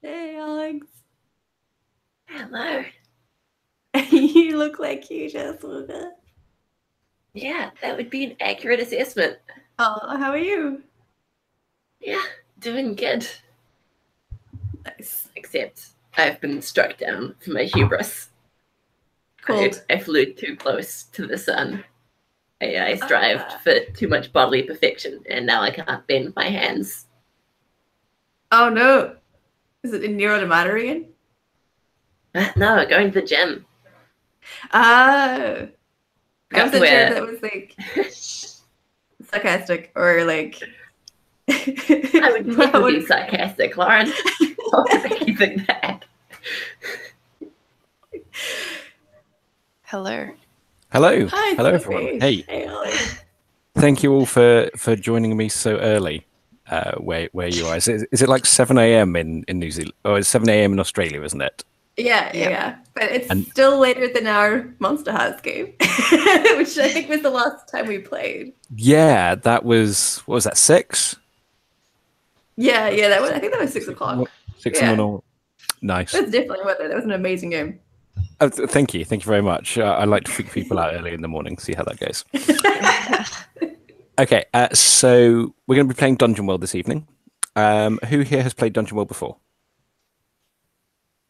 Hey, Alex. Hello. You look like you just woke up. Yeah, that would be an accurate assessment. Oh, how are you? Yeah, doing good. Nice. Except I've been struck down for my hubris. Cold. I flew too close to the sun. I strived Uh, for too much bodily perfection, and now I can't bend my hands. oh no. Is it in Nero the Madarian? No, going to the gym. Ah. I Got to wasn't sure if wear. that was like sarcastic or like I would how never be would sarcastic, Lauren. What would make you think that? Hello. Hello, Hi, hello everyone. Sophie. Hey, Hey, Alex. thank you all for joining me so early. Where you are? Is it like 7 a.m. in New Zealand? Oh, it's 7 a.m. in Australia, isn't it? Yeah, Yep. yeah. But it's And still later than our Monster House game, which I think was the last time we played. yeah, that was what was that 6? Yeah, yeah, that was I think that was 6 o'clock. 6 in the Yeah. morning. Nice. That's definitely what that was an amazing game. Thank you, very much. I like to freak people out early in the morning, see how that goes. Okay, so we're going to be playing Dungeon World this evening. Who here has played Dungeon World before?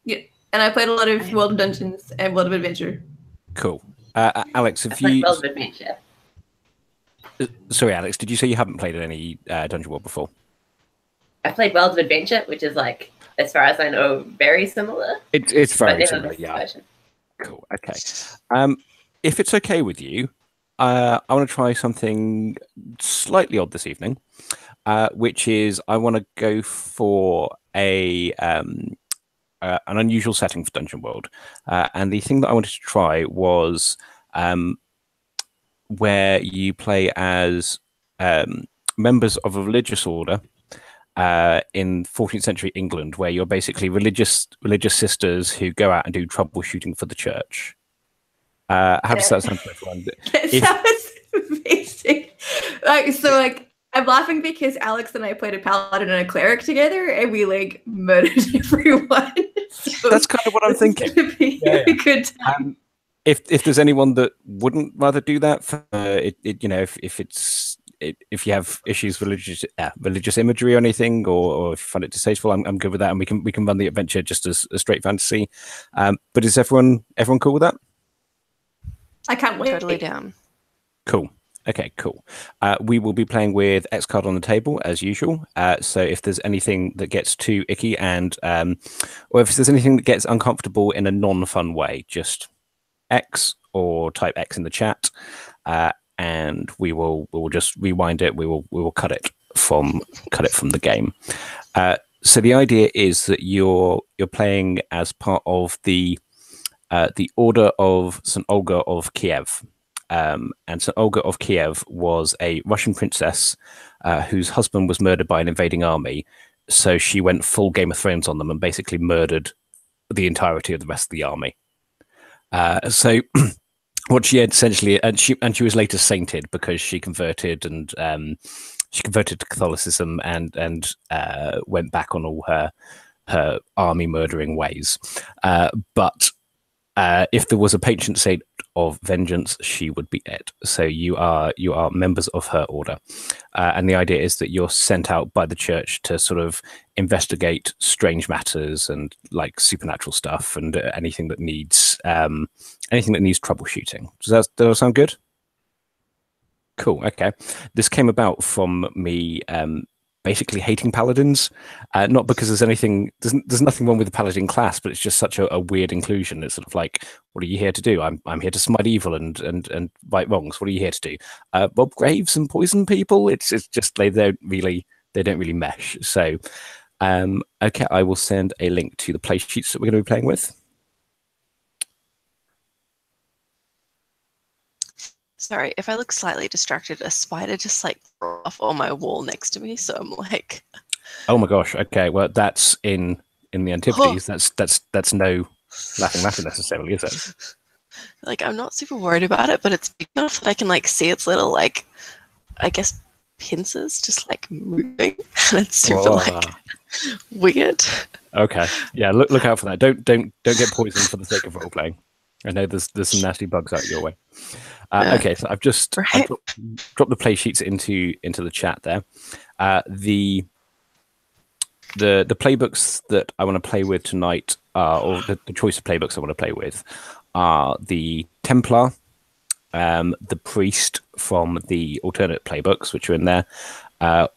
Yeah. And I played a lot of World of Dungeons and World of Adventure. Cool. Alex, I have played you? World of Adventure. Sorry, Alex, did you say you haven't played any Dungeon World before? I played World of Adventure, which is like, as far as I know, very similar. It's But very never similar, this yeah. version. Cool. Okay. If it's okay with you, I want to try something slightly odd this evening, which is I want to go for an unusual setting for Dungeon World, and the thing that I wanted to try was where you play as members of a religious order in 14th century England, where you're basically religious sisters who go out and do troubleshooting for the church. How does that sound to everyone? That If sounds amazing. Like I'm laughing because Alex and I played a paladin and a cleric together, and we like murdered everyone. So that's kind of what I'm this is thinking. gonna be Yeah, a good time. if there's anyone that wouldn't rather do that, for, if you have issues with religious imagery or anything, or if you find it distasteful, I'm good with that, and we can run the adventure just as a straight fantasy. But is everyone cool with that? I can't wait. Totally down. Cool. Okay, cool. We will be playing with X card on the table as usual. So if there's anything that gets too icky or if there's anything that gets uncomfortable in a non-fun way, just X or type X in the chat, and we will just rewind it. We will cut it from the game. So the idea is that you're playing as part of the Order of St. Olga of Kiev. And St. Olga of Kiev was a Russian princess whose husband was murdered by an invading army. So she went full Game of Thrones on them and basically murdered the entirety of the rest of the army. So what she had essentially, and she was later sainted because she converted to Catholicism and went back on all her army murdering ways. But if there was a patron saint of vengeance, she would be it. So you are members of her order, and the idea is that you're sent out by the church to sort of investigate strange matters and like supernatural stuff and anything that needs troubleshooting. Does that sound good? Cool. Okay. This came about from me basically hating paladins, not because there's nothing wrong with the paladin class, but it's just such a weird inclusion. It's sort of like, what are you here to do? I'm here to smite evil and right wrongs. What are you here to do? Rob graves and poison people. It's just they don't really mesh. So okay, I will send a link to the play sheets that we're going to be playing with. Sorry, if I look slightly distracted, a spider just like off on my wall next to me. So I'm like, oh my gosh. Okay, well that's in the Antipodes. That's no laughing matter necessarily, is it? Like I'm not super worried about it, but it's big enough that I can like see its little like, I guess, pincers just like moving, and it's super like weird. Okay, yeah, look out for that. Don't get poisoned for the sake of role playing. I know there's some nasty bugs out your way. Okay, so I've just Right. dropped the play sheets into the chat there. The playbooks that I want to play with tonight, or the choice of playbooks I want to play with, are the Templar, the Priest from the alternate playbooks, which are in there,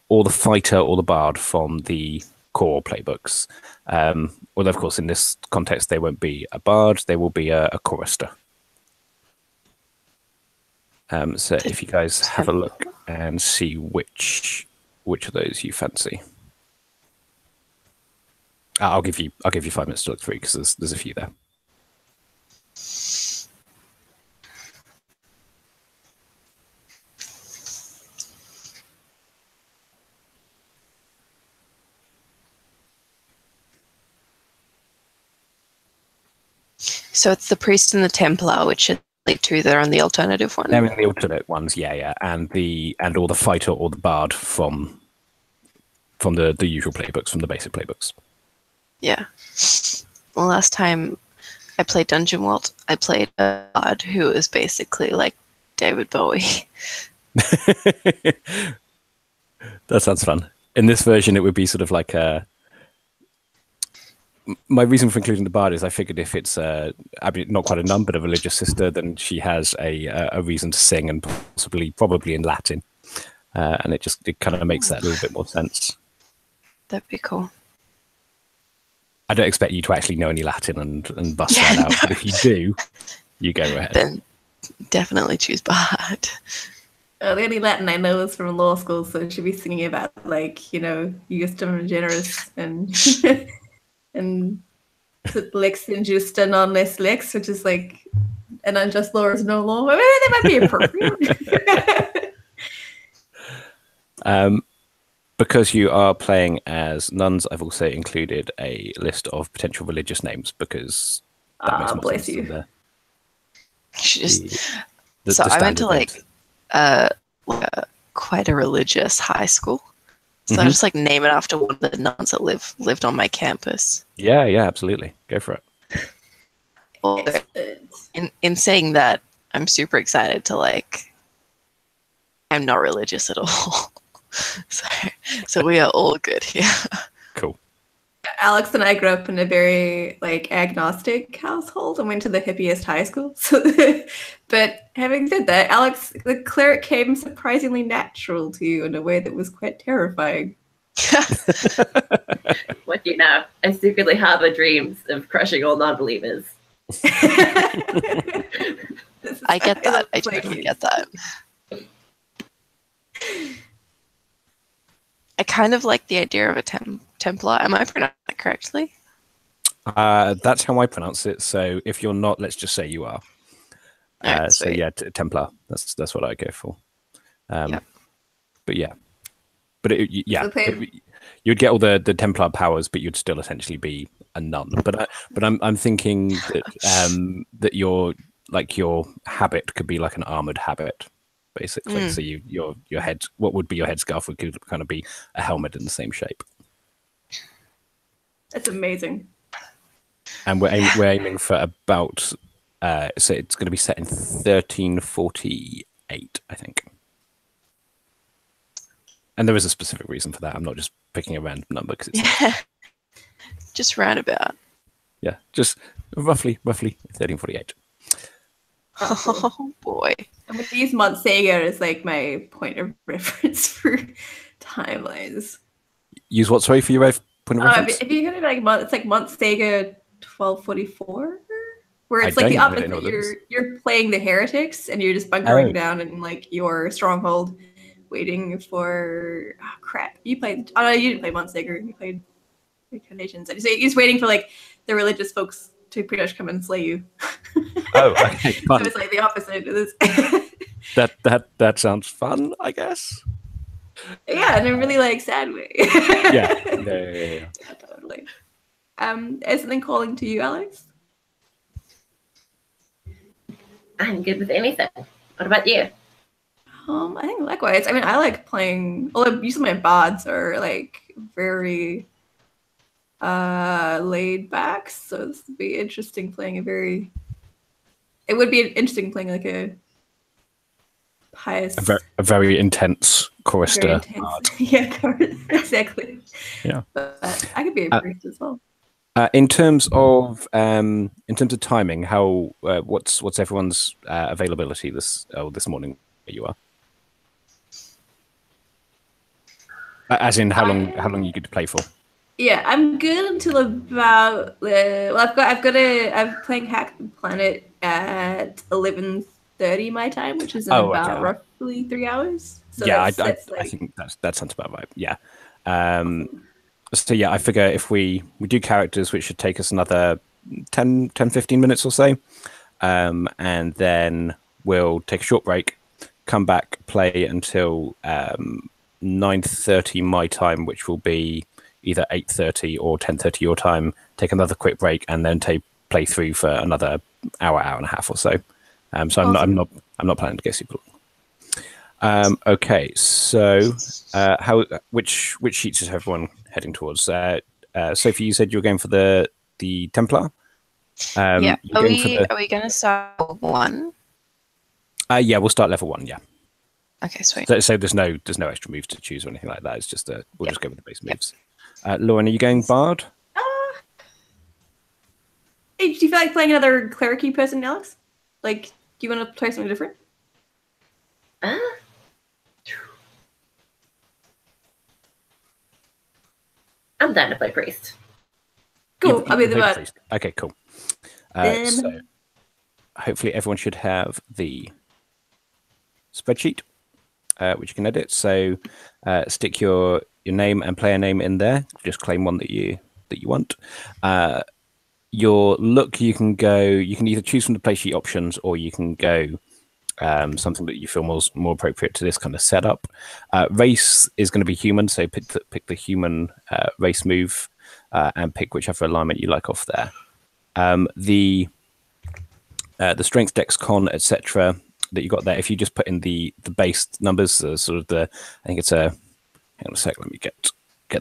or the Fighter or the Bard from the core playbooks. Although, of course, in this context, they won't be a Bard, they will be a chorister. So if you guys have a look and see which of those you fancy. I'll give you 5 minutes to look through because there's a few there. So it's the Priest and the Templar, which are the two that are on the alternative one. They're in the alternate ones, yeah, and or the Fighter or the Bard from the usual playbooks, from the basic playbooks. Yeah. Well, last time I played Dungeon World, I played a Bard who was basically like David Bowie. That sounds fun. In this version, it would be sort of like a. My reason for including the Bard is I figured if it's not quite a nun, but a religious sister, then she has a reason to sing, and probably in Latin, and it kind of makes that a little bit more sense. That'd be cool. I don't expect you to actually know any Latin and bust that out, but if you do, you go ahead. Then definitely choose Bard. The only Latin I know is from law school, so she'd be singing about Justum Generis and and lex injusta non est lex, which is like an unjust law is no law. I mean, that might be appropriate. Because you are playing as nuns, I've also included a list of potential religious names because that makes more bless sense you. than So I went to names. quite a religious high school. So I Mhm. just name it after one of the nuns that lived on my campus. Yeah, absolutely. Go for it. Although, in saying that, I'm super excited to I'm not religious at all. So we are all good here. Cool. Alex and I grew up in a very agnostic household and went to the hippiest high school. So, but having said that, Alex, the cleric came surprisingly natural to you in a way that was quite terrifying. What do you know? I secretly harbor dreams of crushing all non-believers. I get that. I totally get that. I kind of like the idea of a Templar. Am I pronouncing that correctly? That's how I pronounce it. So if you're not, let's just say you are. Alright, So sweet. yeah, Templar. That's what I go for. Yep. But yeah, So you'd get all the Templar powers, but you'd still essentially be a nun. But I'm thinking that that your habit could be like an armored habit, basically. So your head, what would be your headscarf, would kind of be a helmet in the same shape. That's amazing. And we're aiming for about so it's going to be set in 1348, I think. And there is a specific reason for that. I'm not just picking a random number because it's Just roundabout. just roughly 1348. Oh boy. I'm going to use Montsager as my point of reference for timelines. Use what, sorry, for your point of reference? If you heard of it's like Montsager 1244, where it's I the don't really know opposite. what that is. You're playing the heretics and you're just bunkering down in your stronghold, waiting for crap. You played. Oh no, you didn't play Montsager. You played Incarnations. And so you're just waiting for the religious folks to pretty much come and slay you. Oh, okay, So fun. it's the opposite of this. That sounds fun, I guess. Yeah, in a really sad way. Yeah. Yeah, totally. Is something calling to you, Alex? I'm good with anything. What about you? I think likewise. I mean, I like playing. Well, usually my bards are like very laid back, so this would be interesting playing a very. It would be interesting playing like a pious, A very intense chorister. yeah, exactly. Yeah, but I could be a priest as well. In terms of timing, how what's everyone's availability this morning where you are? As in how long you get to play for? Yeah, I'm good until about well, I'm playing Hack the Planet at 11:30 my time, which is in about roughly 3 hours. So yeah, I think that sounds about right. Yeah. So yeah, I figure if we do characters, which should take us another 10-15 minutes or so, and then we'll take a short break, come back, play until 9:30 my time, which will be either 8:30 or 10:30 your time. Take another quick break, and then play through for another hour and a half or so. So awesome. I'm not planning to go super long. Okay, so which sheets is everyone heading towards? Sophie, you said you were going for the Templar. Yeah. Are we going to start level 1? Yeah, we'll start level 1. Yeah. Okay, sweet. So there's no extra moves to choose or anything like that. It's just we'll just go with the base moves. Lauren, are you going Bard? Hey, do you feel like playing another cleric-y person, Alex? Like, do you want to play something different? I'm down to play priest. Cool, I'll be the bard. Okay, cool. So hopefully everyone should have the spreadsheet, which you can edit. So stick your name and player name in there. Just claim one that you want. Your look, you can either choose from the play sheet options, or you can go something that you feel more appropriate to this kind of setup. Race is going to be human, so pick the human race move and pick whichever alignment you like off there. The strength, dex, con, etc. that you got there, if you just put in the base numbers, sort of I think it's hang on a sec, let me get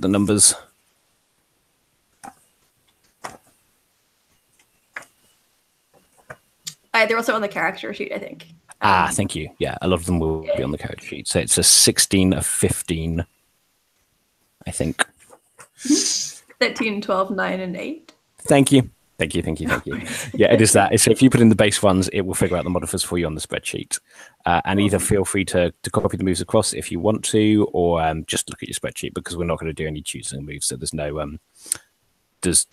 the numbers. They're also on the character sheet, I think. Thank you. Yeah, a lot of them will be on the character sheet. So it's a 16, a 15, I think. 13, 12, 9, and 8. Thank you. Yeah, it is that. So if you put in the base ones, it will figure out the modifiers for you on the spreadsheet. And either feel free to copy the moves across if you want to, or just look at your spreadsheet, because we're not going to do any choosing moves. So there's no there's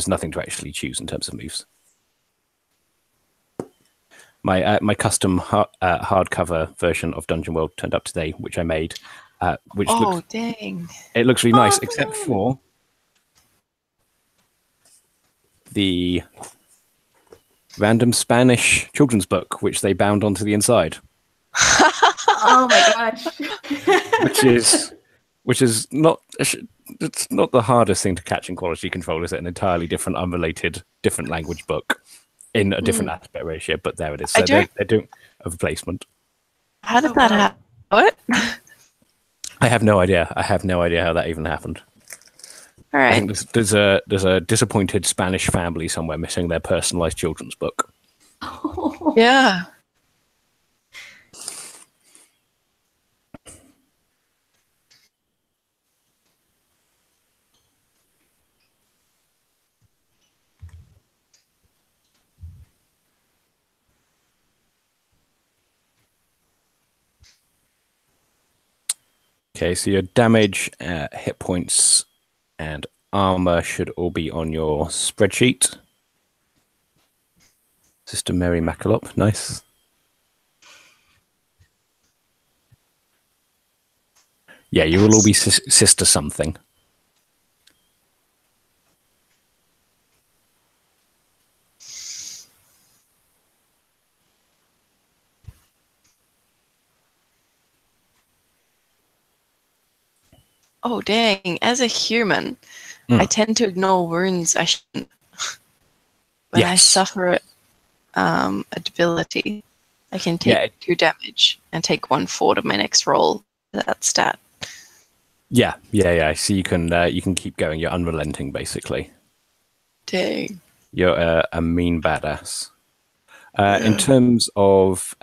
nothing to actually choose in terms of moves. My custom hardcover version of Dungeon World turned up today, which I made. Dang! It looks really nice, except for the random Spanish children's book, which they bound onto the inside. Oh my gosh! which is not. It's not the hardest thing to catch in quality control, is it? An entirely different, unrelated, different language book in a different aspect ratio, but there it is. So they're doing a replacement. How did that happen? What? I have no idea. How that even happened. All right. I think there's a disappointed Spanish family somewhere missing their personalized children's book. Oh. Yeah. Okay, so your damage, hit points, and armor should all be on your spreadsheet. Sister Mary Macalop, nice. Yeah, you will all be sister something. Oh, dang. As a human, I tend to ignore wounds I shouldn't. When I suffer a debility. I can take 2 damage and take 1 forward of my next roll. That stat. Yeah. So you can keep going. You're unrelenting, basically. Dang. You're a mean badass. In terms of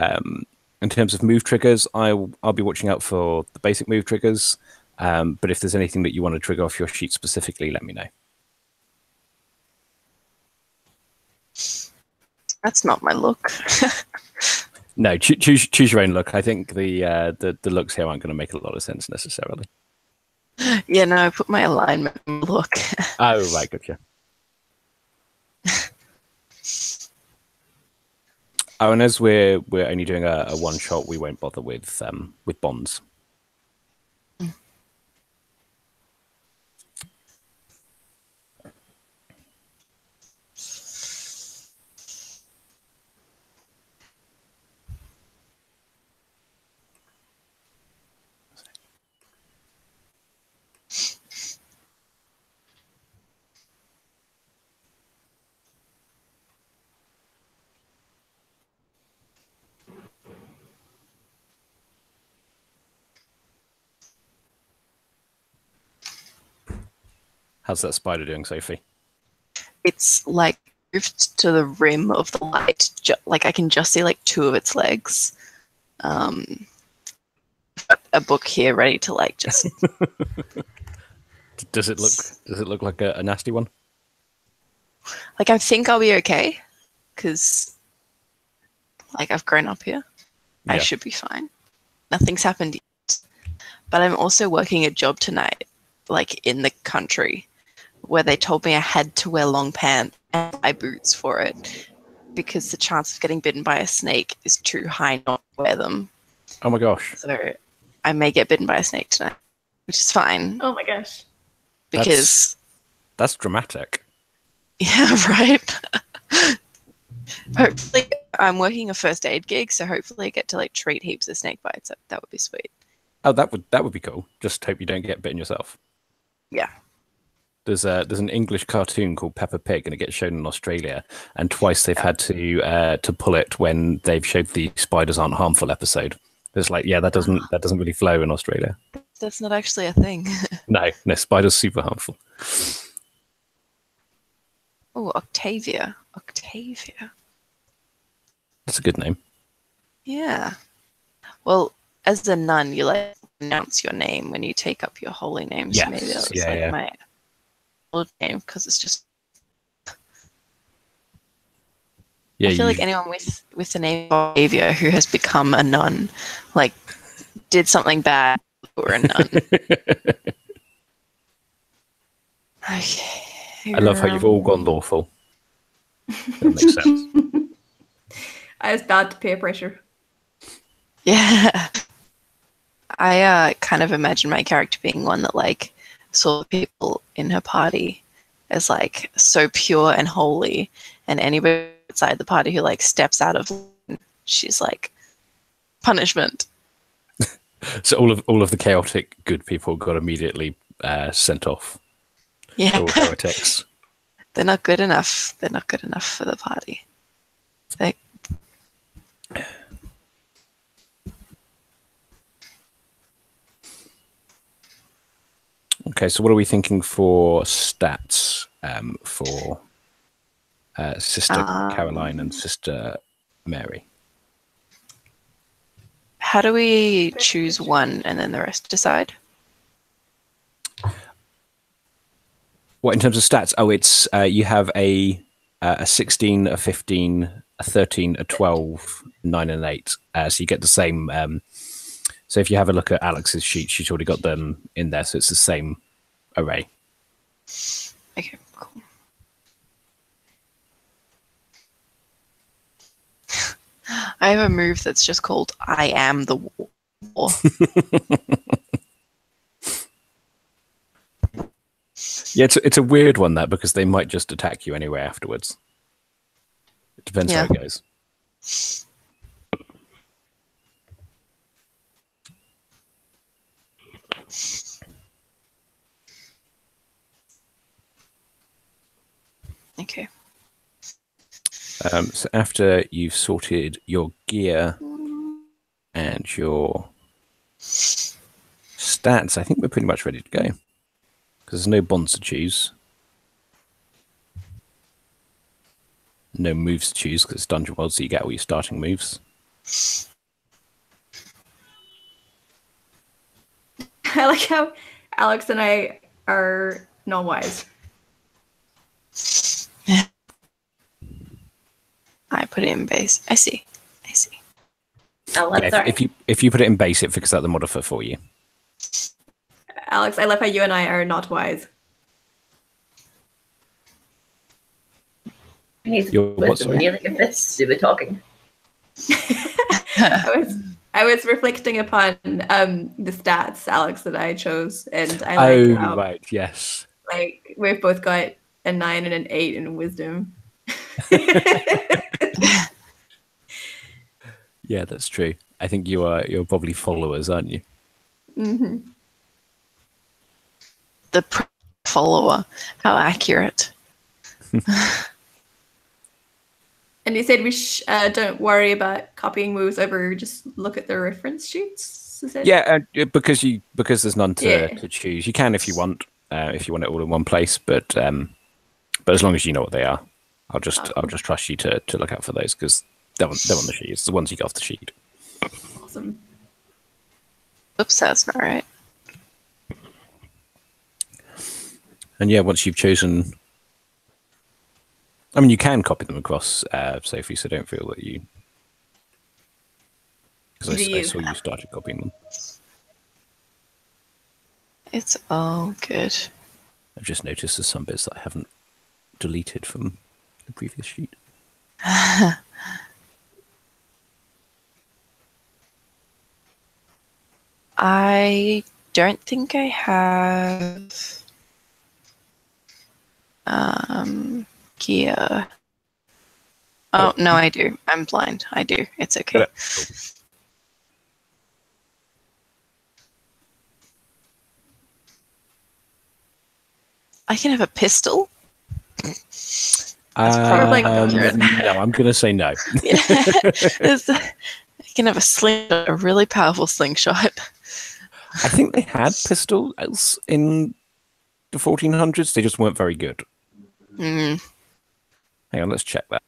move triggers, I'll be watching out for the basic move triggers. But if there's anything that you want to trigger off your sheet specifically, let me know. That's not my look. No, choose your own look. I think the looks here aren't going to make a lot of sense necessarily. Yeah, no, I put my alignment in my look. Oh, right, gotcha. Oh, and as we're only doing a one shot, we won't bother with bonds. How's that spider doing, Sophie? It's like moved to the rim of the light. Like I can just see like 2 of its legs. A book here ready to like just. Does it look like a nasty one? Like I think I'll be okay, because like I've grown up here. Yeah. I should be fine. Nothing's happened yet. But I'm also working a job tonight, like in the country, where they told me I had to wear long pants and high boots for it, because the chance of getting bitten by a snake is too high not to wear them. Oh my gosh. So I may get bitten by a snake tonight, which is fine. Oh my gosh. Because that's dramatic. yeah, right. Hopefully, I'm working a first aid gig, so hopefully I get to like treat heaps of snake bites. That would be sweet. Oh, that would be cool. Just hope you don't get bitten yourself. Yeah. There's an English cartoon called Peppa Pig, and it gets shown in Australia. And twice they've had to pull it when they've showed the spiders aren't harmful episode. It's like, yeah, that doesn't really flow in Australia. That's not actually a thing. No, spiders super harmful. Oh, Octavia. That's a good name. Yeah. Well, as a nun, you like announce your name when you take up your holy name. So Yes, maybe that was yeah. my old name, because it's just. Yeah, I feel like anyone with the name Octavia who has become a nun, like, did something bad or a nun. Okay. I love how you've all gone lawful. That makes sense. I was bad to peer pressure. Yeah. I kind of imagine my character being one that like saw the people in her party as like so pure and holy, and anybody outside the party who like steps out of line, she's like punishment. So all of the chaotic good people got immediately sent off. Yeah. All heretics. They're not good enough. They're not good enough for the party. Okay, so what are we thinking for stats for Sister Caroline and Sister Mary? How do we choose one and then the rest decide? What, in terms of stats? Oh, it's you have a 16, a 15, a 13, a 12, 9, and 8. So you get the same. So if you have a look at Alex's sheet, she's already got them in there, so it's the same array. Okay, cool. I have a move that's just called I am the war. Yeah, it's a weird one, that, because they might just attack you anyway afterwards. It depends how it goes. Okay. So after you've sorted your gear and your stats, I think we're pretty much ready to go. Because there's no bonds to choose. No moves to choose because it's Dungeon World, so you get all your starting moves. I like how Alex and I are non-wise. I put it in base. I see. Oh, I'm Yeah, sorry. if you put it in base, it figures out the modifier for you. Alex, I love how you and I are not wise. He's You're what, sorry? nearly a fifth stupid talking. I was reflecting upon the stats, Alex, that I chose, and I like how right, yes. like we've both got a 9 and an 8 in wisdom. Yeah, that's true. I think you're probably followers, aren't you? Mm-hmm. The follower. How accurate. And you said we don't worry about copying moves over, just look at the reference sheets? Is that... Yeah, because there's none Yeah. to choose. You can if you want it all in one place, but as long as you know what they are, I'll just trust you to look out for those because they're on the sheet. It's the ones you get off the sheet. Awesome. Oops, that's not right. And yeah, once you've chosen, I mean, you can copy them across, Sophie. So don't feel that you, because I saw you started copying them. It's all good. I've just noticed there's some bits that I haven't deleted from the previous sheet. I don't think I have gear. Oh, no, I do. I'm blind. I do. It's okay. Yeah. I can have a pistol. probably accurate. No, I'm going to say no. Yeah. I can have a slingshot, a really powerful slingshot. I think they had pistols in the 1400s. They just weren't very good. Mm. Hang on, let's check that.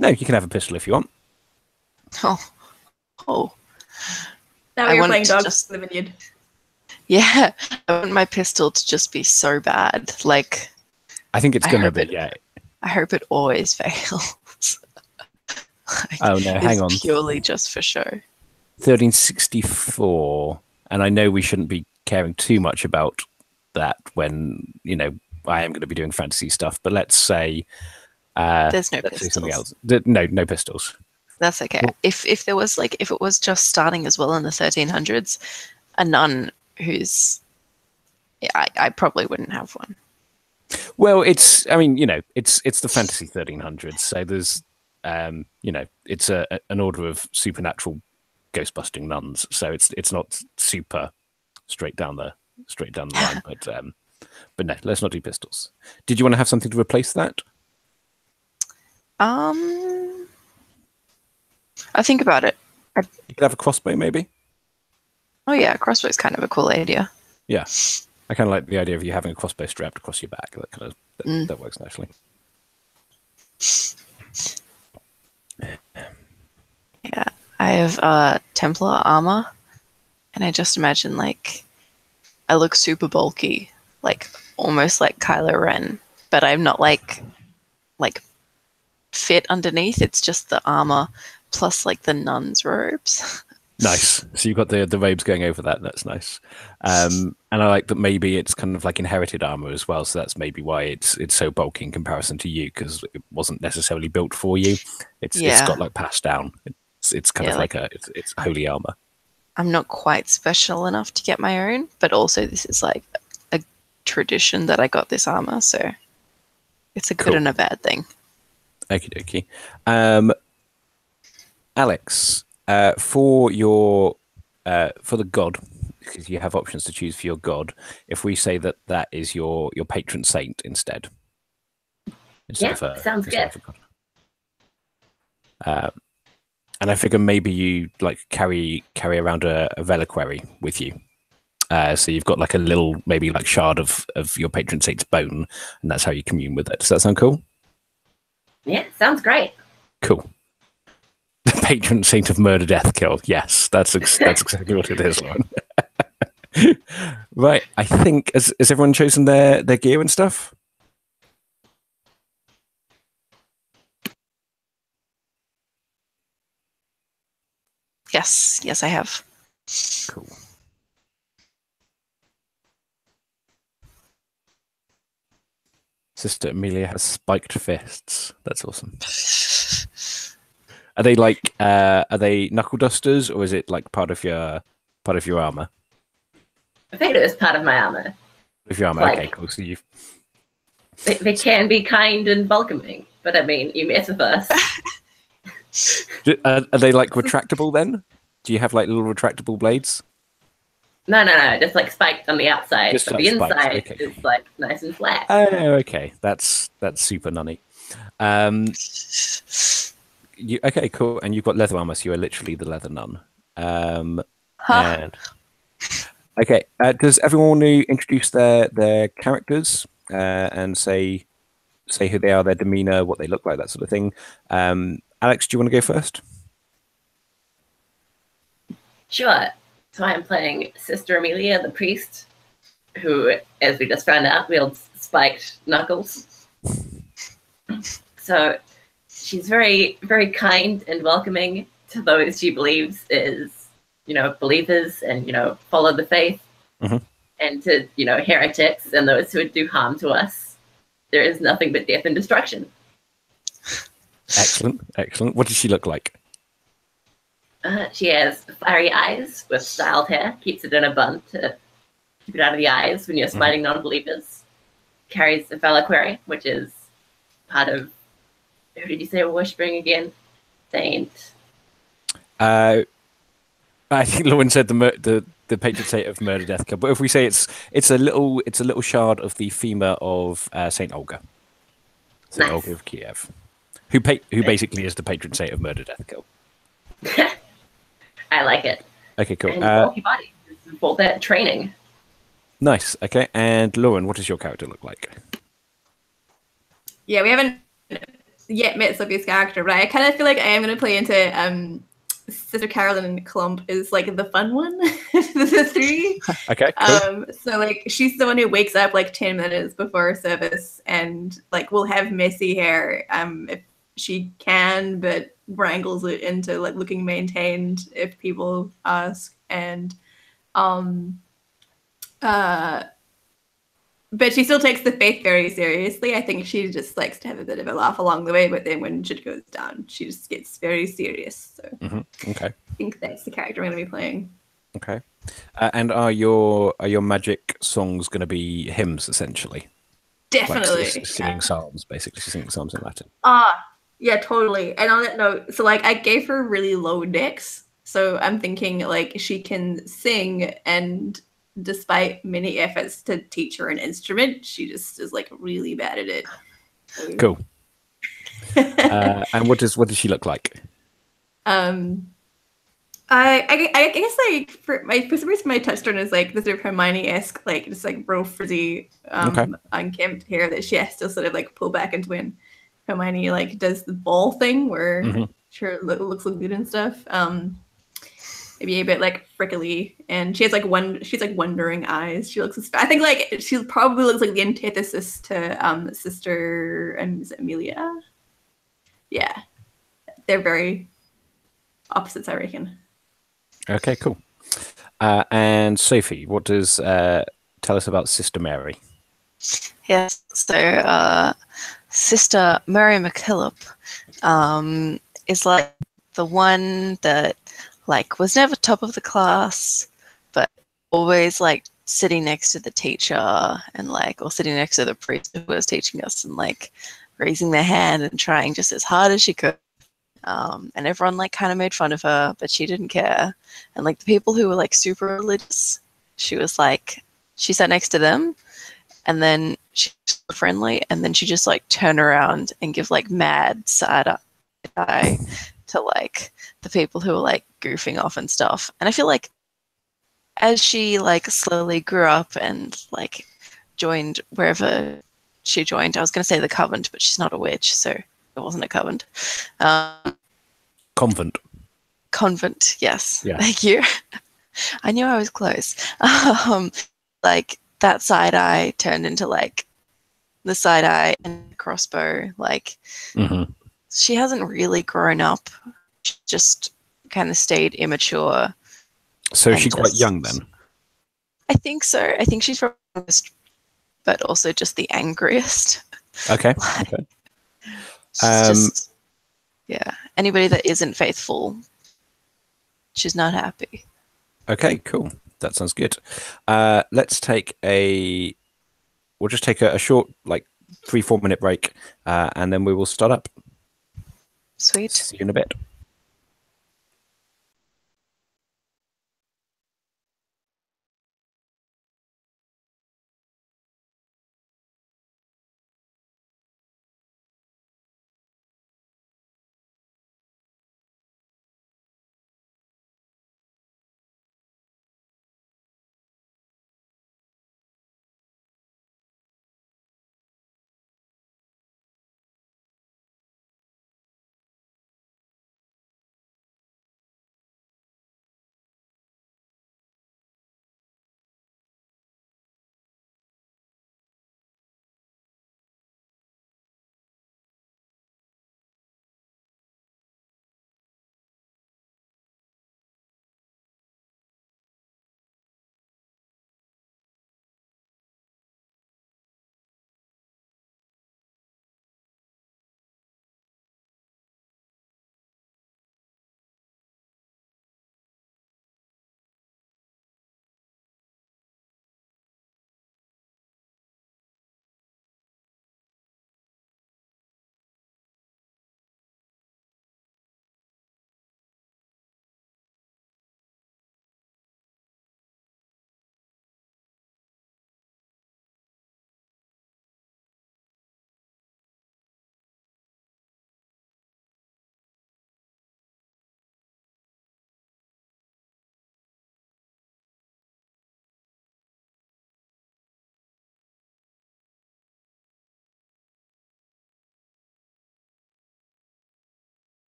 No, you can have a pistol if you want. Oh. Now I we're want playing to Dogs just- in the Vineyard. Yeah. I want my pistol to just be so bad. Like, I think it's I going to hope be, it- yeah. I hope it always fails. Like, Oh, no, hang on. it's purely just for show. 1364. And I know we shouldn't be caring too much about that when, I am going to be doing fantasy stuff, but let's say... There's no let's say something pistols. else. No pistols. That's okay. If there was if it was just starting as well in the 1300s, a nun who's, I probably wouldn't have one. Well, it's the fantasy 1300s, so there's it's an order of supernatural ghost-busting nuns, so it's not super straight down the line, but no, let's not do pistols. Did you want to have something to replace that? I think about it. You could have a crossbow, maybe. Oh yeah, crossbow's kind of a cool idea. Yeah, I kind of like the idea of you having a crossbow strapped across your back. That works nicely. Yeah, I have Templar armor, and I just imagine I look super bulky, almost like Kylo Ren, but I'm not like fit underneath. It's just the armor plus the nun's robes. Nice. So you've got the robes going over that. That's nice. And I like that maybe it's kind of like inherited armor as well. So that's maybe why it's so bulky in comparison to you, because it wasn't necessarily built for you. It's got passed down. It's kind of it's holy armor. I'm not quite special enough to get my own, but also this is a tradition that I got this armor, so It's a good Cool. and a bad thing. Okie dokie. Alex, for your for the god, because you have options to choose for your god. If we say that that is your patron saint instead Yeah, of a, sounds instead good. of a god. And I figure maybe you like carry around a reliquary with you. So you've got like a little maybe like shard of your patron saint's bone, and that's how you commune with it. Does that sound cool? Yeah, sounds great. Cool. The patron saint of murder, death, kill. Yes, that's exactly what it is, Lauren. Right. I think has everyone chosen their gear and stuff? Yes, I have. Cool. Sister Amelia has spiked fists. That's awesome. Are they like are they knuckle dusters, or is it like part of your armor? I think it was part of my armor. Of your armor, Like- okay, cool. So you've They can be kind and welcoming, but I mean, you met with us. are they like retractable then? Do you have like little retractable blades? No, just like spiked on the outside, Just but like the spiked, inside okay. is like nice and flat. Oh, okay. That's super nunny. Okay, cool. And you've got leather armor, so you are literally the leather nun. And okay, does everyone want to introduce their characters and say who they are, their demeanor, what they look like, that sort of thing? Alex, do you want to go first? Sure. So I'm playing Sister Amelia, the priest, who, as we just found out, wields spiked knuckles. So she's very, very kind and welcoming to those she believes is, believers and, follow the faith. Mhm. And to, heretics and those who would do harm to us, there is nothing but death and destruction. Excellent. What does she look like? She has fiery eyes with styled hair, keeps it in a bun to keep it out of the eyes when you're smiting non-believers. Carries a reliquary, which is part of, who did you say we're worshipping again? Saint. I think Lauren said the patron saint of murder, death, kill. But if we say it's a little shard of the femur of Saint Olga, Saint Nice. Olga of Kiev, who basically is the patron saint of murder, death, kill. I like it. Okay, cool. And bulky body. For that training. Nice. Okay, and Lauren, what does your character look like? Yeah, we haven't yet met Sylvia's character, but I kind of feel like I am going to play into Sister Carolyn Clump is like the fun one of the three. Okay, cool. So like she's the one who wakes up like 10 minutes before service and like will have messy hair if she can, but wrangles it into like looking maintained if people ask. And but she still takes the faith very seriously. I think she just likes to have a bit of a laugh along the way, but then when shit goes down, she just gets very serious. So Okay. I think that's the character I'm going to be playing. Okay. And are your magic songs going to be hymns essentially? Definitely. Like singing psalms, basically singing psalms in Latin. Yeah, totally. And on that note, so like I gave her really low dex, so I'm thinking like she can sing, and despite many efforts to teach her an instrument, she just is like really bad at it. So, Cool. And what does she look like? I guess like for some reason my touchstone is like this sort of Hermione-esque, like just like real frizzy, Okay. unkempt hair that she has to sort of like pull back into when Hermione like does the ball thing where sure looks good and stuff. Maybe a bit like frickly, and she has like wondering eyes. She looks. I think like she probably looks like the antithesis to Sister Amelia. Yeah, they're very opposites, I reckon. Okay, cool. And Sophie, what does tell us about Sister Mary? Yes, so Sister Mary McKillop is like the one that like was never top of the class, but always like sitting next to the teacher and like, or sitting next to the priest who was teaching us and like raising their hand and trying just as hard as she could. And everyone like kind of made fun of her, but she didn't care. And like the people who were like super religious, she was like, she sat next to them and then she was friendly and then she just like turn around and give like mad side eye to like the people who were like goofing off and stuff. And I feel like as she like slowly grew up and like joined wherever she joined, I was going to say the Covent, but she's not a witch, so it wasn't a Covent. Convent. Convent, yes. Yeah. Thank you. I knew I was close. Like that side eye turned into like the side eye and crossbow. Like she hasn't really grown up. She just kind of stayed immature. So is she quite young then? I think so. I think she's probably the youngest, but also just the angriest. Okay. Like, Okay. she's just, yeah. Anybody that isn't faithful, she's not happy. Okay, cool. That sounds good. Let's take we'll just take a short, like 3-4 minute break, and then we will start up. Sweet. See you in a bit.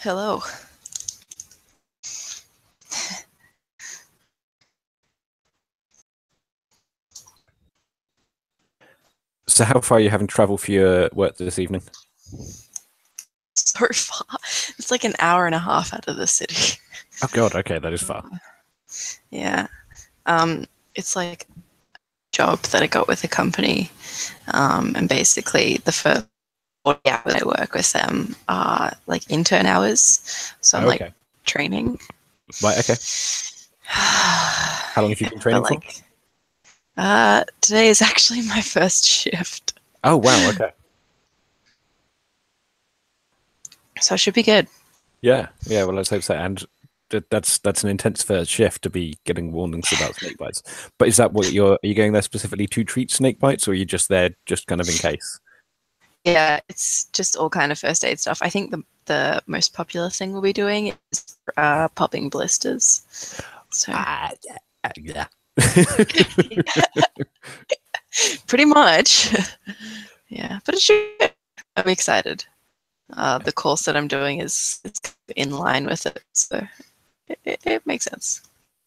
Hello. So how far are you having to travel for your work this evening? So far. It's like an hour and a half out of the city. Oh god, okay, that is far. Yeah. It's like a job that I got with a company. And basically the first 40 hours I work with them are like intern hours. So I'm like Okay. training. Right, okay. How long have you been training for? Today is actually my first shift. Oh wow, okay. So it should be good. Yeah, well let's hope so. And that's an intense first shift to be getting warnings about snake bites. But is that what are you going there specifically to treat snake bites, or are you just there just kind of in case? Yeah, it's just all kind of first aid stuff. I think the most popular thing we'll be doing is popping blisters. So Yeah. pretty much. Yeah, but it should. I'm excited. The course that I'm doing is in line with it, so it makes sense.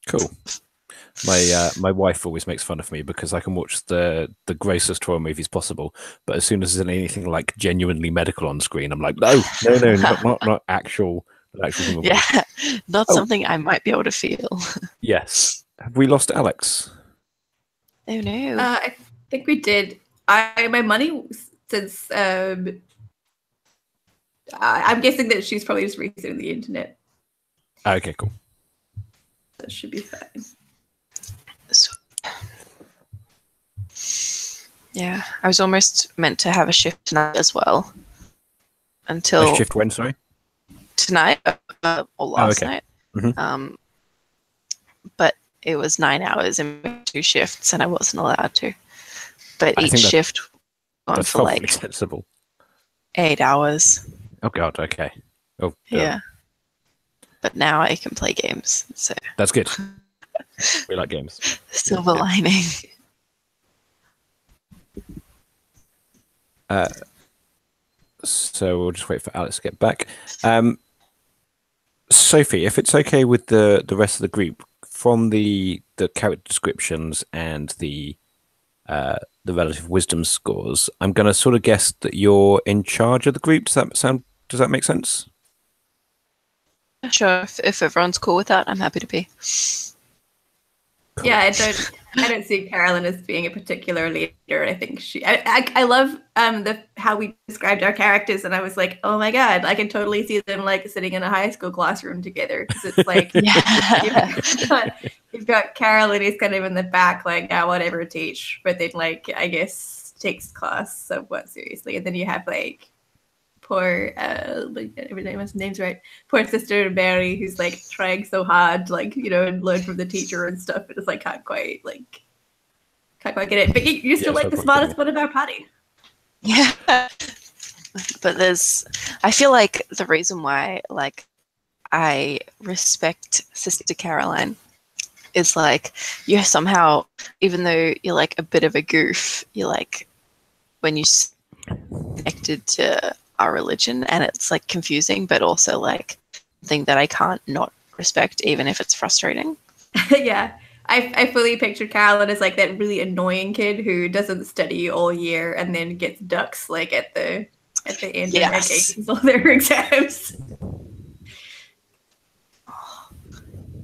Cool. My wife always makes fun of me because I can watch the grossest horror movies possible, but as soon as there's anything like genuinely medical on screen, I'm like, no, not actual human being. Yeah, not something I might be able to feel. Yes. Have we lost Alex? Oh no. I think we did. My money since I'm guessing that she's probably just resetting the internet. Okay, cool. That should be fine. Yeah, I was almost meant to have a shift tonight as well. Until A shift when, sorry? tonight or last okay. night. Mhm. But it was 9 hours in 2 shifts, and I wasn't allowed to. But I each think shift gone That's for probably like sensible. 8 hours. Oh god, okay. Oh Yeah. But now I can play games, so That's good. We like games. silver lining. So we'll just wait for Alex to get back. Sophie, if it's okay with the rest of the group, from the character descriptions and the relative wisdom scores, I'm going to sort of guess that you're in charge of the group. Does that make sense? Sure, if everyone's cool with that, I'm happy to be. Cool. Yeah, I don't see Carolyn as being a particular leader. I think I love how we described our characters, and I was like, oh my god, I can totally see them like sitting in a high school classroom together, because it's like you've got Carolyn who's kind of in the back, like, I whatever teach, but then like I guess takes class somewhat seriously, and then you have like poor everyone's name's right, poor sister Mary, who's like trying so hard, like, you know, and learn from the teacher and stuff, but it's like can't quite get it. But you're still like the smartest one of our party. Yeah. But I feel like the reason why like I respect Sister Caroline is like you're somehow, even though you're like a bit of a goof, you're like when you connected to our religion, and it's like confusing, but also like something that I can't not respect, even if it's frustrating. Yeah, I fully pictured Carolyn as like that really annoying kid who doesn't study all year and then gets ducks like at the end of all their exams.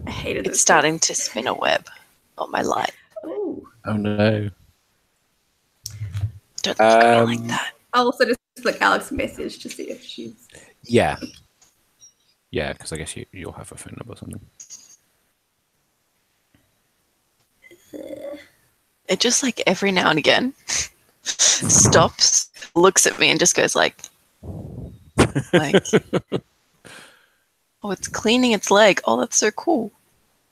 I hated it's starting to spin a web on my light. Oh no. Don't look at me like that. I'll also just click Alex's message to see if she's... Yeah, because I guess you'll have a phone number or something. It just like every now and again stops, looks at me, and just goes like, oh, it's cleaning its leg. Oh, that's so cool.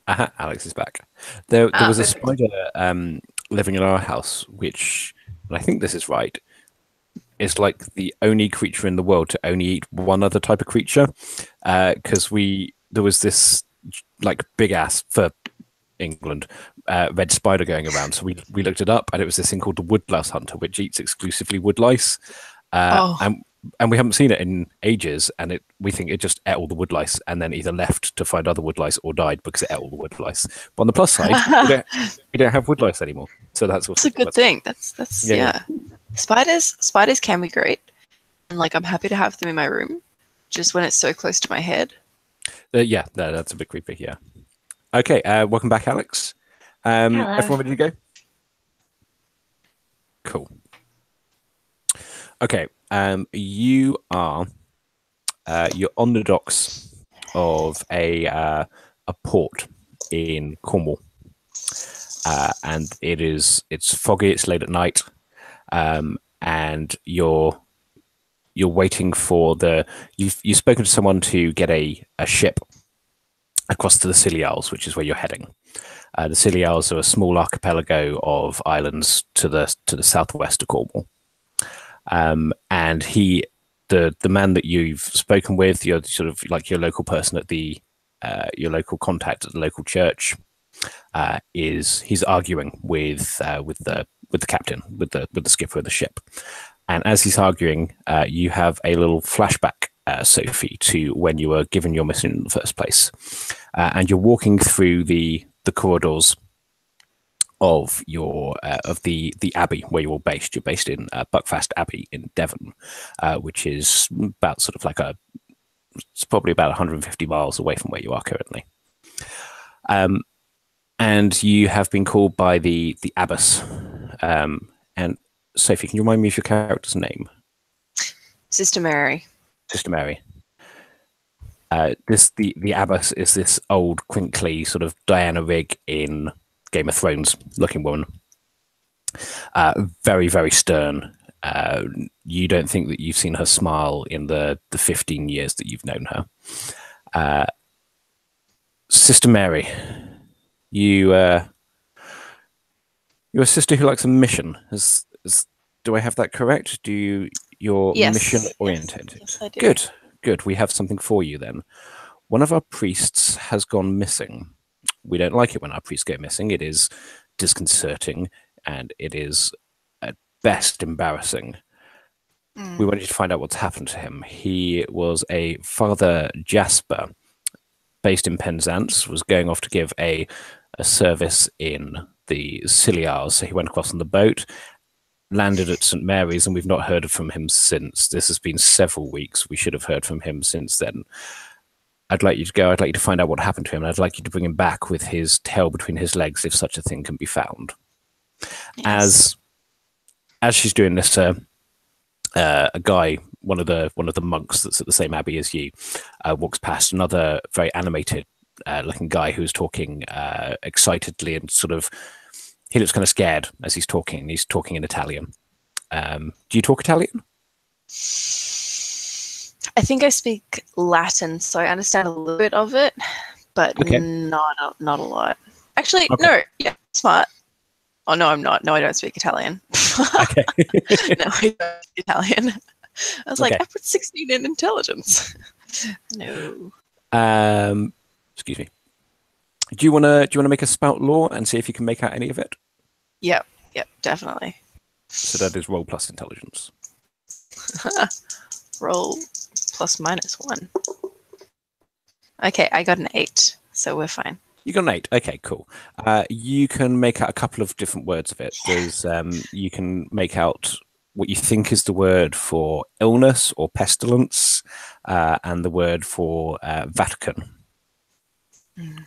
Alex is back. There was a spider living in our house, which, and I think this is right, is like the only creature in the world to only eat one other type of creature, because there was this like big ass for England red spider going around, so we looked it up, and it was this thing called the wood louse hunter, which eats exclusively wood lice, and and we haven't seen it in ages, and we think it just ate all the woodlice and then either left to find other woodlice or died because it ate all the woodlice. But on the plus side, we don't have woodlice anymore, so that's a good thing. That's yeah. Spiders can be great, and like I'm happy to have them in my room, just when it's so close to my head. Yeah, no, that's a bit creepy. Yeah. Okay, welcome back, Alex. Everyone ready to go? Cool. Okay, you are you're on the docks of a port in Cornwall, and it's foggy. It's late at night, and you're waiting for you've spoken to someone to get a ship across to the Scilly Isles, which is where you're heading. The Scilly Isles are a small archipelago of islands to the southwest of Cornwall. And the man that you've spoken with, you're sort of like your local person at your local contact at the local church, he's arguing with the captain, with the skipper of the ship. And as he's arguing, you have a little flashback, Sophie, to when you were given your mission in the first place, and you're walking through the corridors of the abbey where you're based. You're based in Buckfast Abbey in Devon, which is about sort of it's probably about 150 miles away from where you are currently. And you have been called by the abbess. And Sophie, can you remind me of your character's name? Sister Mary. Sister Mary. The abbess is this old, crinkly sort of Diana Rigg in Game of Thrones looking woman. Very, very stern. You don't think that you've seen her smile in the 15 years that you've known her. Sister Mary, you're a sister who likes a mission. Do I have that correct? You're Yes. mission oriented? Yes, I do. Good. We have something for you then. One of our priests has gone missing. We don't like it when our priests go missing. It is disconcerting, and it is at best embarrassing. We want you to find out what's happened to him. He was a Father Jasper, based in Penzance, was going off to give a service in the Scilly Isles. So he went across on the boat, landed at St. Mary's, and we've not heard from him since. This has been several weeks. We should have heard from him since then. I'd like you to go. I'd like you to find out what happened to him. And I'd like you to bring him back with his tail between his legs, if such a thing can be found. Yes. As she's doing this, a guy, one of the monks that's at the same abbey as you, walks past. Another very animated looking guy who's talking excitedly, and sort of he looks kind of scared as he's talking. He's talking in Italian. Do you talk Italian? I think I speak Latin, so I understand a little bit of it, but Okay. not a lot. Actually, Okay. no. Yeah, smart. Oh no, I'm not. No, I don't speak Italian. Okay. No, I don't speak Italian. I was like, Okay. I put 16 in intelligence. No. Excuse me. Do you wanna make a spout law and see if you can make out any of it? Yep, definitely. So that is roll plus intelligence. Roll plus minus 1. Okay, I got an 8, so we're fine. You got an 8. Okay, cool. You can make out a couple of different words of it. There's you can make out what you think is the word for illness or pestilence, and the word for Vatican.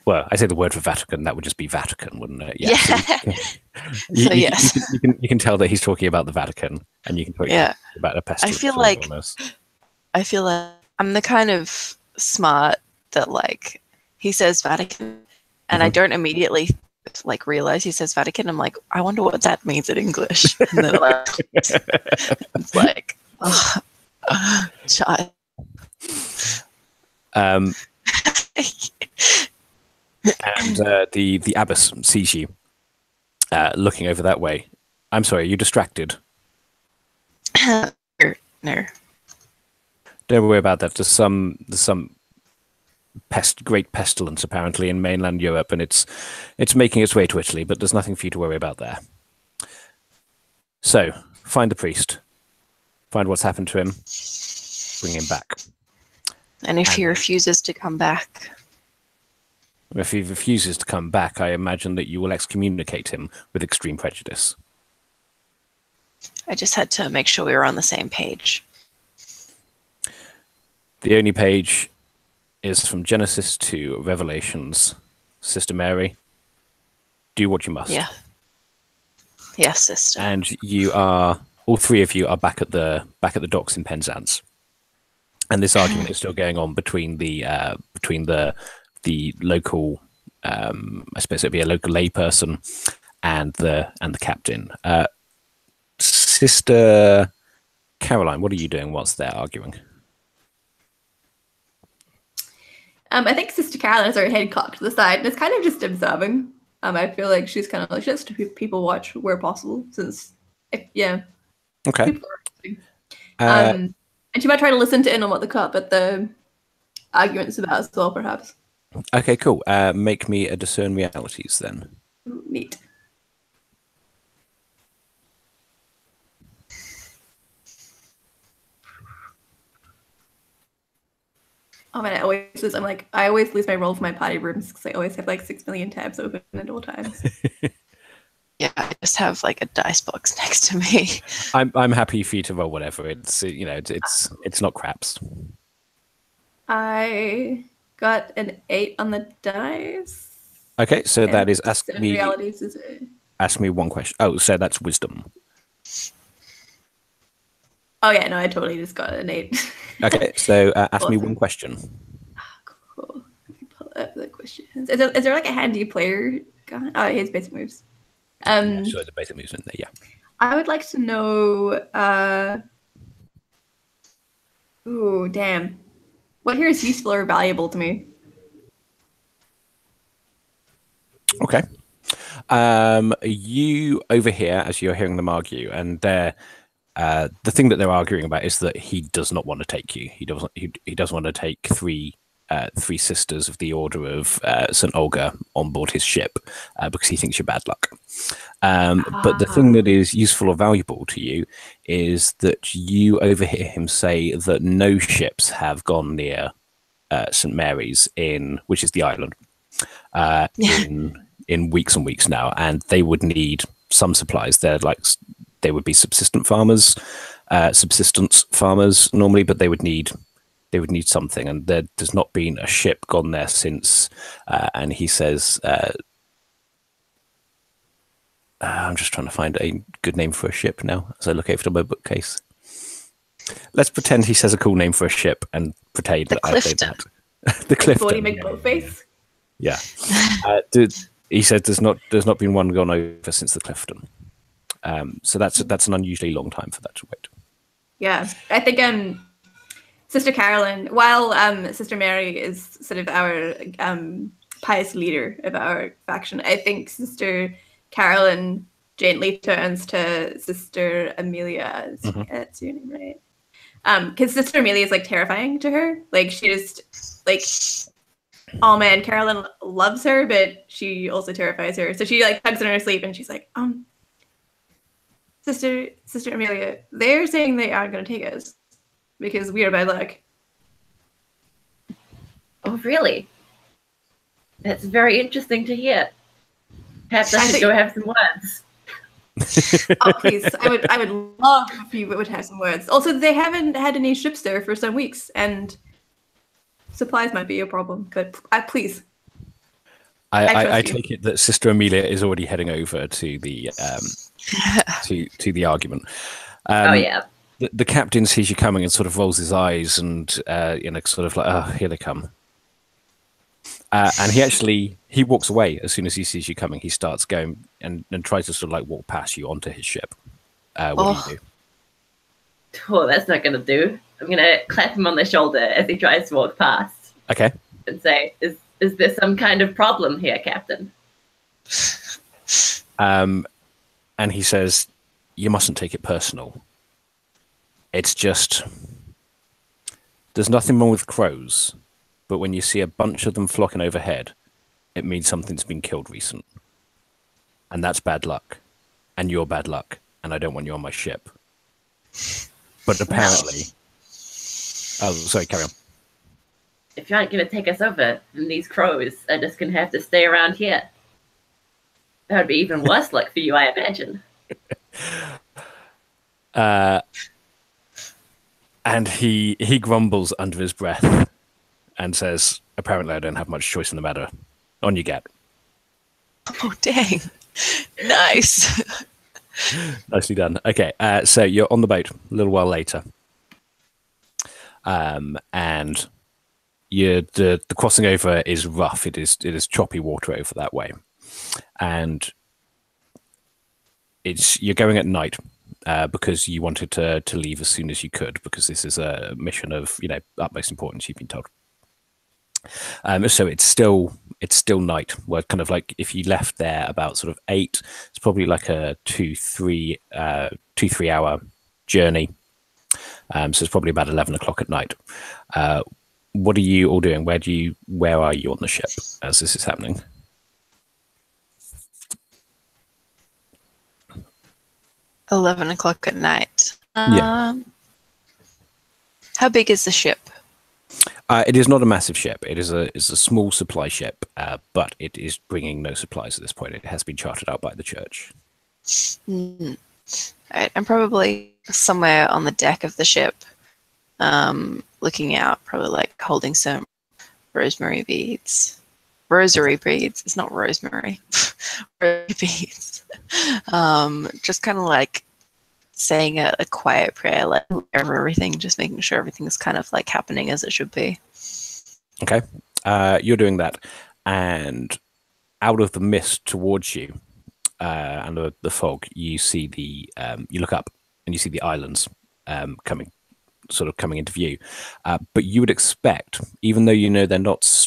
Well, I say the word for Vatican, that would just be Vatican, wouldn't it? Yeah. So yes. You can tell that he's talking about the Vatican, and you can talk Yeah. about a pestilence. feel or like- illness. I feel like I'm the kind of smart that like he says Vatican and I don't immediately like realize he says Vatican. I'm like, I wonder what that means in English. And then it's like, oh, child. And the abbess sees you looking over that way. I'm sorry, are you distracted? No. Don't worry about that. There's some great pestilence apparently in mainland Europe, and it's making its way to Italy. But there's nothing for you to worry about there. So find the priest. Find what's happened to him. bring him back. And if he And- refuses to come back, If he refuses to come back, I imagine that you will excommunicate him with extreme prejudice. I just had to make sure we were on the same page. The only page is from Genesis to Revelations. Sister Mary, do what you must. Yeah. Yes, sister. And you are, all three of you are back at the docks in Penzance. And this argument is still going on between the local, I suppose it'd be a local layperson, and the captain. Sister Caroline, what are you doing whilst they're arguing? I think Sister Caroline has her head cocked to the side and is kind of just observing. I feel like she's kind of like, just to people watch where possible, since, yeah. Okay. People are watching. And she might try to listen to in on what the argument's about as well, perhaps. Okay, cool. Make me a discern realities then. Neat. Oh man, I always lose my roll for my potty rooms because I always have like 6 million tabs open at all times. Yeah, I just have like a dice box next to me. I'm happy for you to roll whatever. It's it's not craps. I got an 8 on the dice. Okay, so that is ask Discern me realities is it? ask me one question. Oh, so that's wisdom. Oh yeah, no, I totally just got an 8. Okay, so ask me Awesome. one question. Cool. Let me pull up the questions. Is there like a handy player guy? Oh, his basic moves. So the basic moves in there, yeah. I would like to know. Ooh, damn. What here is useful or valuable to me? Okay. You overhear as you're hearing them argue, and the thing that they're arguing about is that he does not want to take you. He doesn't want to take three sisters of the Order of St. Olga on board his ship because he thinks you're bad luck. But the thing that is useful or valuable to you is that you overhear him say that no ships have gone near St. Mary's which is the island, in weeks and weeks now, and they would need some supplies. They would be subsistence farmers normally, but they would need something, and there's not been a ship gone there since. And he says, I'm just trying to find a good name for a ship now as I look over to my bookcase. Let's pretend he says a cool name for a ship and pretend that I say that. The Clifton. Body make boat face. Yeah. He said there's not been one gone over since the Clifton. So that's an unusually long time for that to wait. Yeah, I think Sister Caroline, while Sister Mary is sort of our pious leader of our faction, I think Sister Caroline gently turns to Sister Amelia. That's your name, right? Because Sister Amelia is like terrifying to her. Like she just like, oh man, Caroline loves her, but she also terrifies her. So she like tugs her in her sleep, and she's like, Sister Amelia, they're saying they aren't going to take us because we are bad luck. Oh, really? That's very interesting to hear. Perhaps I should go have some words. Oh, please. I would love if you would have some words. Also, they haven't had any ships there for some weeks, and supplies might be a problem, but please. I take it that Sister Amelia is already heading over to the to the argument. Oh yeah. The captain sees you coming and sort of rolls his eyes and sort of like, oh, here they come. And he walks away as soon as he sees you coming. He starts going and tries to sort of like walk past you onto his ship. What do you do? Oh, that's not going to do. I'm going to clap him on the shoulder as he tries to walk past. Okay. And say, is there some kind of problem here, Captain? And he says, you mustn't take it personal. It's just, there's nothing wrong with crows, but when you see a bunch of them flocking overhead, it means something's been killed recent. And that's bad luck. And you're bad luck. And I don't want you on my ship. But apparently, Oh, sorry, carry on. If you aren't going to take us over, then these crows are just going to have to stay around here. That would be even worse luck for you, I imagine. And he grumbles under his breath and says, apparently I don't have much choice in the matter. On you get. Oh, dang. Nice. Nicely done. Okay, so you're on the boat a little while later. And the crossing over is rough. It is choppy water over that way. And you're going at night because you wanted to leave as soon as you could, because this is a mission of utmost importance, you've been told. So it's still night. Well, kind of like if you left there about sort of 8, it's probably like a 2-3 hour journey. So it's probably about 11 o'clock at night. What are you all doing? Where are you on the ship as this is happening? 11 o'clock at night. Yeah. How big is the ship? It is not a massive ship. It's a small supply ship, but it is bringing no supplies at this point. It has been chartered out by the church. Mm. Right, I'm probably somewhere on the deck of the ship, looking out, probably like holding some rosary beads. It's not rosemary. Rosary beads. Just kind of like saying a quiet prayer, like over everything, just making sure everything's kind of like happening as it should be. Okay. You're doing that, and out of the mist towards you, and the fog, you see you look up and you see the islands coming into view. But you would expect, even though they're not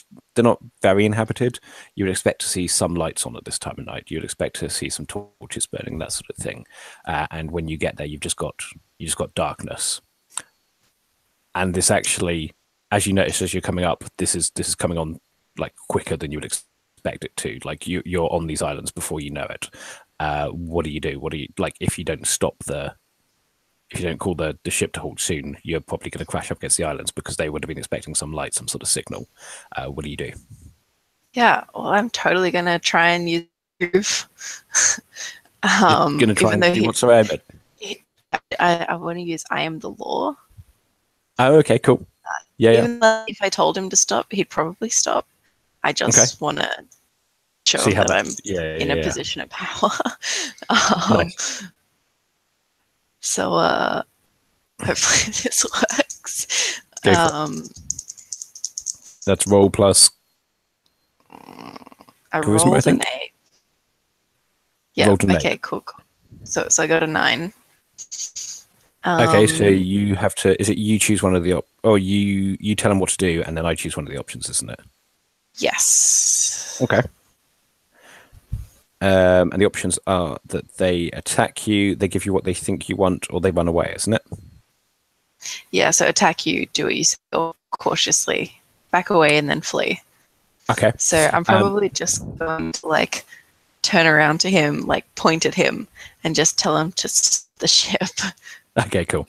very inhabited, you would expect to see some lights on at this time of night. You would expect to see some torches burning, that sort of thing. And when you get there, you've just got darkness. And this actually, as you notice as you're coming up, this is coming on like quicker than you would expect it to. Like you're on these islands before you know it. What do you do? Like if you don't call the ship to halt soon, you're probably going to crash up against the islands, because they would have been expecting some light, some sort of signal. What do you do? Yeah, well, I'm totally going to try and use proof. You're going to try and do whatsoever. I want to use I am the law. Oh, okay, cool. Even though if I told him to stop, he'd probably stop. I just want to show him that I'm in a position of power. Nice. So hopefully this works. That's roll plus I charisma, rolled I think. an 8. Yeah. Okay. Cool. So I got a 9. Okay, so you have to. Is it you choose one of the you tell them what to do, and then I choose one of the options, isn't it? Yes. Okay. And the options are that they attack you, they give you what they think you want, or they run away, isn't it? Yeah, so attack you, do what you say, or cautiously back away and then flee. Okay. So I'm probably just going to like turn around to him, like point at him, and just tell him to stop the ship. Okay, cool.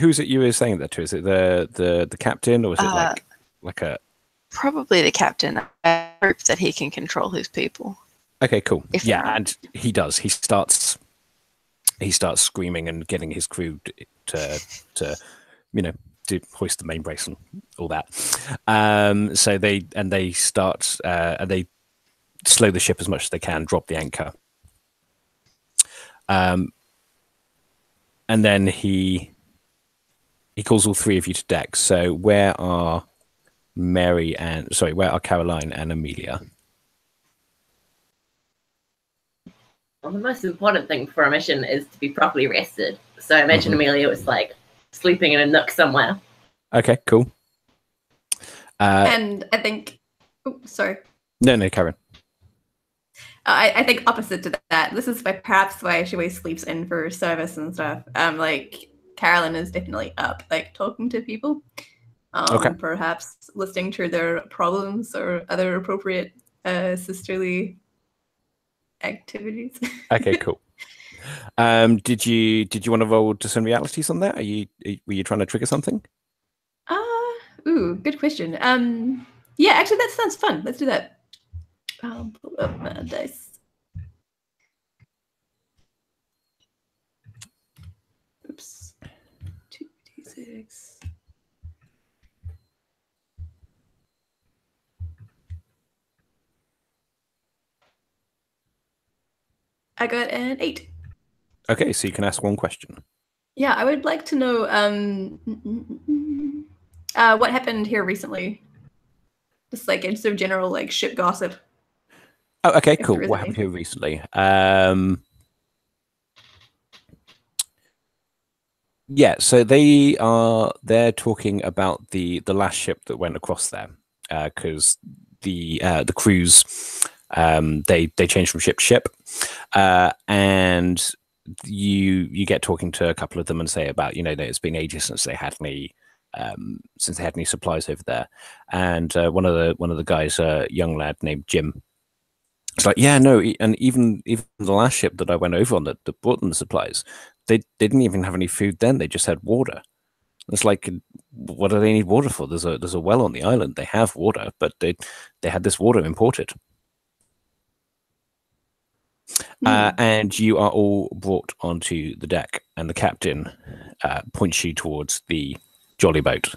Who's it you were saying that to? Is it the captain, or is it like a... Probably the captain. I hope that he can control his people. Okay, cool. And he does. He starts screaming and getting his crew to hoist the main brace and all that. So they start and they slow the ship as much as they can, drop the anchor. And then he calls all 3 of you to deck. So where are Caroline and Amelia? Well, the most important thing for a mission is to be properly rested. So I imagine Amelia was like sleeping in a nook somewhere. Okay, cool. And I think, sorry. No, Karen. I think opposite to that. This is perhaps why she always sleeps in for service and stuff. Like Carolyn is definitely up, like talking to people. Perhaps listening to their problems or other appropriate sisterly activities. Okay, cool. Did you want to roll discern realities on that? Were you trying to trigger something? Ooh, good question. Yeah, actually, that sounds fun. Let's do that. I'll pull up my dice. Oops. 2d6. I got an 8. Okay, so you can ask one question. Yeah, I would like to know what happened here recently. Just like in some general like ship gossip. Oh, okay, If cool. there is What any. happened here recently? Yeah, so they're talking about the last ship that went across there, because the crews they changed from ship to ship, and you get talking to a couple of them and say about that it's been ages since they had any supplies over there, and one of the guys, a young lad named Jim. It's like, yeah, no, and even the last ship that I went over on that brought them the supplies, they didn't even have any food then. They just had water. It's like, what do they need water for? There's a well on the island. They have water, but they had this water imported. And you are all brought onto the deck, and the captain points you towards the jolly boat.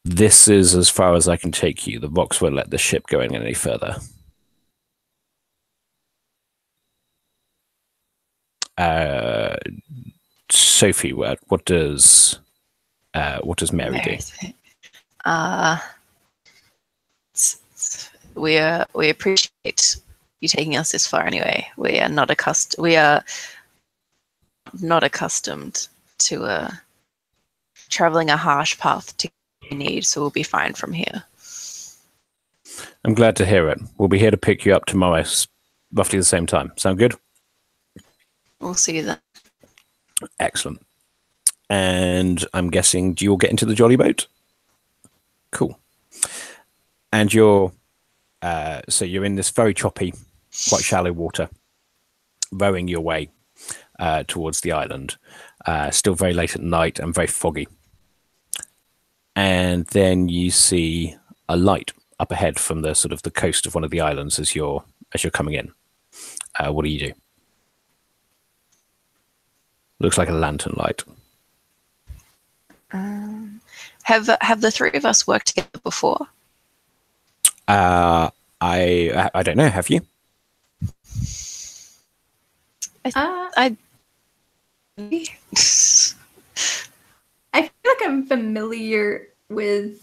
This is as far as I can take you. The rocks won't let the ship go any further. Sophie, what does Mary do? We appreciate you taking us this far. Anyway, we are not accustomed to traveling a harsh path to get what we need, so we'll be fine from here. I'm glad to hear it. We'll be here to pick you up tomorrow, roughly the same time. Sound good? We'll see you then. Excellent. And I'm guessing, do you all get into the jolly boat? Cool. And you're in this very choppy, quite shallow water, rowing your way towards the island. Still very late at night and very foggy. And then you see a light up ahead from the sort of the coast of one of the islands as you're coming in. What do you do? Looks like a lantern light. Have the three of us worked together before? I don't know. Have you? I feel like I'm familiar with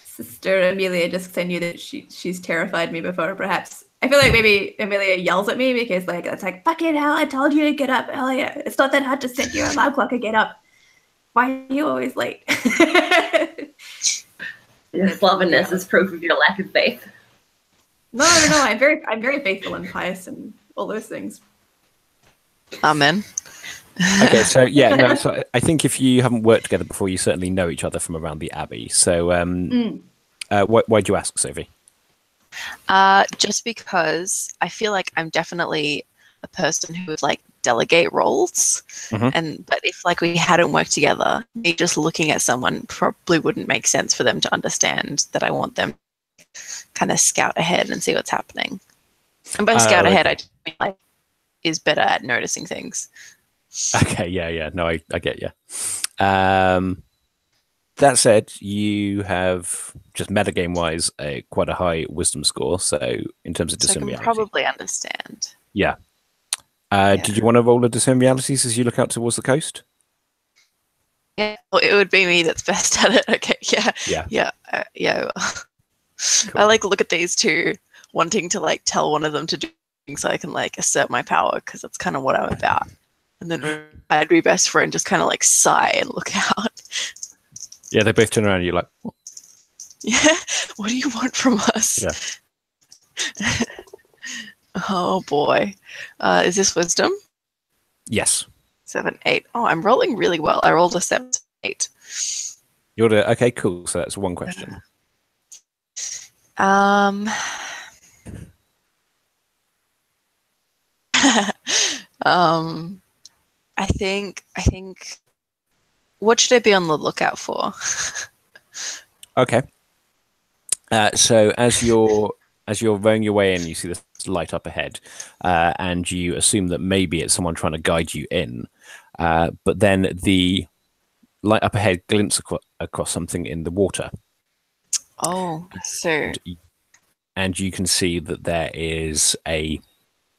Sister Amelia just because I knew that she's terrified me before. Perhaps I feel like maybe Amelia yells at me because it's like, fucking hell, I told you to get up. Hell yeah, it's not that hard to set your alarm clock and get up. Why are you always late? Your sloveness is proof of your lack of faith. No. I'm very faithful and pious and all those things. Amen. Okay, so yeah, no. So I think if you haven't worked together before, you certainly know each other from around the Abbey. So, why'd you ask, Sophie? Just because I feel like I'm definitely a person who would like delegate roles, but if like we hadn't worked together, me just looking at someone probably wouldn't make sense for them to understand that I want them to kind of scout ahead and see what's happening. And by scout ahead, I just mean like is better at noticing things. Okay, yeah. No, I get you. That said, you have just metagame wise quite a high wisdom score. So in terms of discern reality, I can probably understand. Yeah. Did you want to roll a discern realities as you look out towards the coast? Yeah, well, it would be me that's best at it. Okay, yeah. Cool. I like look at these two, wanting to like tell one of them to do things so I can like assert my power because that's kind of what I'm about. And then I'd be best friend, just kind of like sigh and look out. Yeah, they both turn around and you're like, what? Yeah, what do you want from us? Yeah. Oh boy. Is this wisdom? Yes. 7, 8. Oh, I'm rolling really well. I rolled a 7, 8. Okay, cool. So that's one question. I think What should I be on the lookout for? Okay. So as you're rowing your way in, you see this light up ahead, and you assume that maybe it's someone trying to guide you in. But then the light up ahead glints across something in the water, Oh, so and you can see that there is a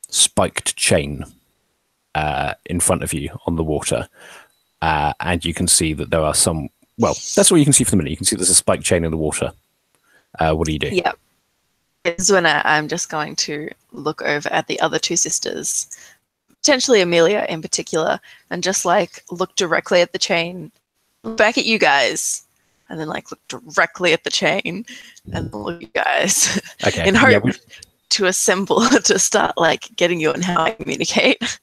spiked chain in front of you on the water, and you can see that there are some. Well, that's all you can see for the minute. You can see there's a spiked chain in the water. What do you do? yeah. This is when I'm just going to look over at the other two sisters, potentially Amelia in particular, and just like look directly at the chain, look back at you guys, and then like look directly at the chain and look at you guys Okay. in hope Yeah, to assemble to start like getting you on how I communicate.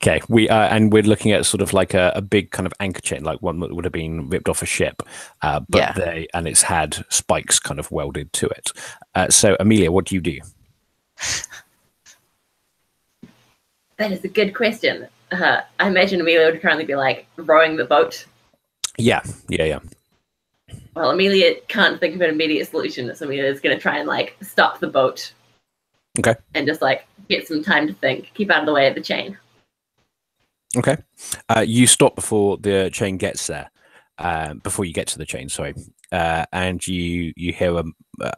okay. And we're looking at sort of like a big kind of anchor chain, like one that would have been ripped off a ship, but Yeah. it's had spikes kind of welded to it. So Amelia, what do you do? That is a good question. I imagine Amelia would currently be like rowing the boat. Yeah. Well, Amelia can't think of an immediate solution, so Amelia's going to try and like stop the boat. Okay. And just like get some time to think, keep out of the way of the chain. Okay. You stop before the chain gets there. Before you get to the chain, sorry, and you hear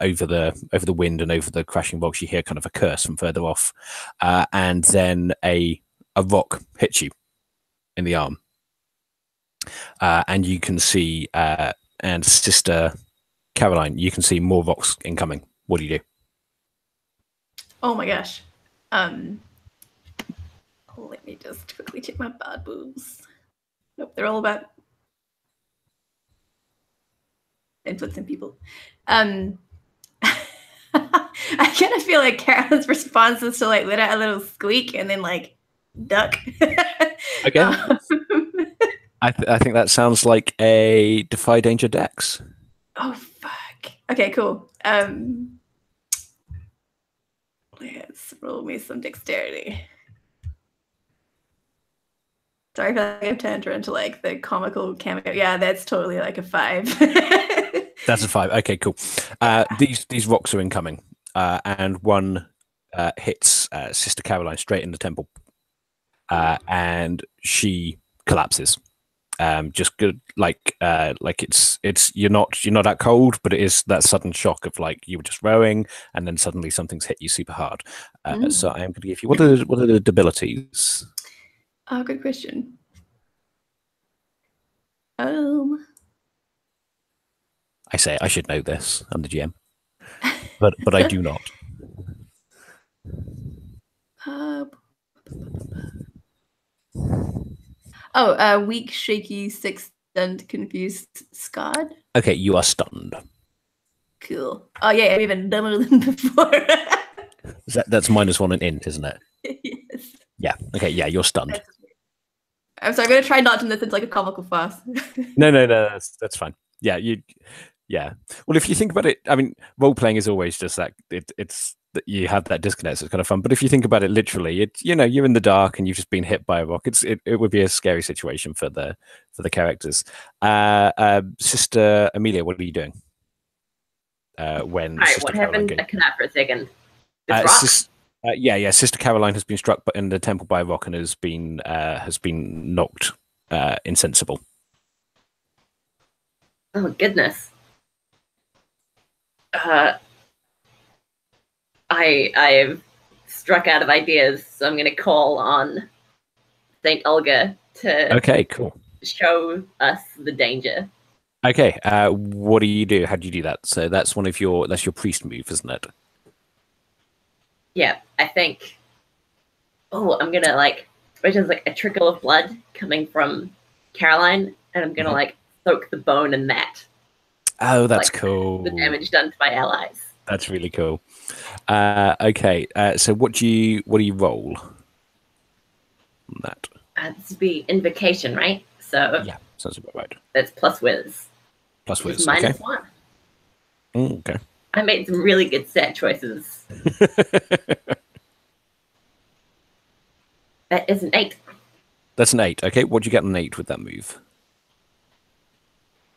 over the wind and over the crashing rocks, you hear kind of a curse from further off, and then a rock hits you in the arm, and you can see, and Sister Caroline, you can see more rocks incoming. What do you do? Oh my gosh. Let me just quickly check my bad boobs. Nope, they're all about influencing people. I kind of feel like Caroline's response is to like let out a little squeak and then like duck. Okay. I think that sounds like a Defy Danger Dex. Oh fuck. Okay, cool. Let's roll me some dexterity. Sorry if I've turned her into like the comical cameo. Yeah, that's totally like a 5. That's a 5. Okay, cool. These rocks are incoming, and one hits Sister Caroline straight in the temple, and she collapses. Just good, like it's you're not that cold, but it is that sudden shock of like you were just rowing, and then suddenly something's hit you super hard. So I am going to give you what are the debilities? Oh, good question. I say I should know this. I'm the GM, but I do not. Weak, shaky, sick, stunned, confused, scarred. Okay, you are stunned. Cool. Oh yeah, we've been dumber than before. That's -1 in int, isn't it? Yes. Yeah. Okay. Yeah, you're stunned. I'm sorry. I'm gonna try not to this into like a comical farce. No. That's fine. Yeah. Yeah. Well, if you think about it, I mean, role playing is always just that. It's that you have that disconnect. So it's kind of fun. But if you think about it literally, you're in the dark and you've just been hit by a rock. It would be a scary situation for the characters. Sister Amelia, what are you doing? When All right, Sister what Caroline happened? I cannot for a second. This rock? Yeah. Sister Caroline has been struck in the temple by a rock and has been knocked insensible. Oh goodness. I've struck out of ideas, so I'm going to call on Saint Olga to Okay, cool. show us the danger. Okay, what do you do? How do you do that? So that's that's your priest move, isn't it? Yeah, I think. Oh, I'm gonna which is like a trickle of blood coming from Caroline, and I'm gonna soak the bone in that. Oh, that's cool. The damage done to my allies. That's really cool. Okay, so what do you roll on that? This would be invocation, right? So Yeah, sounds about right. that's plus whiz. Plus whiz. It's Okay. -1. Okay. I made some really good set choices. That is an 8. That's an 8. Okay, what do you get on an 8 with that move?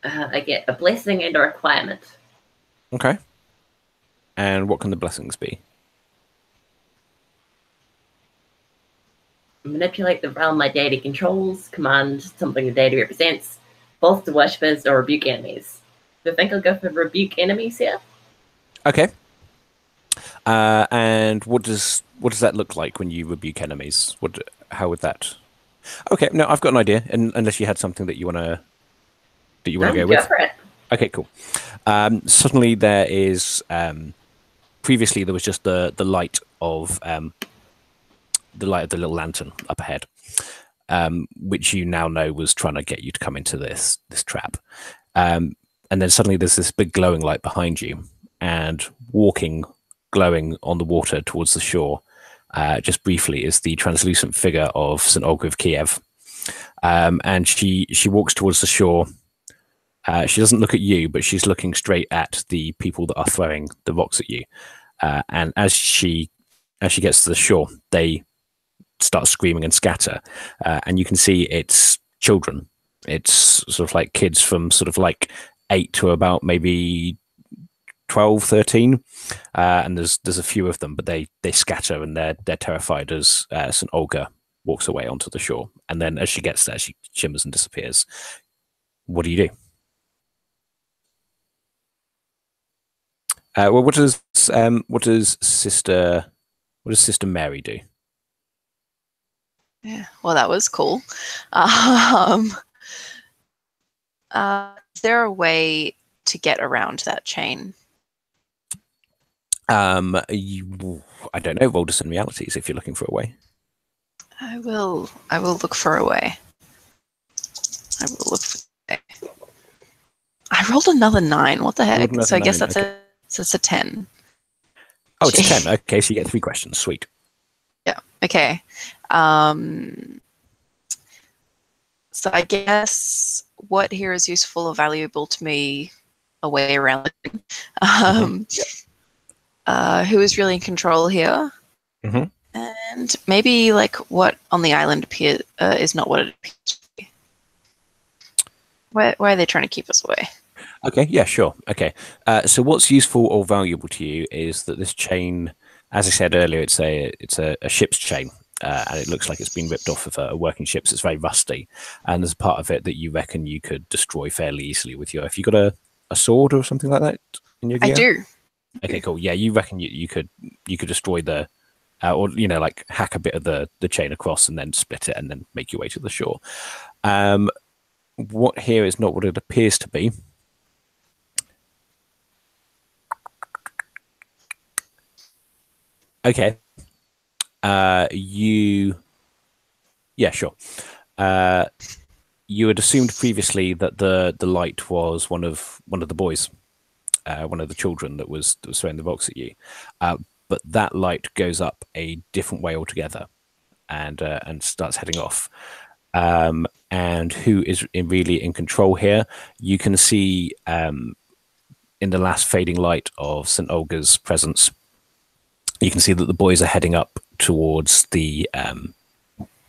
I get a blessing and a requirement. Okay. And what can the blessings be? Manipulate the realm my deity controls, command something the deity represents, bolster worshippers, or rebuke enemies. Do you think I'll go for rebuke enemies here? Okay. And what does that look like when you rebuke enemies? How would that? Okay, no, I've got an idea. And unless you had something that you wanna go with. Go for it. Okay, cool. Suddenly there is. Previously, there was just the light of the little lantern up ahead, which you now know was trying to get you to come into this trap. And then suddenly there's this big glowing light behind you, and walking, glowing on the water towards the shore, just briefly, is the translucent figure of St. Olga of Kiev. And she walks towards the shore. She doesn't look at you, but she's looking straight at the people that are throwing the rocks at you. And as she gets to the shore, they start screaming and scatter. And you can see it's children. It's sort of like kids from sort of like 8 to about maybe 12, 13. And there's a few of them, but they scatter and they're terrified as St. Olga walks away onto the shore. And then as she gets there, she shimmers and disappears. What do you do? Well, what does Sister Mary do? Yeah, well, that was cool. Is there a way to get around that chain? I don't know. Roll Discern Realities if you're looking for a way. I will look for a way. I will look for a way. I rolled another 9. What the heck? So I guess that's okay. It's a 10. Oh, it's a 10. Okay, so you get 3 questions. Sweet. Yeah. Okay. So I guess what here is useful or valuable to me, a way around it. Who is really in control here? Mm-hmm. And maybe like what on the island is not what it appears to be. Why are they trying to keep us away? Okay, yeah, sure. Okay. So what's useful or valuable to you is that this chain, as I said earlier, it's a ship's chain. And it looks like it's been ripped off of a working ship, so it's very rusty. And there's a part of it that you reckon you could destroy fairly easily with your... Have you got a sword or something like that in your gear? I do. Okay, cool. Yeah, you reckon you could destroy the... or, like hack a bit of the chain across and then split it and then make your way to the shore. What here is not what it appears to be. Okay. Yeah, sure. You had assumed previously that the light was one of the boys, one of the children that was throwing the rocks at you, but that light goes up a different way altogether, and starts heading off. And who is really in control here? You can see in the last fading light of St. Olga's presence. You can see that the boys are heading up towards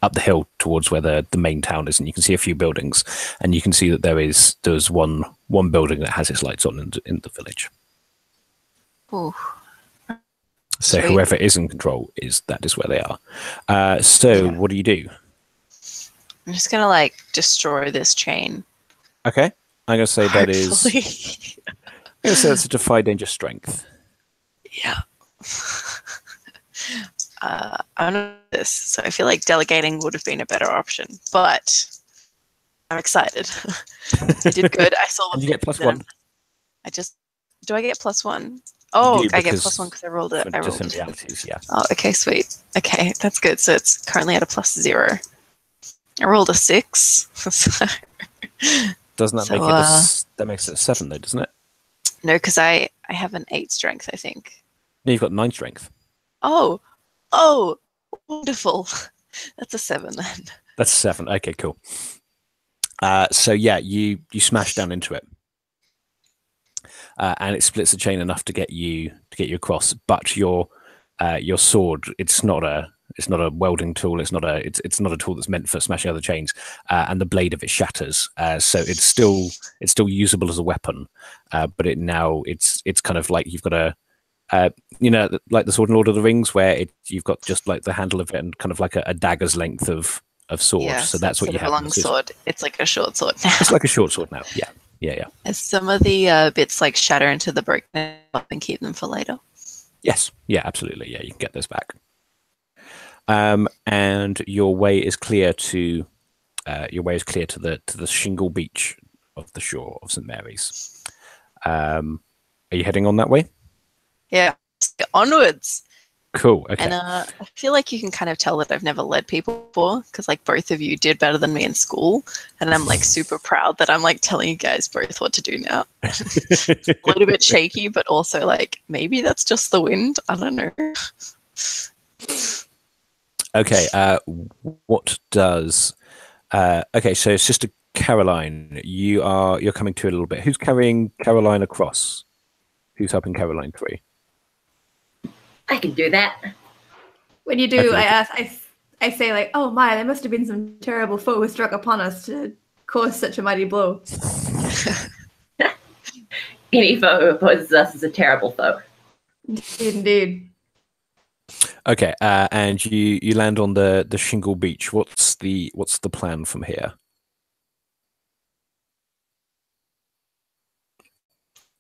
up the hill towards where the main town is, and you can see a few buildings, and you can see that there's one building that has its lights on in the village. Ooh. So Sweet. whoever is in control is where they are. So what do you do? I'm just gonna destroy this chain. Okay, I'm gonna say that is. Hopefully. I'm gonna say that's a defy danger strength. Yeah. I don't know this, so I feel like delegating would have been a better option, but I'm excited. I did good. I saw. And you get +1. Do I get +1? Oh, I get +1 because I rolled it. Just in realities, yeah. Oh, okay, sweet. Okay, that's good. So it's currently at a +0. I rolled a 6. Doesn't that make it? That makes it a 7, though, doesn't it? No, because I have an 8 strength, I think. No, you've got 9 strength. Oh, wonderful. That's a 7 then. That's a 7. Okay, cool. So yeah, you smash down into it, and it splits the chain enough to get you across. But your sword, it's not a It's not a welding tool. It's not a tool that's meant for smashing other chains. And the blade of it shatters. So it's still usable as a weapon, but it's kind of like you've got a like the sword in Lord of the Rings, where you've got just like the handle of it and kind of like a dagger's length of sword. Yeah, so that's what you have. A long sword. It's like a short sword now. It's like a short sword now. Yeah. As some of the bits like shatter into the broken up and keep them for later. Yes. Yeah. Absolutely. Yeah, you can get those back. And your way is clear to the shingle beach of the shore of St. Mary's. Are you heading on that way? Yeah, onwards. Cool. Okay. And I feel like you can kind of tell that I've never led people before, because like both of you did better than me in school, and I'm like super proud that I'm like telling you guys both what to do now. A little bit shaky, but also like maybe that's just the wind. I don't know. Okay. What does? Okay. So Sister Caroline, you're coming to a little bit. Who's carrying Caroline across? Who's helping Caroline through? I can do that. When you do, Okay. I say like, oh my, there must have been some terrible foe who struck upon us to cause such a mighty blow. Any foe who opposes us is a terrible foe. Indeed. Okay. And you land on the shingle beach. What's the plan from here?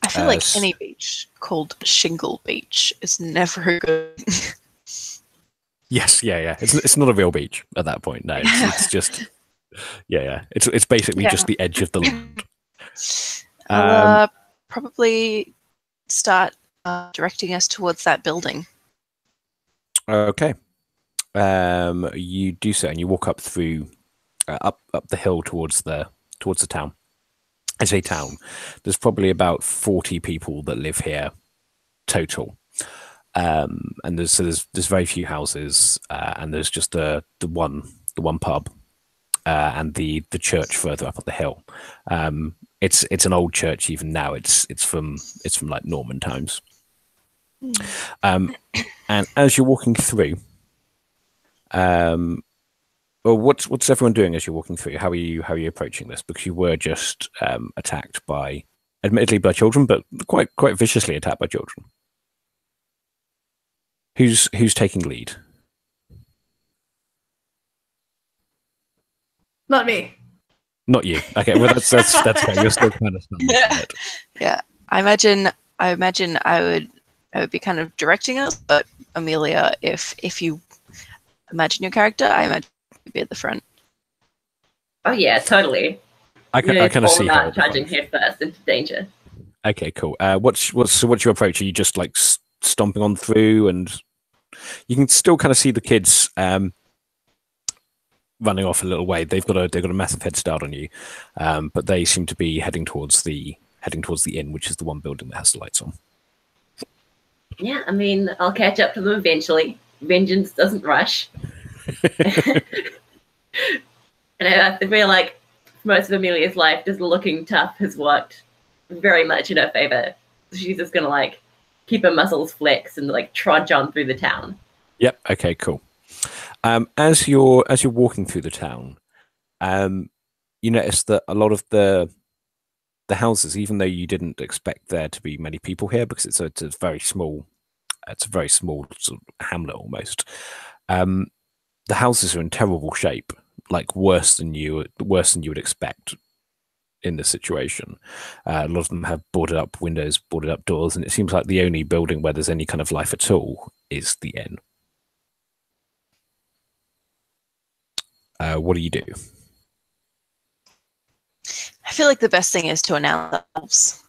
I feel like any beach called Shingle Beach is never good. Yes, yeah. It's not a real beach at that point. No, it's just yeah. It's basically just the edge of the land. I'll probably start directing us towards that building. Okay. You do so, and you walk up through up the hill towards the town. I say town. There's probably about 40 people that live here total, and there's very few houses, and there's just the one pub, and the church further up on the hill. It's an old church even now. It's from like Norman times. And as you're walking through, well, what's everyone doing as you're walking through? How are you approaching this? Because you were just attacked admittedly by children, but quite viciously attacked by children. Who's taking lead? Not me. Not you. Okay, well that's fair. You're still kind of stumbling. Yeah, I imagine I would be kind of directing us, but Amelia, if you imagine your character, I imagine you'd be at the front. Oh yeah, totally. I kind of see about charging head first into danger. Okay, cool. What's your approach? Are you just like stomping on through, and you can still kind of see the kids running off a little way? They've got a massive head start on you, but they seem to be heading towards the inn, which is the one building that has the lights on. Yeah, I mean, I'll catch up to them eventually. Vengeance doesn't rush. And I feel like most of Amelia's life, just looking tough has worked very much in her favor. She's just gonna like keep her muscles flexed and like trudge on through the town. Yep. Okay. Cool. As you're walking through the town, you notice that a lot of the houses, even though you didn't expect there to be many people here, because it's a very small sort of hamlet almost. The houses are in terrible shape, like worse than you would expect in this situation. A lot of them have boarded up windows, boarded up doors, and it seems like the only building where there's any kind of life at all is the inn. What do you do? I feel like the best thing is to announce ourselves.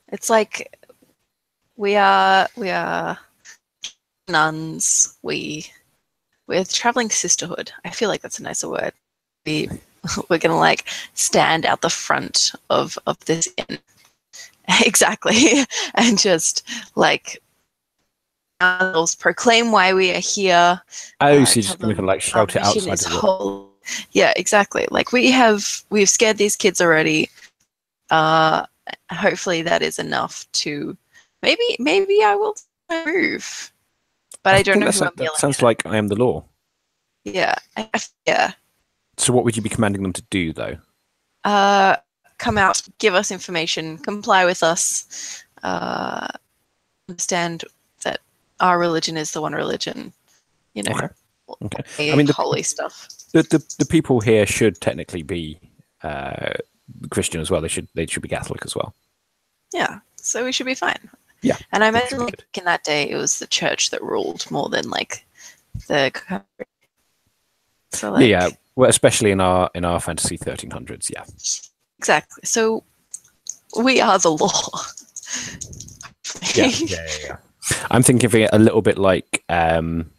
It's like we are nuns. We're the traveling sisterhood. I feel like that's a nicer word. We're gonna like stand out the front of this inn. Exactly. And just like ourselves proclaim why we are here. Oh, so you're just gonna like shout it outside the whole. Yeah, exactly. Like we've scared these kids already. Hopefully that is enough to maybe I will move. But I don't know who that sounds like I Am the Law. Yeah. Yeah. So what would you be commanding them to do, though? Come out, give us information, comply with us, understand that our religion is the one religion, you know, Okay. I mean, holy stuff. The people here should technically be Christian as well. They should be Catholic as well. Yeah, so we should be fine. Yeah. And I imagine like in that day it was the church that ruled more than like the country. So like, yeah. Well, especially in our fantasy 1300s. Yeah. Exactly. So we are the law. Yeah. I'm thinking of it a little bit like Northern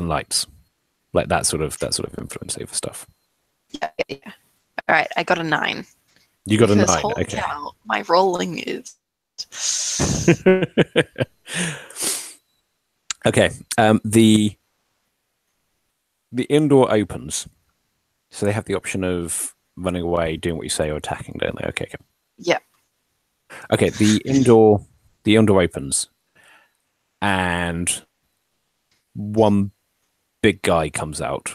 Lights, like that sort of influence over stuff. Yeah. All right, I got a 9. You got Because a 9. holy Okay. cow, my rolling is. Okay. The indoor opens, so they have the option of running away, doing what you say, or attacking, don't they? Okay. Yeah. Okay. The indoor opens, and one big guy comes out,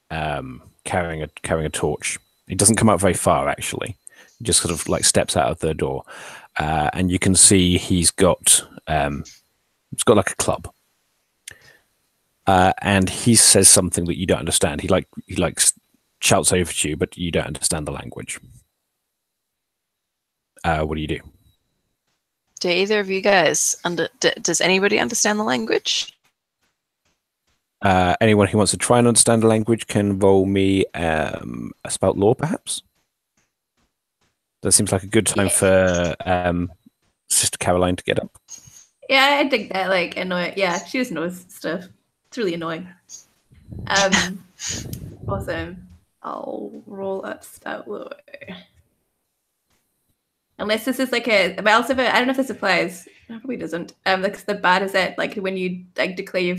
carrying a torch. He doesn't come out very far, actually. He just sort of like steps out of the door, and you can see he's got like a club, and he says something that you don't understand. He shouts over to you, but you don't understand the language. What do you do? Do either of you guys does anybody understand the language? Anyone who wants to try and understand the language can roll me a spout law, perhaps. That seems like a good time for Sister Caroline to get up. Yeah, I think that like annoying. Yeah, she just knows stuff. It's really annoying. Awesome. I'll roll up spout law. Unless this is like a, but also I don't know if this applies. It probably doesn't. Because the bad is that like when you like declare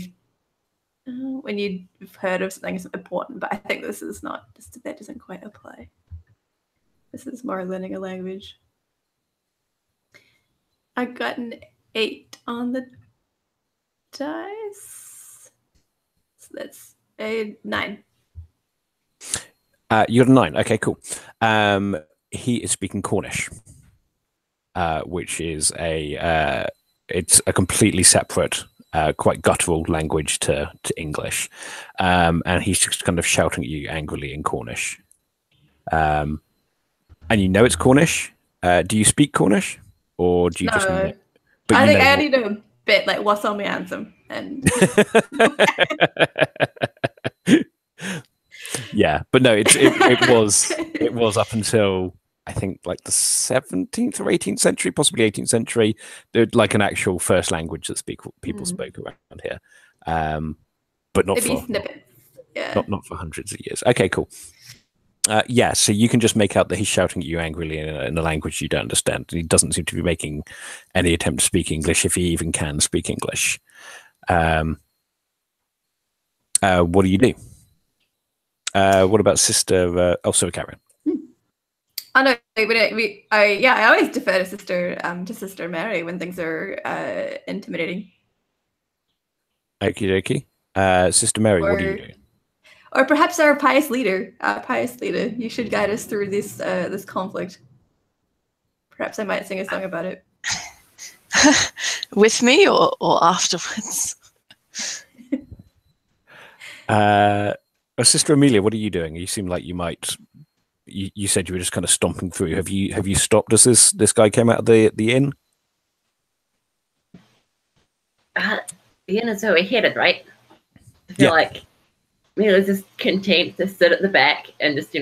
when you've heard of something is important, but I think this is not. That doesn't quite apply. This is more learning a language. I got an 8 on the dice, so that's a 9. You're 9. Okay, cool. He is speaking Cornish, which is it's a completely separate, quite guttural language to English, and he's just kind of shouting at you angrily in Cornish. And you know it's Cornish. Do you speak Cornish, or do you just know? I think I only know a bit, like what's on my anthem, and yeah, but no, it was up until I think like the 17th or 18th century, possibly 18th century, like an actual first language that people spoke around here, but not for snippets. Yeah. not for hundreds of years. Okay, cool. Yeah, so you can just make out that he's shouting at you angrily in a language you don't understand. He doesn't seem to be making any attempt to speak English, if he even can speak English. What do you do? What about Sister? Sorry, Karen. Oh no, I always defer to Sister Mary when things are intimidating. Okie dokie. Sister Mary, what do you do? Or perhaps our pious leader, you should guide us through this conflict. Perhaps I might sing a song about it. With me or afterwards? Sister Amelia, what are you doing? You seem like you might. You said you were just kind of stomping through. Have you stopped as this guy came out of the inn? The inn is over headed, right? I feel like Amelia's just content to sit at the back and just,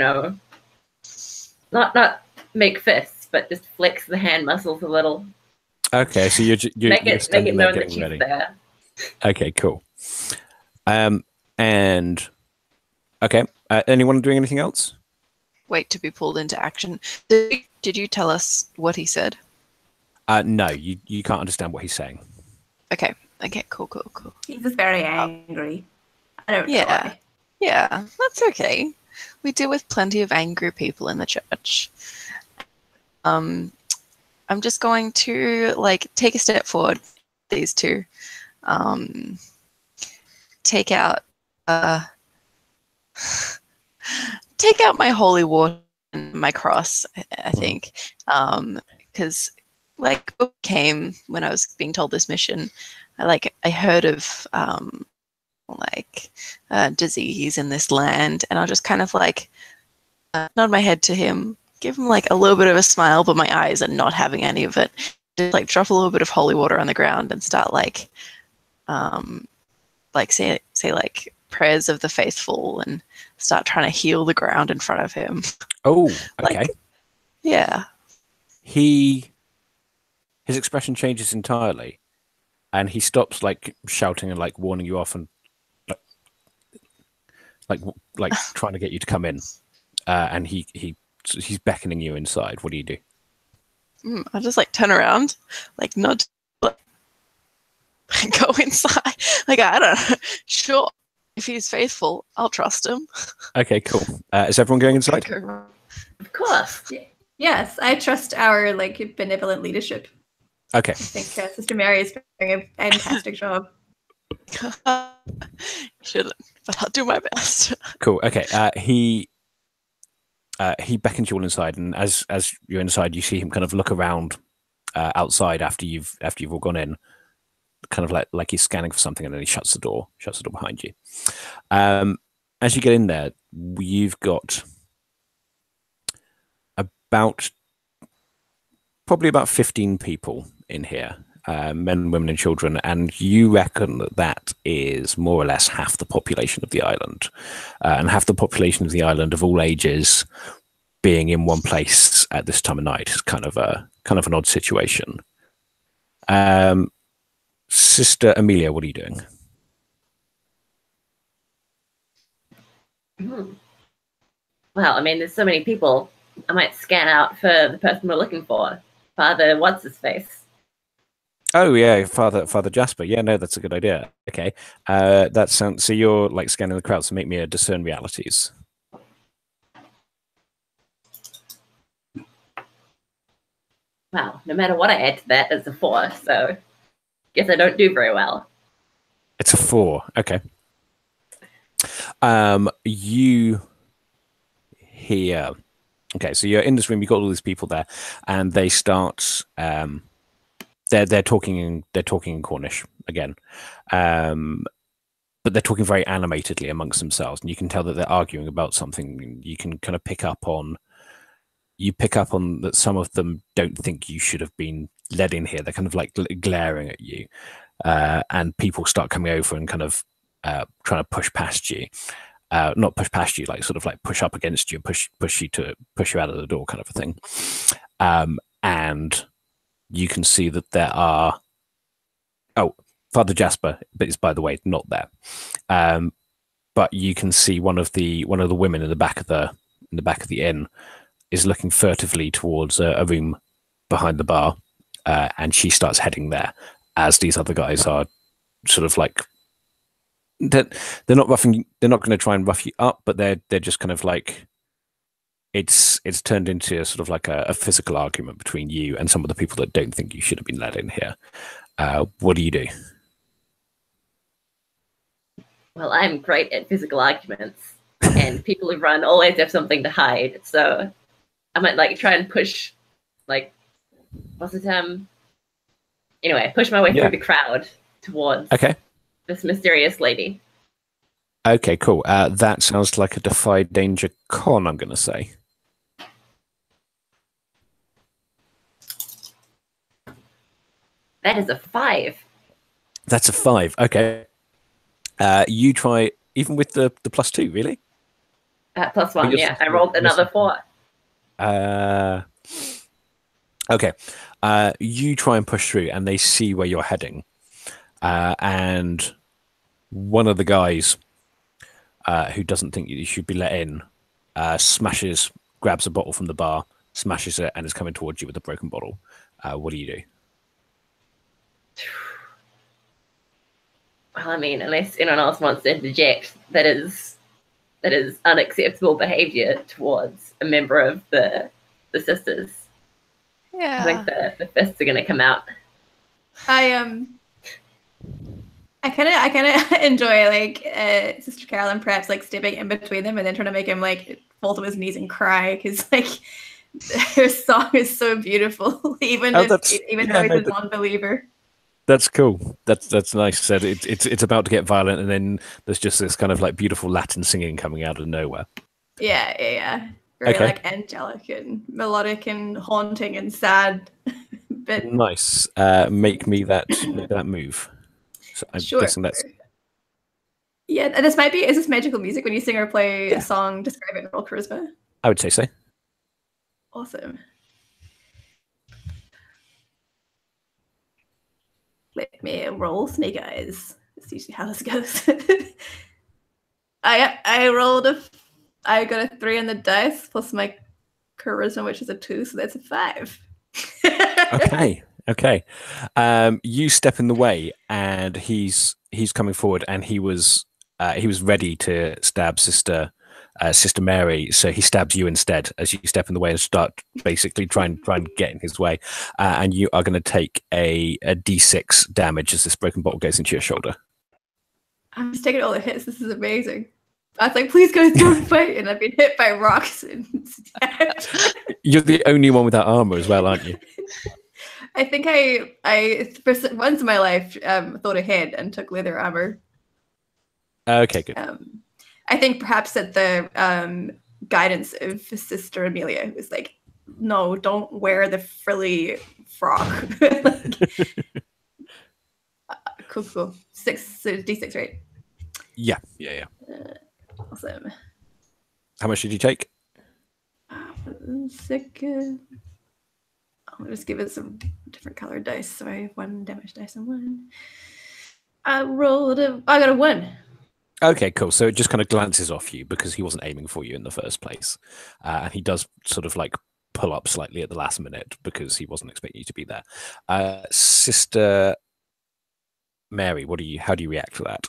not make fists, but just flex the hand muscles a little. Okay, so you're make it known that she's ready. There. Okay, cool. And okay, anyone doing anything else? Wait to be pulled into action. Did you tell us what he said? No, you can't understand what he's saying. Okay, cool. He's just very angry. I don't know why. Yeah, that's okay. We deal with plenty of angry people in the church. I'm just going to take a step forward. These two. take out take out my holy water and my cross, I think, because like came when I was being told this mission, I heard of disease in this land, and I'll just kind of like nod my head to him, give him like a little bit of a smile, but my eyes are not having any of it. Just like drop a little bit of holy water on the ground and start say like prayers of the faithful and start trying to heal the ground in front of him. Oh, okay. Yeah. His expression changes entirely, and he stops like shouting and like warning you off and like trying to get you to come in. And he's beckoning you inside. What do you do? I just like turn around, like nod, like, go inside. Like I don't know. Sure, if he's faithful, I'll trust him. Okay, cool. Is everyone going inside? Of course. Yes, I trust our like benevolent leadership. Okay. I think Sister Mary is doing a fantastic job. Shouldn't, but I'll do my best. Cool. Okay. He beckons you all inside, and as you're inside, you see him kind of look around outside after you've all gone in, kind of like he's scanning for something, and then he shuts the door behind you. As you get in there, you've got probably about 15 people in here, men, women, and children, and you reckon that is more or less half the population of the island, and half the population of the island of all ages being in one place at this time of night is kind of an odd situation. Sister Amelia, what are you doing? Well, I mean, there's so many people. I might scan out for the person we're looking for. Father, what's his face? Oh yeah, Father Jasper. Yeah, no, that's a good idea. Okay, that sounds. So you're like scanning the crowd. So make me a discern realities. Well, no matter what I add to that, it's a 4. So, guess I don't do very well. It's a 4. Okay. You hear. Okay, so you're in this room. You've got all these people there, and they start. They're talking in Cornish again, but they're talking very animatedly amongst themselves, and you can tell that they're arguing about something. You can kind of pick up on that some of them don't think you should have been led in here. They're kind of like glaring at you, and people start coming over and kind of trying to push past you. Not push past you, like sort of like push up against you, push you out of the door, kind of a thing. And you can see that there are. Oh, Father Jasper, but is by the way not there. But you can see one of the women in the back of the inn is looking furtively towards a room behind the bar, and she starts heading there as these other guys are sort of like. They're not going to try and rough you up, but they're just kind of like it's turned into a sort of like a physical argument between you and some of the people that don't think you should have been let in here. What do you do? Well, I'm great at physical arguments, and people who run always have something to hide. So I might like try and push, like, what's the term? Anyway, push my way through the crowd towards. Okay. This mysterious lady. Okay, cool. That sounds like a defy danger con, I'm going to say. That is a 5. That's a 5. Okay. You try, even with the +2, really? +1, yeah. I rolled another 4. Okay. You try and push through, and they see where you're heading. And one of the guys who doesn't think you should be let in grabs a bottle from the bar, smashes it, and is coming towards you with a broken bottle. What do you do? Well, I mean, unless anyone else wants to interject, that is unacceptable behavior towards a member of the sisters. Yeah. I think the fists are going to come out. I I kind of enjoy like Sister Carolyn perhaps like stepping in between them and then trying to make him like fall to his knees and cry because like her song is so beautiful, even though he's a non-believer. That's cool. That's nice. Said it's about to get violent, and then there's just this kind of like beautiful Latin singing coming out of nowhere. Yeah. Very like angelic and melodic and haunting and sad. But nice. Make that move. So I'm guessing that's. Yeah, and this might be. Is this magical music when you sing or play a song? Describe it and roll charisma. I would say so. Awesome. Let me roll snake eyes. That's usually how this goes. I rolled I got a 3 on the dice plus my charisma, which is a 2, so that's a 5. Okay. You step in the way, and he's coming forward, and he was ready to stab Sister Mary, so he stabs you instead as you step in the way and start basically trying to get in his way, and you are going to take a D6 damage as this broken bottle goes into your shoulder. I'm just taking all the hits. This is amazing. I was like, please go, don't fight, and I've been hit by rocks and stabbed. You're the only one without armor as well, aren't you? I think I for once in my life thought ahead and took leather armor. Okay, good. I think perhaps that the guidance of Sister Amelia was like, no, don't wear the frilly frock. Cool. 6, so D6, right? Yeah. Awesome. How much did you take? Second. I'll just give it some different colored dice. So I have 1 damage dice and 1. I got a 1. Okay, cool. So it just kind of glances off you because he wasn't aiming for you in the first place. And he does sort of like pull up slightly at the last minute because he wasn't expecting you to be there. Sister Mary, how do you react to that?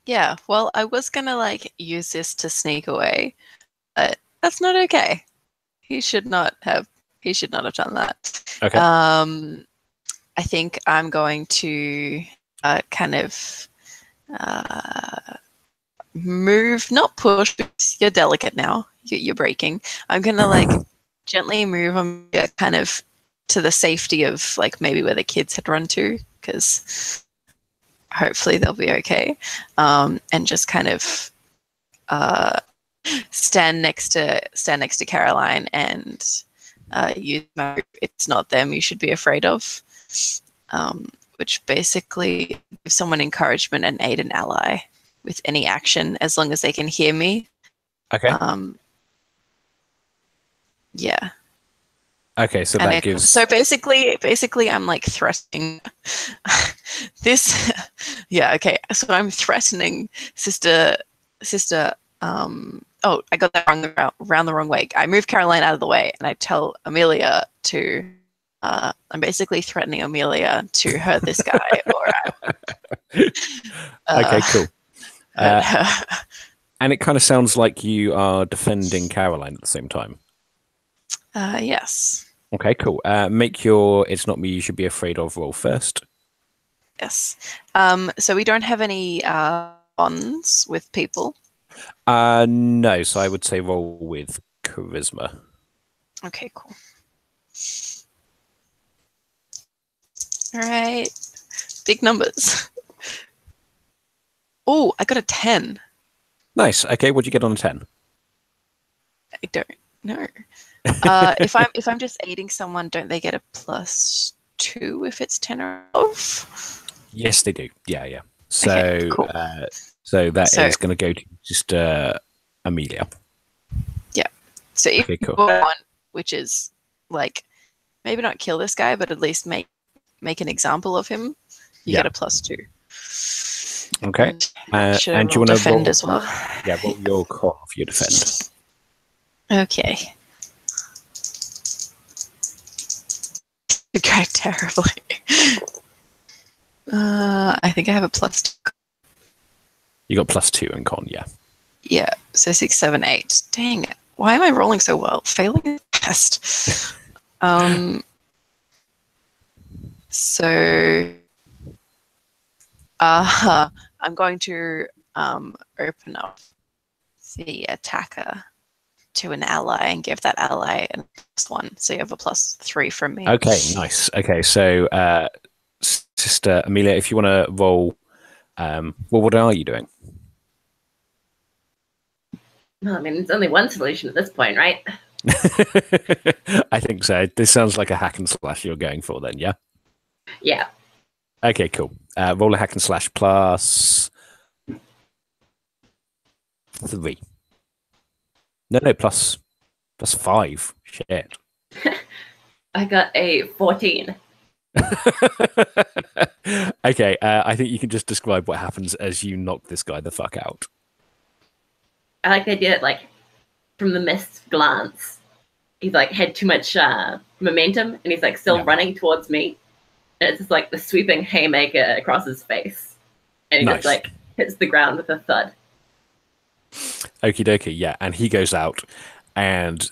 Yeah, well, I was gonna like use this to sneak away, but that's not okay. He should not have done that. Okay. I think I'm going to kind of move, not push, because you're delicate now. You're breaking. I'm gonna like gently move them kind of to the safety of like maybe where the kids had run to, because hopefully they'll be okay. And just kind of stand next to Caroline and use my "it's not them you should be afraid of," which basically gives someone encouragement and aid an ally with any action as long as they can hear me. Okay. Yeah. Okay, so that gives. So basically, I'm like threatening this. Yeah. Okay. So I'm threatening Sister. Oh, I got that round the wrong way. I move Caroline out of the way, and I tell Amelia to. I'm basically threatening Amelia to hurt this guy. Okay, cool. And it kind of sounds like you are defending Caroline at the same time. Yes. Okay, cool. Make your "it's not me you should be afraid of" roll first. Yes. So we don't have any bonds with people. No, so I would say roll with charisma. Okay, cool. All right. Big numbers. Oh, I got a 10. Nice. Okay, what'd you get on a 10? I don't know. If I'm just aiding someone, don't they get a +2 if it's 10 or above? Yes, they do. Yeah. So, okay, cool. So that is going to go to just Amelia. Yeah. So if okay, cool. you want, which is like maybe not kill this guy, but at least make an example of him, you get a +2. Okay. And do you want to defend as well? Yeah, roll your con for your defend. Okay. It tried terribly. I think I have a +2. You got +2 in con, yeah. Yeah, so 6, 7, 8. Dang it. Why am I rolling so well? Failing is best. So I'm going to open up the attacker to an ally and give that ally a +1. So you have a +3 from me. Okay, nice. Okay, so Sister Amelia, if you want to roll, well, what are you doing? Well, I mean, it's only one solution at this point, right? I think so. This sounds like a hack and slash you're going for then, yeah? Yeah. Okay, cool. Roll a hack and slash +3. No, +5. Shit. I got a 14. Okay, I think you can just describe what happens as you knock this guy the fuck out. I like the idea that, like, from the mist glance, he's like had too much momentum, and he's like still running towards me. And it's just like the sweeping haymaker across his face, and he Nice. just like hits the ground with a thud. Okie dokie, yeah, and he goes out, and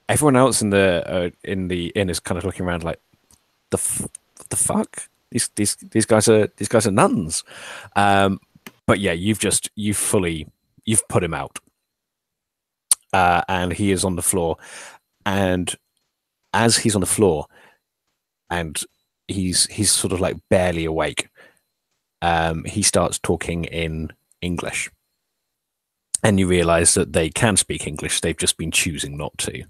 everyone else in the inn is kind of looking around like, what the fuck? These guys are nuns. But yeah, you've put him out, and he is on the floor. And as he's on the floor, and he's sort of like barely awake, he starts talking in English, and you realize that they can speak English. They've just been choosing not to,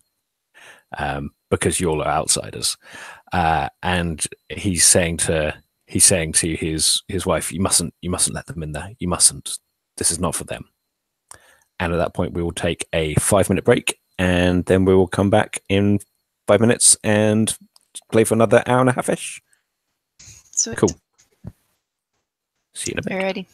because you all are outsiders. And he's saying to his wife, you mustn't let them in there. You mustn't. This is not for them. And at that point, we will take a 5-minute break, and then we will come back in 5 minutes and play for another hour and a half-ish. Sweet. Cool. See you in a bit. Alrighty.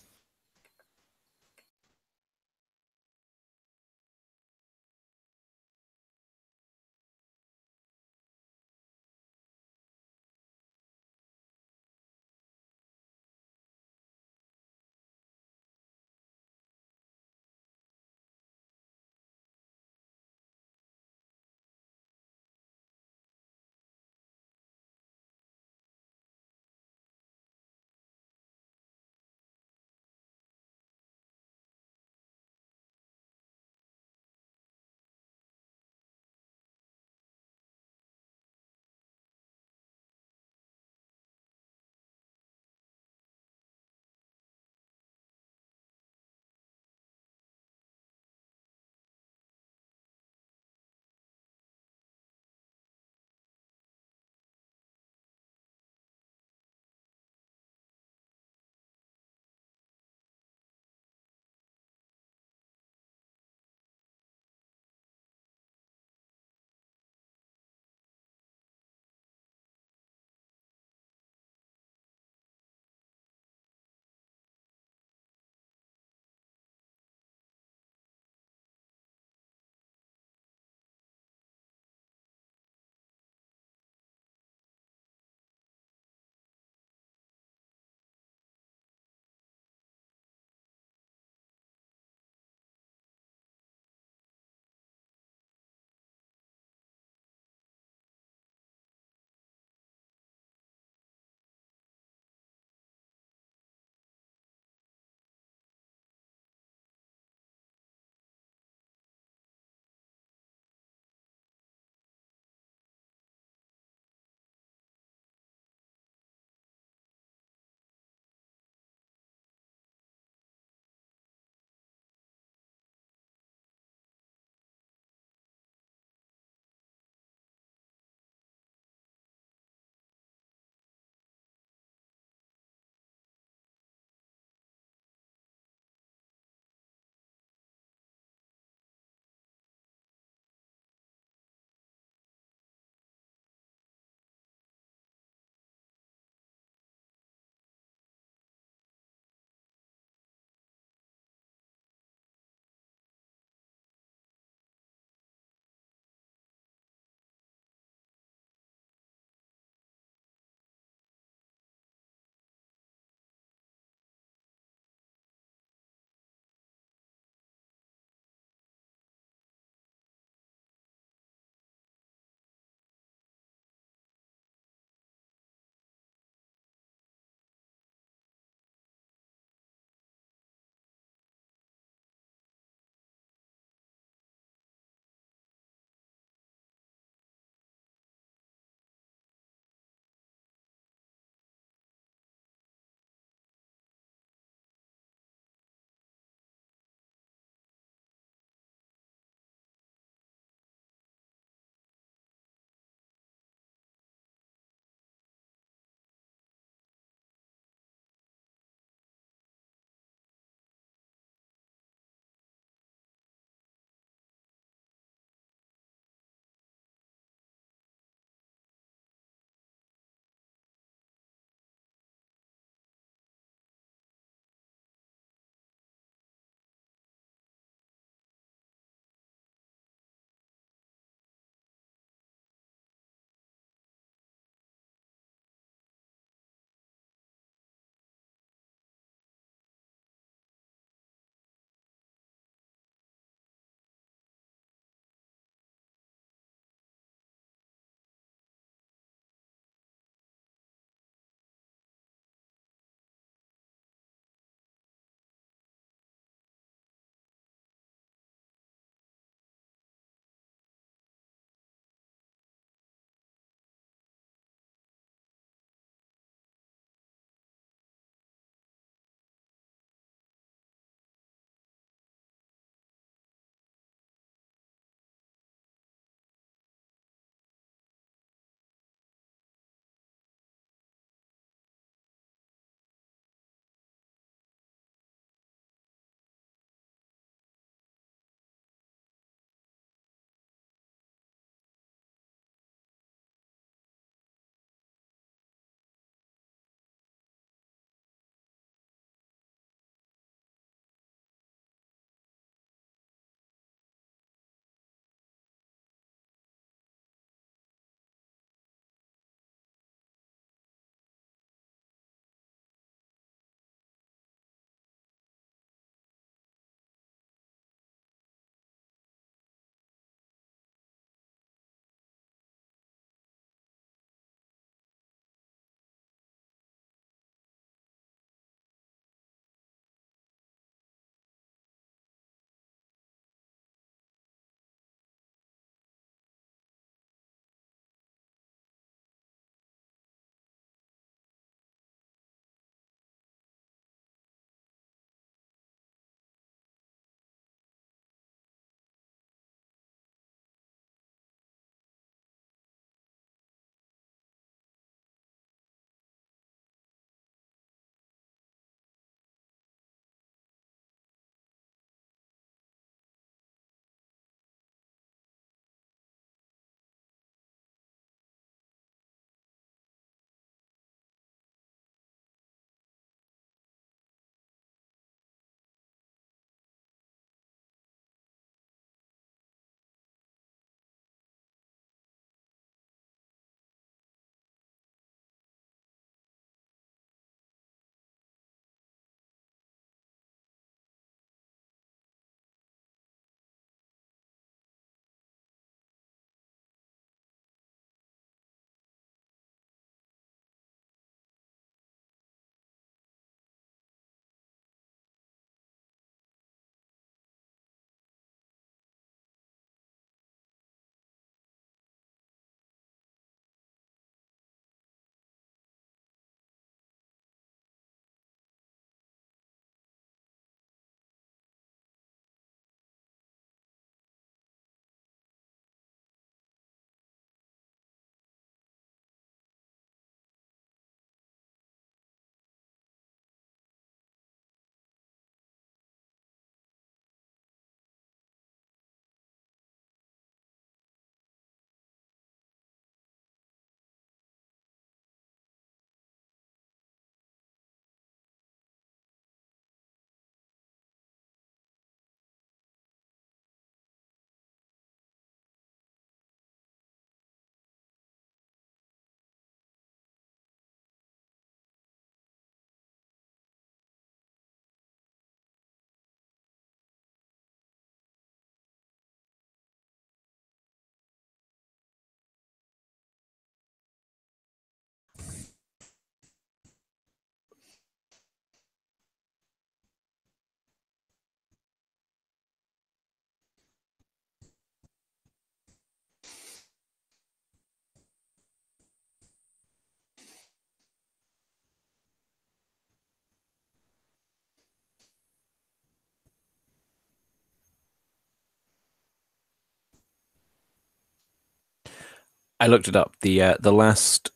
I looked it up. The last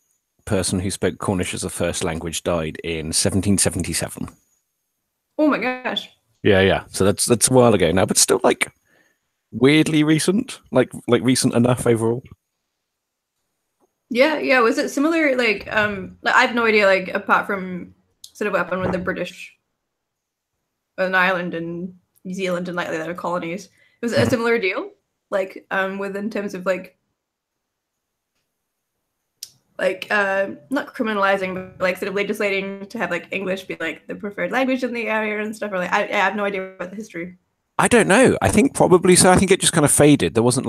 person who spoke Cornish as a first language died in 1777. Oh my gosh. Yeah. So that's a while ago now, but still like weirdly recent, like recent enough overall. Yeah. Was it similar? Like I have no idea. Like apart from sort of what happened with the British on Ireland and New Zealand and like the other colonies, was it a similar deal? Like with in terms of like not criminalizing, but like sort of legislating to have like English be like the preferred language in the area and stuff. Or like I have no idea about the history. I don't know. I think probably so. I think it just kind of faded. There wasn't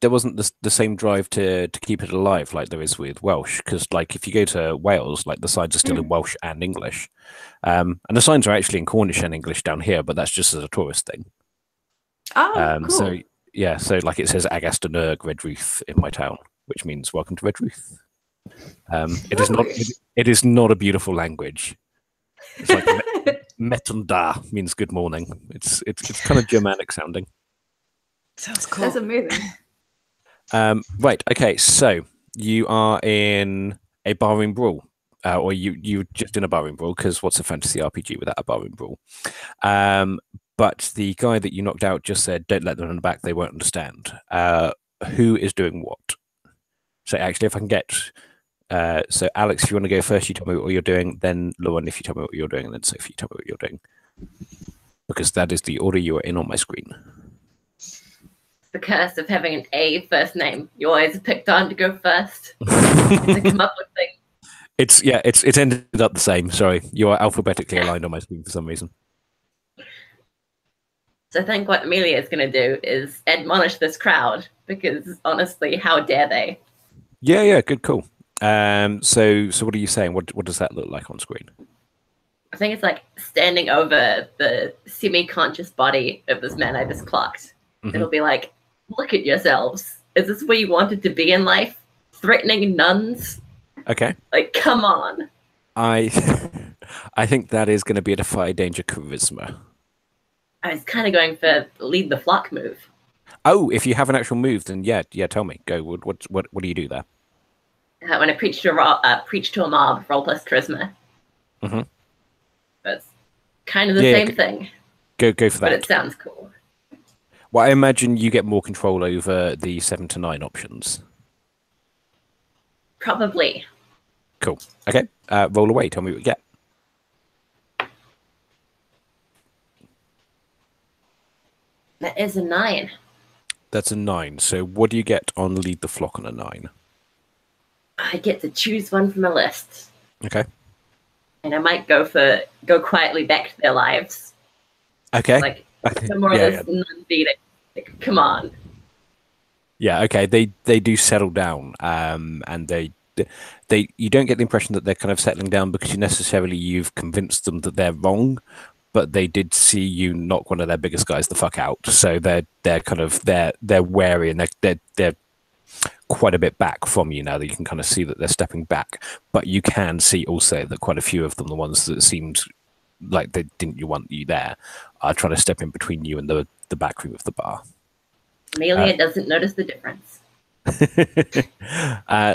the same drive to keep it alive like there is with Welsh. Because like if you go to Wales, like the signs are still in Welsh and English, and the signs are actually in Cornish and English down here, but that's just as a tourist thing. Oh, cool. So yeah, so like it says Agastan Redruth in my town, which means welcome to Redruth. It is not a beautiful language. It's like Metunda means good morning. It's kind of Germanic sounding. Sounds cool. That's amazing. Right. Okay. So you are in a barroom brawl, or you just in a barroom brawl because what's a fantasy RPG without a barroom brawl? But the guy that you knocked out just said, "Don't let them in the back; they won't understand." Who is doing what? So actually, if I can get, so Alex, if you want to go first, you tell me what you're doing. Then Lauren, if you tell me what you're doing, and then Sophie, tell me what you're doing, because that is the order you are in on my screen. The curse of having an A first name. You always picked on to go first. To come up with things. It's ended up the same. Sorry, you are alphabetically aligned on my screen for some reason. So I think what Amelia is going to do is admonish this crowd because honestly, how dare they? Yeah, good, cool. So what are you saying? What does that look like on screen? I think it's like standing over the semi-conscious body of this man I just clocked. Mm-hmm. It'll be like, look at yourselves. Is this where you wanted to be in life? Threatening nuns? Okay. Like, come on. I think that is going to be a defy danger charisma. I was kind of going for lead the flock move. Oh, if you have an actual move, then yeah, tell me. Go. What do you do there? When I preach to a mob, roll plus charisma. Mm-hmm. That's kind of the same thing. Go for that. But it sounds cool. Well, I imagine you get more control over the 7 to 9 options. Probably. Cool. Okay. Roll away. Tell me what you get. That is a 9. That's a 9. So what do you get on lead the flock on a 9? I get to choose one from a list. Okay. And I might go quietly back to their lives. Okay. Like some more or less non-beating. Like, come on. Yeah, okay. They do settle down. And they you don't get the impression that they're kind of settling down because you've convinced them that they're wrong, but they did see you knock one of their biggest guys the fuck out. So they're wary and they're quite a bit back from you now that you can kind of see that they're stepping back. But you can see also that quite a few of them, the ones that seemed like they didn't want you there, are trying to step in between you and the back room of the bar. Amelia doesn't notice the difference.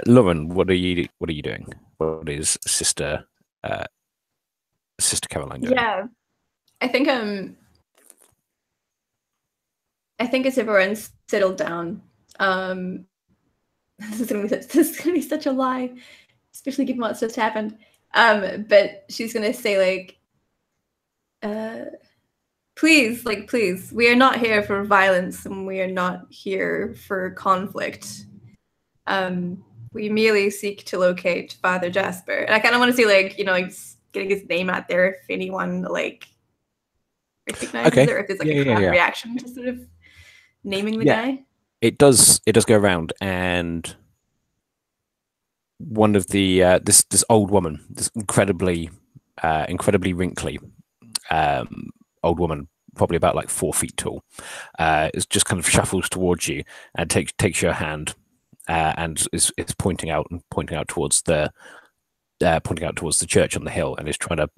Lauren, what are you doing? What is Sister Caroline doing? Yeah, I think as everyone's settled down, this is gonna be such a lie, especially given what's just happened. But she's gonna say please, we are not here for violence and we are not here for conflict. We merely seek to locate Father Jasper. And I kind of want to see getting his name out there if anyone recognizes it, or if there's a crowd reaction to sort of naming the guy. It does go around, and one of the this old woman, this incredibly wrinkly old woman, probably about like 4 feet tall, is just kind of shuffles towards you and takes your hand and is pointing out towards the church on the hill, and is kind of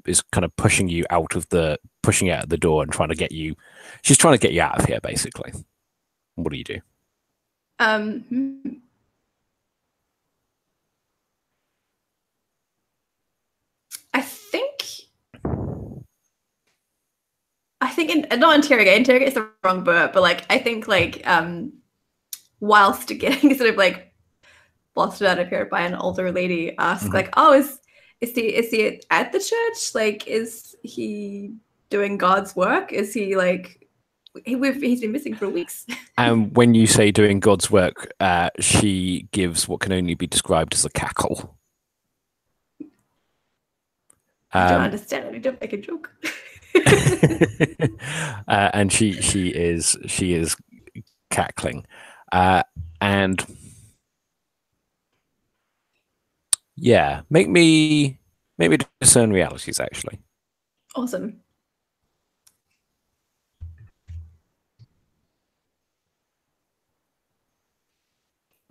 pushing you out the door and trying to get you. She's trying to get you out of here, basically. What do you do? Hmm. I think not interrogate. Interrogate is the wrong verb, but like I think like whilst getting sort of like blasted out of here by an older lady, ask like, oh, is he at the church? Like, is he doing God's work? Is he like he's been missing for weeks? And when you say doing God's work, she gives what can only be described as a cackle. I don't understand. I don't make a joke. And she is cackling, and yeah, make me discern realities actually. Awesome.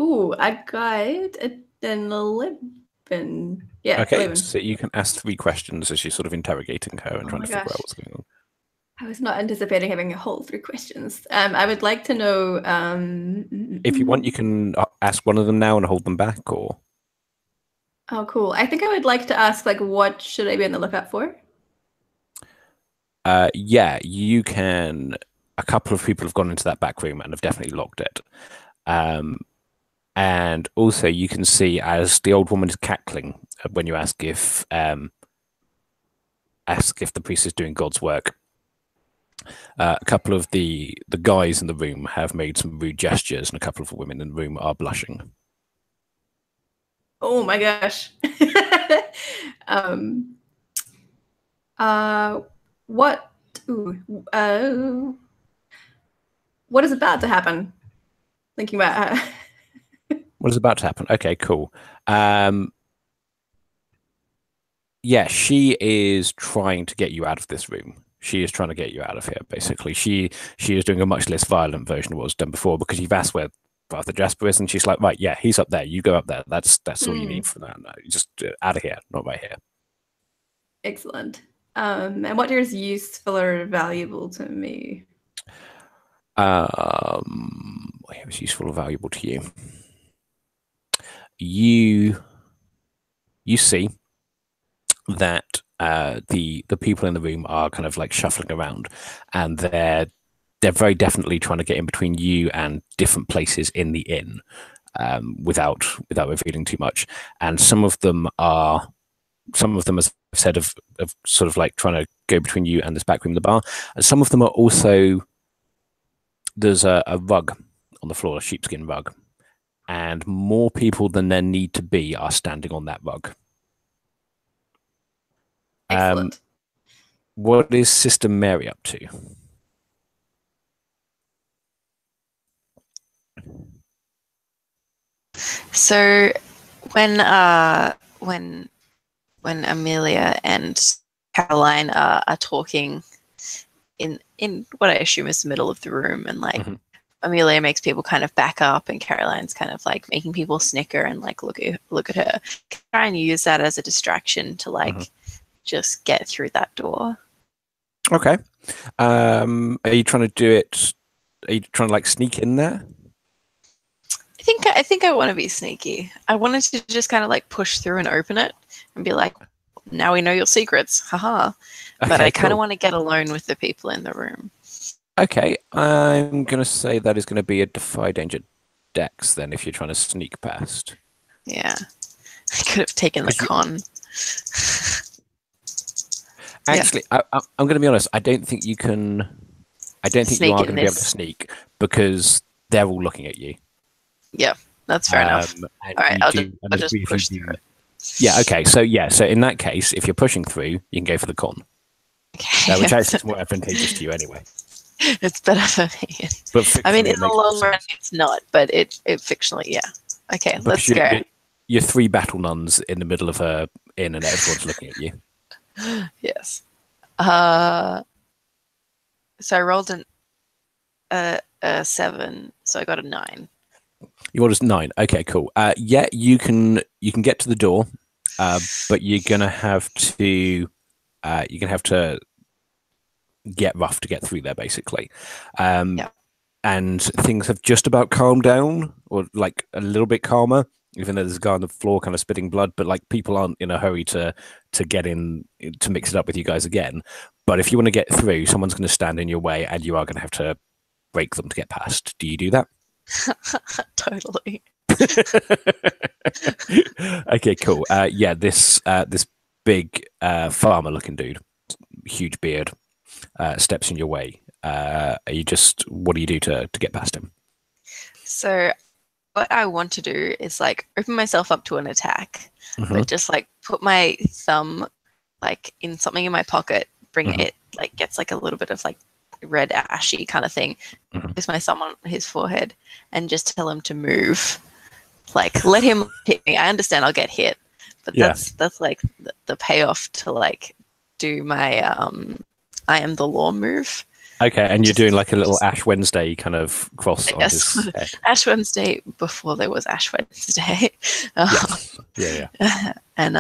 Ooh, I got an 11. Yeah, Okay, 11. so you can ask 3 questions as you're sort of interrogating her and trying to figure out what's going on. I was not anticipating having a whole 3 questions. I would like to know. If you want, you can ask one of them now and hold them back, or. Oh, cool. I think I would like to ask, like, what should I be on the lookout for? Yeah, you can. A couple of people have gone into that back room and have definitely locked it. And also, you can see as the old woman is cackling when you ask if the priest is doing God's work. A couple of the guys in the room have made some rude gestures, and a couple of the women in the room are blushing. Oh my gosh. What? What is about to happen? Thinking about What is about to happen? Okay, cool. Yeah, she is trying to get you out of this room. She is trying to get you out of here, basically. She is doing a much less violent version of what was done before, because you've asked where Father Jasper is, and she's like, right, yeah, he's up there. You go up there. That's all you need for that. No, just out of here, not right here. Excellent. And what is useful or valuable to me? What was useful or valuable to you? You see that the people in the room are kind of like shuffling around, and they're very definitely trying to get in between you and different places in the inn, without revealing too much. And some of them, as I've said, of sort of like trying to go between you and this back room, the bar. And some of them are also, there's a rug on the floor, a sheepskin rug, and more people than there need to be are standing on that rug. Excellent. What is Sister Mary up to? So when Amelia and Caroline are talking in what I assume is the middle of the room, and like Amelia makes people kind of back up, and Caroline's kind of like making people snicker and like look at her, try and use that as a distraction to like just get through that door. Okay. Are you trying to do it? Are you trying to like sneak in there? I think I want to be sneaky. I wanted to just kind of like push through and open it and be like, now we know your secrets, haha. But Okay, I kind of cool. want to get alone with the people in the room. Okay, I'm going to say that is going to be a Defy Danger Dex then, if you're trying to sneak past. Yeah. I could have taken the con. Actually, I'm going to be honest. I don't think you can. I don't think you Sneak are in going to be able to this. sneak, because they're all looking at you. Yeah, that's fair enough. And All right, you I'll do- and just if you push do- through it. Yeah. Okay. So in that case, if you're pushing through, you can go for the con, Okay. which actually is more advantageous to you anyway. It's better for me. But I mean, fictionally, in it the makes long more run, sense. it's not, but it fictionally, yeah. Okay, let's Because go. you're 3 battle nuns in the middle of a inn, and everyone's looking at you. Yes. So I rolled a 7, so I got a 9. You rolled a 9. Okay, cool. Yeah, you can get to the door, but you're gonna have to get rough to get through there, basically. Yeah. and things have just about calmed down, or like a little bit calmer, even though there's a guy on the floor kind of spitting blood. But like people aren't in a hurry to get in to mix it up with you guys again. But if you want to get through, someone's going to stand in your way, and you are going to have to break them to get past. Do you do that? Totally. Okay, cool. Yeah, this big farmer-looking dude, huge beard, steps in your way. What do you do to get past him? So what I want to do is like open myself up to an attack, but just like put my thumb like in something in my pocket, bring it like gets like a little bit of like red ashy kind of thing, place my thumb on his forehead and just tell him to move. Like let him hit me. I understand I'll get hit, but that's like the payoff to like do my I am the law move. Okay, and you're doing like a little Ash Wednesday kind of cross on his head. Ash Wednesday before there was Ash Wednesday. Yes. Yeah. And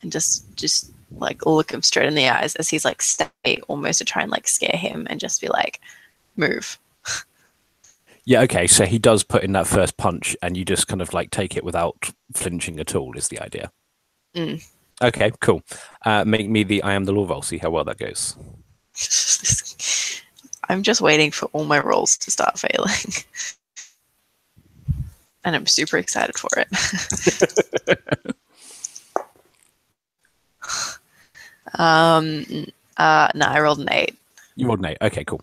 just like look him straight in the eyes as he's like stay almost to try and like scare him and just be like, move. Yeah, okay, so he does put in that first punch and you just kind of like take it without flinching at all is the idea. Okay, cool. Make me the I am the law roll, see how well that goes. I'm just waiting for all my rolls to start failing. And I'm super excited for it. No, I rolled an 8. You rolled an 8. Okay, cool.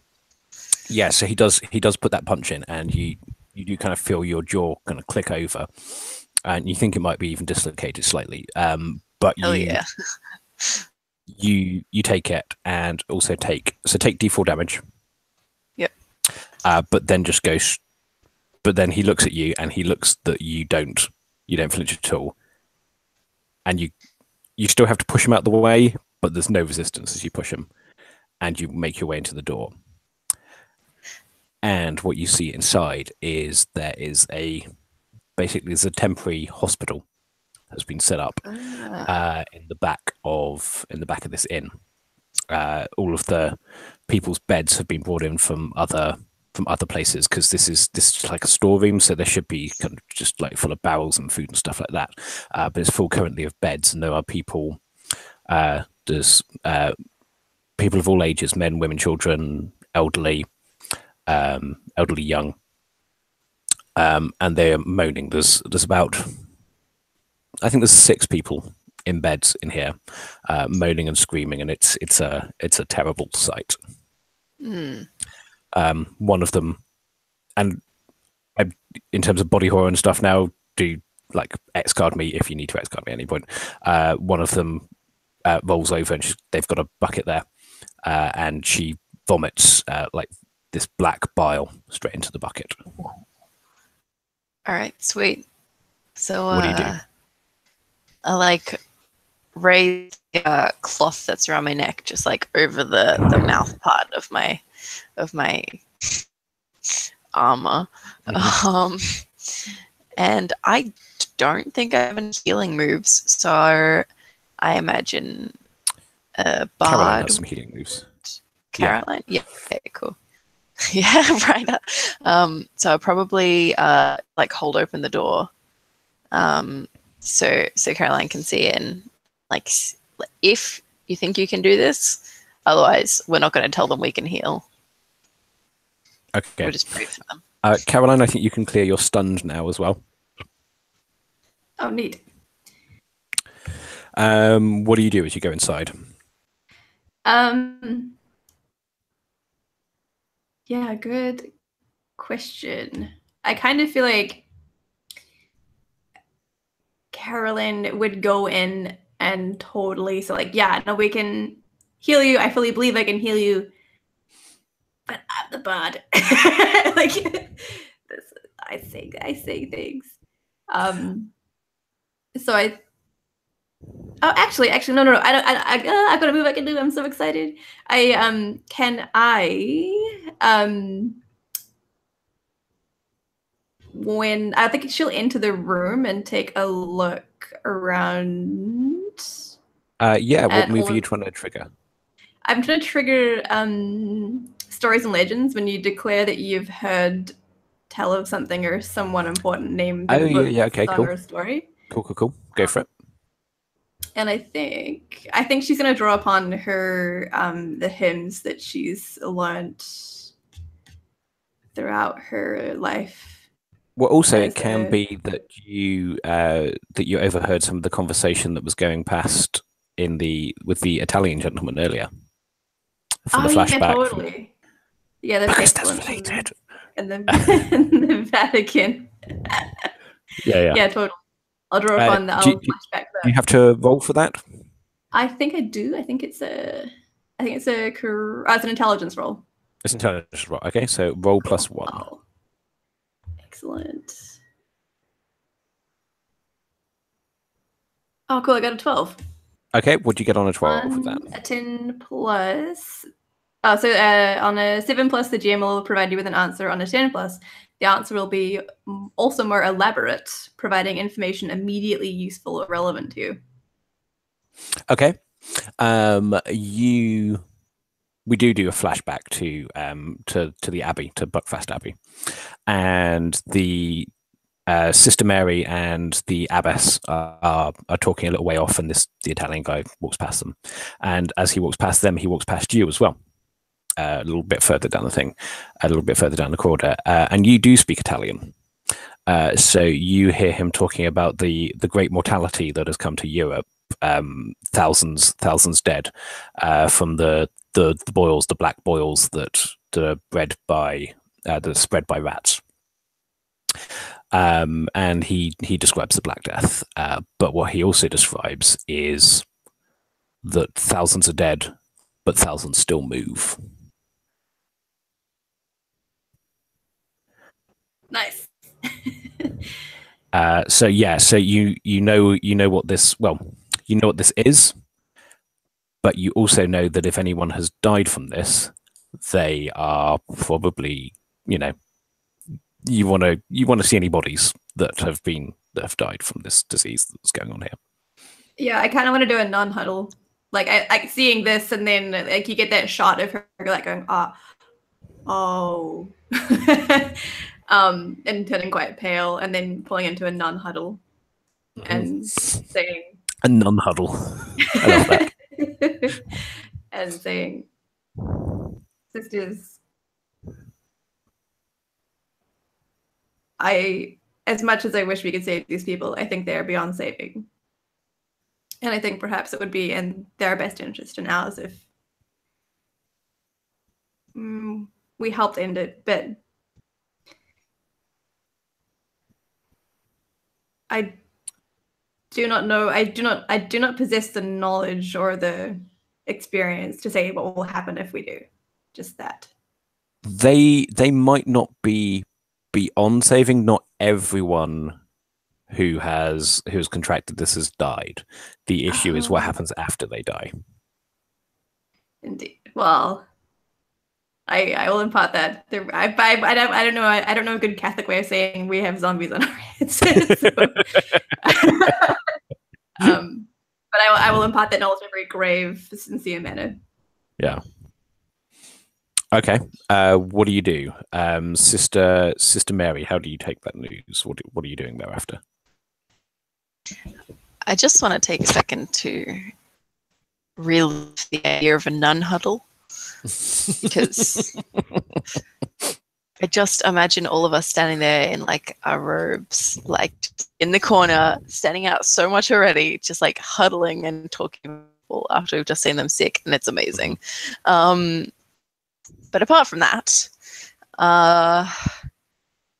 Yeah, so he does put that punch in, and you do kind of feel your jaw kind of click over, and you think it might be even dislocated slightly. But you take it and also take D4 damage. Yep. But then just goes. But then he looks at you, and he looks that you don't flinch at all, and you still have to push him out the way, but there's no resistance as you push him, and you make your way into the door. And what you see inside is there's a temporary hospital that's been set up in the back of this inn. All of the people's beds have been brought in from other places because this is like a storeroom, so there should be kind of just like full of barrels and food and stuff like that. But it's full currently of beds, and there are people. There's people of all ages: men, women, children, elderly young, and they're moaning. There's about, I think there's 6 people in beds in here, moaning and screaming, and it's a terrible sight. One of them, and in terms of body horror and stuff now, do like X-card me if you need to X-card me at any point. One of them rolls over and they've got a bucket there, and she vomits like this black bile straight into the bucket. All right, sweet. So what do you do? I like raise a cloth that's around my neck, just like over the mouth part of my armor. And I don't think I have any healing moves, so I imagine Bard. Caroline has some healing moves. Caroline? Yeah. Okay, cool. Yeah, right. So I'll probably like hold open the door, so Caroline can see in. Like, if you think you can do this, otherwise we're not going to tell them we can heal. Okay. We'll just pray for them. Caroline, I think you can clear your stunned now as well. Oh, neat. What do you do as you go inside? Yeah, good question. I kind of feel like Carolyn would go in and totally we can heal you. I fully believe I can heal you, but I'm the bard. I say things. Actually, no. I've got a move I can do. I'm so excited. When I think she'll enter the room and take a look around. What move are you trying to trigger? I'm trying to trigger stories and legends, when you declare that you've heard tell of something or someone important named Oh, in a book, yeah, okay, song, cool. or a story. Cool. Go for it. And I think she's going to draw upon her the hymns that she's learned throughout her life. Well, also as it can a- be that you overheard some of the conversation that was going past with the Italian gentleman earlier from the flashback. Yeah, totally. Yeah, that's Because that's excellent. related. And the Vatican. Yeah. Yeah, totally. I'll draw upon that. do I'll flashback Do you have to roll for that? I think I do. I think it's an intelligence roll. It's intelligence roll. Okay, so roll plus 1. Oh, excellent. Oh, cool. I got a 12. Okay, what'd you get on a 12 for that? A 10 plus. Oh, so on a 7 plus, the GM will provide you with an answer. On a 10 plus, the answer will be also more elaborate, providing information immediately useful or relevant to you. Okay. We do a flashback to the Abbey, to Buckfast Abbey, and the Sister Mary and the abbess are talking a little way off, and the Italian guy walks past them, and as he walks past them, he walks past you as well, a little bit further down the corridor, and you do speak Italian. So you hear him talking about the great mortality that has come to Europe, thousands dead from the boils, the black boils that are bred by that are spread by rats. And he describes the Black Death, but what he also describes is that thousands are dead, but thousands still move. Nice. So you know what this is, but you also know that if anyone has died from this, they are probably, you want to see any bodies that have died from this disease that's going on here. Yeah, I kind of want to do a non-huddle. Like I seeing this, and then like you get that shot of her like going, oh, and turning quite pale, and then pulling into a non-huddle and saying a non-huddle. I love that. And saying, sisters, as much as I wish we could save these people, I think they are beyond saving. And I think perhaps it would be in their best interest and ours if we helped end it. But I do not possess the knowledge or the experience to say what will happen if we do. Just that. They might not be beyond saving. Not everyone who has contracted this has died. The issue is what happens after they die. Indeed. Well, I will impart that. I don't know. I don't know a good Catholic way of saying we have zombies on our hands. But I will impart that knowledge in a very grave, sincere manner. Yeah. Okay. What do you do, Sister Mary? How do you take that news? What are you doing thereafter? I just want to take a second to relive the idea of a nun huddle, because I just imagine all of us standing there in like our robes, like in the corner, standing out so much already, just like huddling and talking to people after we've just seen them sick, and it's amazing. But apart from that,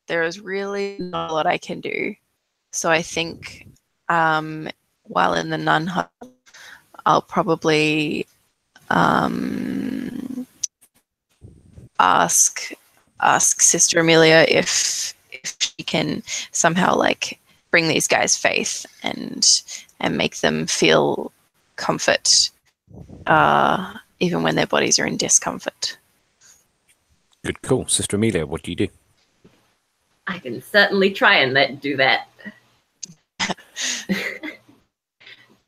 there is really not a lot I can do. So I think while in the nun huddle, I'll probably ask Sister Amelia if she can somehow like bring these guys faith and make them feel comfort even when their bodies are in discomfort. Good call. Sister Amelia, what do you do? I can certainly try and do that.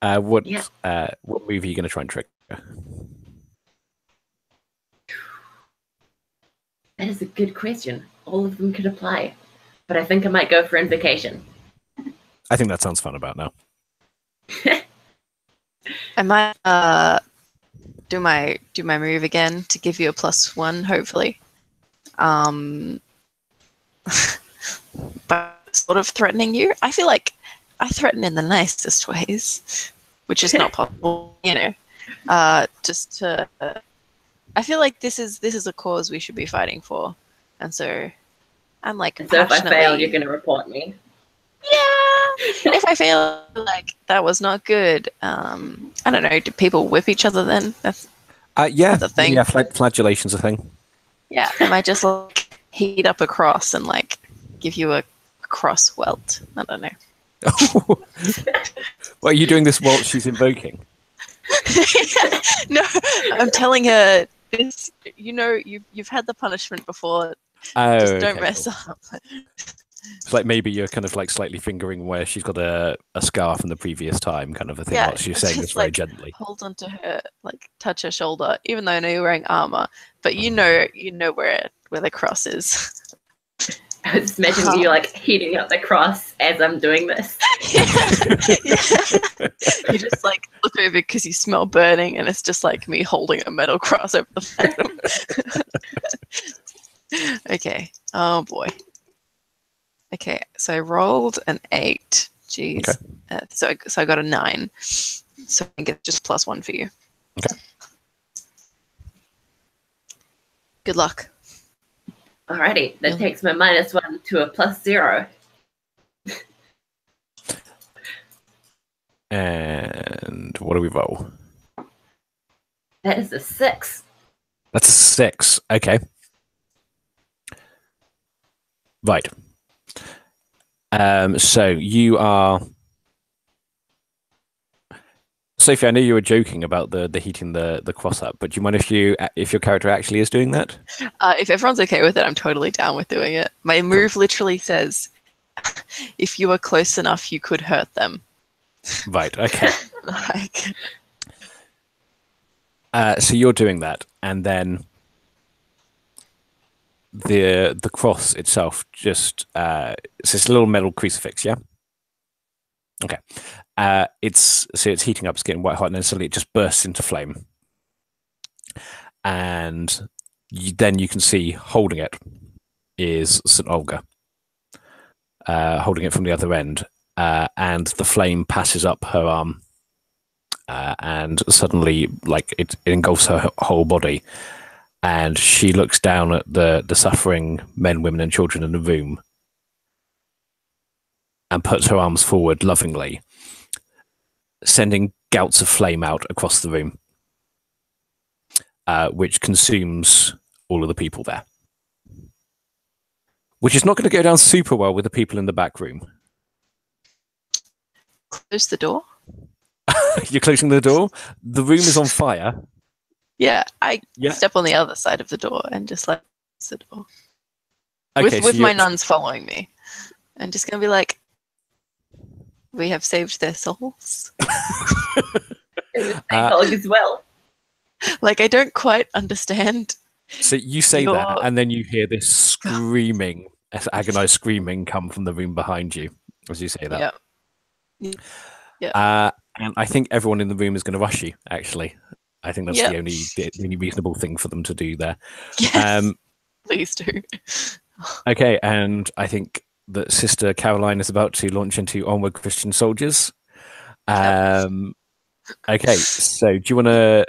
What move are you going to try and trigger? is a good question. All of them could apply, but I think I might go for invocation. I think that sounds fun about now. I might do my move again to give you a +1, hopefully. But sort of threatening you. I feel like I threaten in the nicest ways, which is not possible, you know. Just to, I feel like this is a cause we should be fighting for, and so I'm like. And so if I fail, you're going to report me. Yeah. If I feel like that was not good, I don't know. Do people whip each other then? That's that's a thing. Yeah, flagellation's a thing. Yeah. I might just like heat up a cross and like give you a cross welt. I don't know. Well, are you doing this while she's invoking? No, I'm telling her this. You know, you've had the punishment before. Oh, Just don't okay, mess cool. up. It's like maybe you're kind of like slightly fingering where she's got a scar from the previous time, kind of a thing. Yeah, While she's saying this just, very like, gently. Hold on to her, like touch her shoulder, even though I know you're wearing armor, but you know where the cross is. I was just imagining you like heating up the cross as I'm doing this. Yeah. You just like look over because you smell burning, and it's just like me holding a metal cross over the bottom. Okay. Oh boy. Okay, so I rolled an 8. Jeez. Okay. So I got a 9. So I think it's just +1 for you. Okay. Good luck. Alrighty, that takes my -1 to a +0. And what do we roll? That is a 6. That's a 6. Okay. Right. So you are, Sophie. I know you were joking about the heating the cross up, but do you mind if your character actually is doing that? If everyone's okay with it, I'm totally down with doing it. My move literally says, if you are close enough, you could hurt them. Right. Okay. Like, So you're doing that, and then the cross itself just it's this little metal crucifix, yeah. Okay. It's heating up, it's getting white hot, and then suddenly it just bursts into flame, and then you can see holding it is St. Olga, holding it from the other end, and the flame passes up her arm, and suddenly, like it engulfs her whole body. And she looks down at the suffering men, women, and children in the room and puts her arms forward lovingly, sending gouts of flame out across the room, which consumes all of the people there. Which is not going to go down super well with the people in the back room. close the door. You're closing the door? The room is on fire. Yeah, I Yeah. step on the other side of the door and just like close the door. Okay, with so my you're- nuns following me. I'm just gonna be like, we have saved their souls. Dog as well. Like, I don't quite understand. So you say that, You're- and then you hear this screaming, agonized screaming come from the room behind you as you say that. Yeah. And I think everyone in the room is going to rush you, actually. I think that's Yeah. the only reasonable thing for them to do there. Yes, please do. Okay, and I think that Sister Caroline is about to launch into Onward Christian Soldiers. Okay, so do you want to...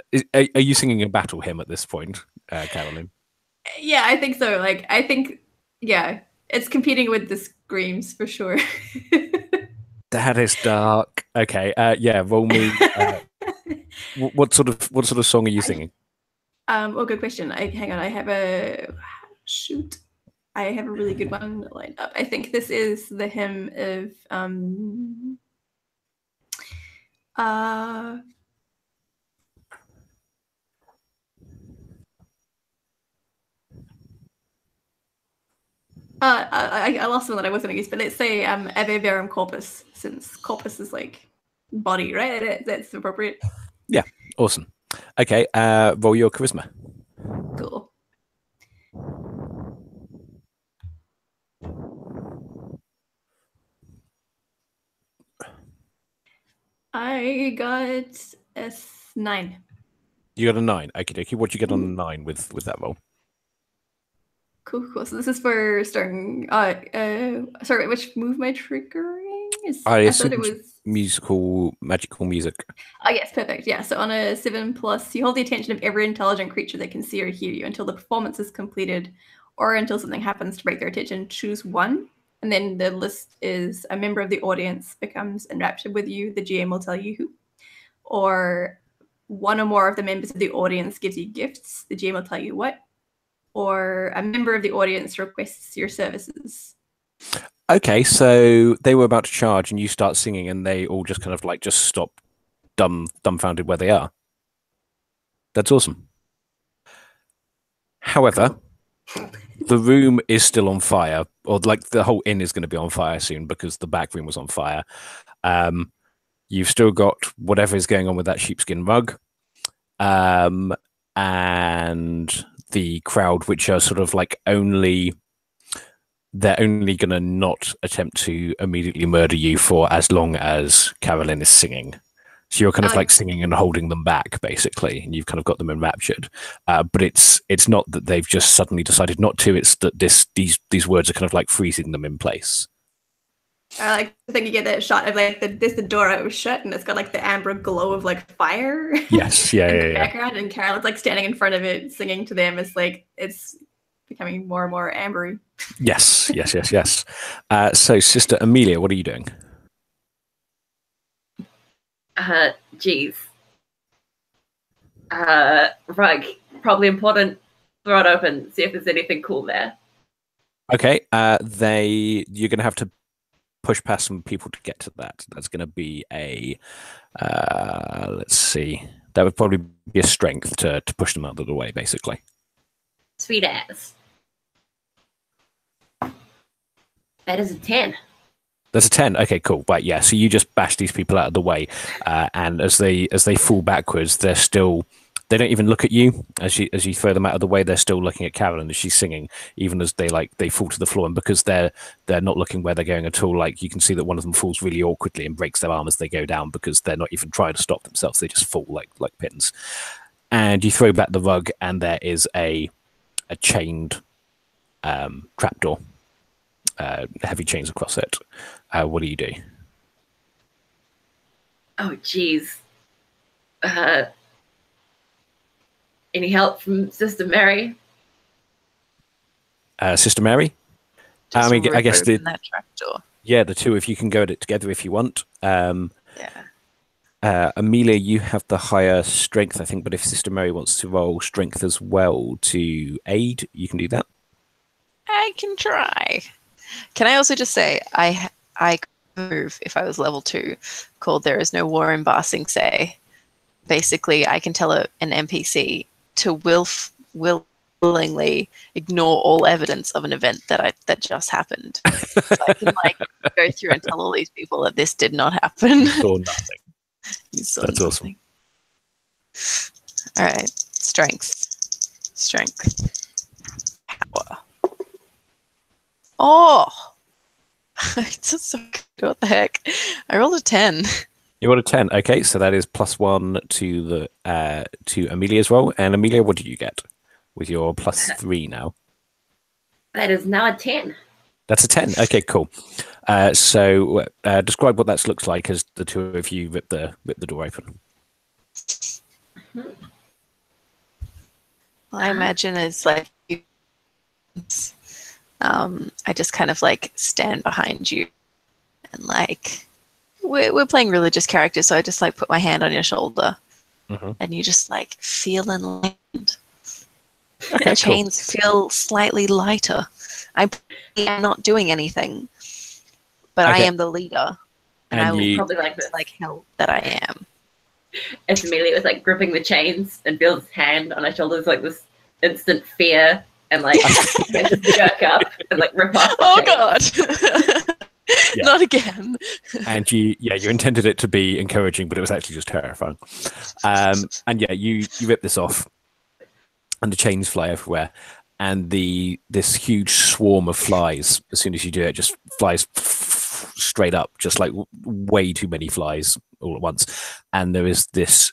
Are you singing a battle hymn at this point, Caroline? Yeah, I think so. Like, I think, yeah, it's competing with the screams for sure. That is dark. Okay, yeah, roll me... What sort of song are you singing? Oh, good question. Hang on. I have a really good one lined up. I think this is the hymn of I lost one that I wasn't going to use, but let's say Ave Verum Corpus, since corpus is like body, right? That's appropriate. Yeah, awesome. Okay, roll your charisma. Cool. I got a 9. You got a 9. Okie dokie. What'd you get on a 9 with that roll? Cool. So this is for starting. Sorry, which move am I triggering? I I thought assume it was magical music. Oh yes, perfect. Yeah. So on a 7+, you hold the attention of every intelligent creature that can see or hear you until the performance is completed, or until something happens to break their attention. Choose one, and then the list is a member of the audience becomes enraptured with you. The GM will tell you who, or one or more of the members of the audience gives you gifts. The GM will tell you what, or a member of the audience requests your services. Okay, so they were about to charge, and you start singing, and they all just kind of like just stop, dumbfounded where they are. That's awesome. However, the room is still on fire, or like the whole inn is going to be on fire soon because the back room was on fire. You've still got whatever is going on with that sheepskin rug, and the crowd, which are sort of like they're only going to not attempt to immediately murder you for as long as Carolyn is singing. So you're kind of like singing and holding them back, basically, and you've kind of got them enraptured. But it's not that they've just suddenly decided not to. It's that these words are kind of like freezing them in place. I like to think you get that shot of like the door out was shut and it's got like the amber glow of like fire. Yes, yeah, in yeah, the yeah. background, and Carolyn's like standing in front of it, singing to them. It's like it's becoming more and more ambery. Yes. So, Sister Amelia, what are you doing? Geez. Rug. Probably important. Throw it open. See if there's anything cool there. Okay. You're going to have to push past some people to get to that. That's going to be a. Let's see. That would probably be a strength to push them out of the way, basically. Sweet ass. That is a 10. That's a 10. Okay, cool. Right, yeah. So you just bash these people out of the way, and as they fall backwards, they don't even look at you as you throw them out of the way. They're still looking at Carolyn as she's singing, even as they fall to the floor. And because they're not looking where they're going at all, like you can see that one of them falls really awkwardly and breaks their arm as they go down because they're not even trying to stop themselves. They just fall like pins. And you throw back the rug, and there is a chained trapdoor. Heavy chains across it. What do you do? Oh, geez. Any help from Sister Mary? Sister Mary? Just I mean, I guess open that trapdoor. Yeah, the two of you can go at it together if you want. Yeah. Amelia, you have the higher strength, I think, but if Sister Mary wants to roll strength as well to aid, you can do that. I can try. Can I also just say I could move if I was level 2 called There Is No War in Ba Sing Se. Basically, I can tell an NPC to willingly ignore all evidence of an event that just happened. So I can like go through and tell all these people that this did not happen. Or nothing. That's awesome. All right, strength, power. Oh, it's just so good. What the heck? I rolled a 10. You rolled a 10. Okay, so that is +1 to to Amelia's roll. And Amelia, what did you get with your +3 now? That is now a 10. That's a 10. Okay, cool. So describe what that looks like as the two of you rip the door open. Well, I imagine it's like I just kind of like stand behind you and like we're playing religious characters, so I just like put my hand on your shoulder and you just like feel and land. Okay, the chains feel slightly lighter. I'm not doing anything, but I am the leader, and I will probably like this. Like hell that I am. As Amelia was like gripping the chains and feels his hand on her shoulders, like this instant fear, and like just jerk up and like rip off. Oh god. Yeah. Not again. And you intended it to be encouraging, but it was actually just terrifying. And yeah, you rip this off, and the chains fly everywhere, and this huge swarm of flies, as soon as you do it, just flies straight up, just like way too many flies all at once, and there is this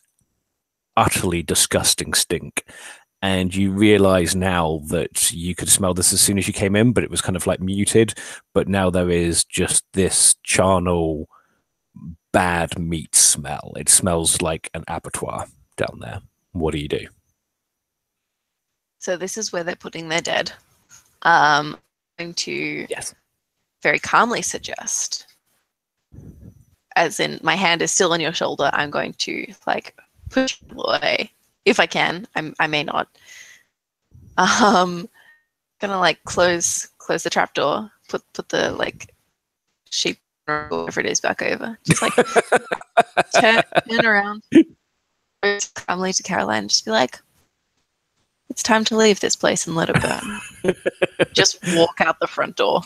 utterly disgusting stink. And you realize now that you could smell this as soon as you came in, but it was kind of like muted. But now there is just this charnel, bad meat smell. It smells like an abattoir down there. What do you do? So this is where they're putting their dead. I'm going to Yes. very calmly suggest, as in my hand is still on your shoulder, I'm going to like push it away if I can. I may not. Gonna like close the trapdoor, put the like sheep or whatever it is back over. Just like turn around calmly to Caroline and just be like, it's time to leave this place and let it burn. Just walk out the front door.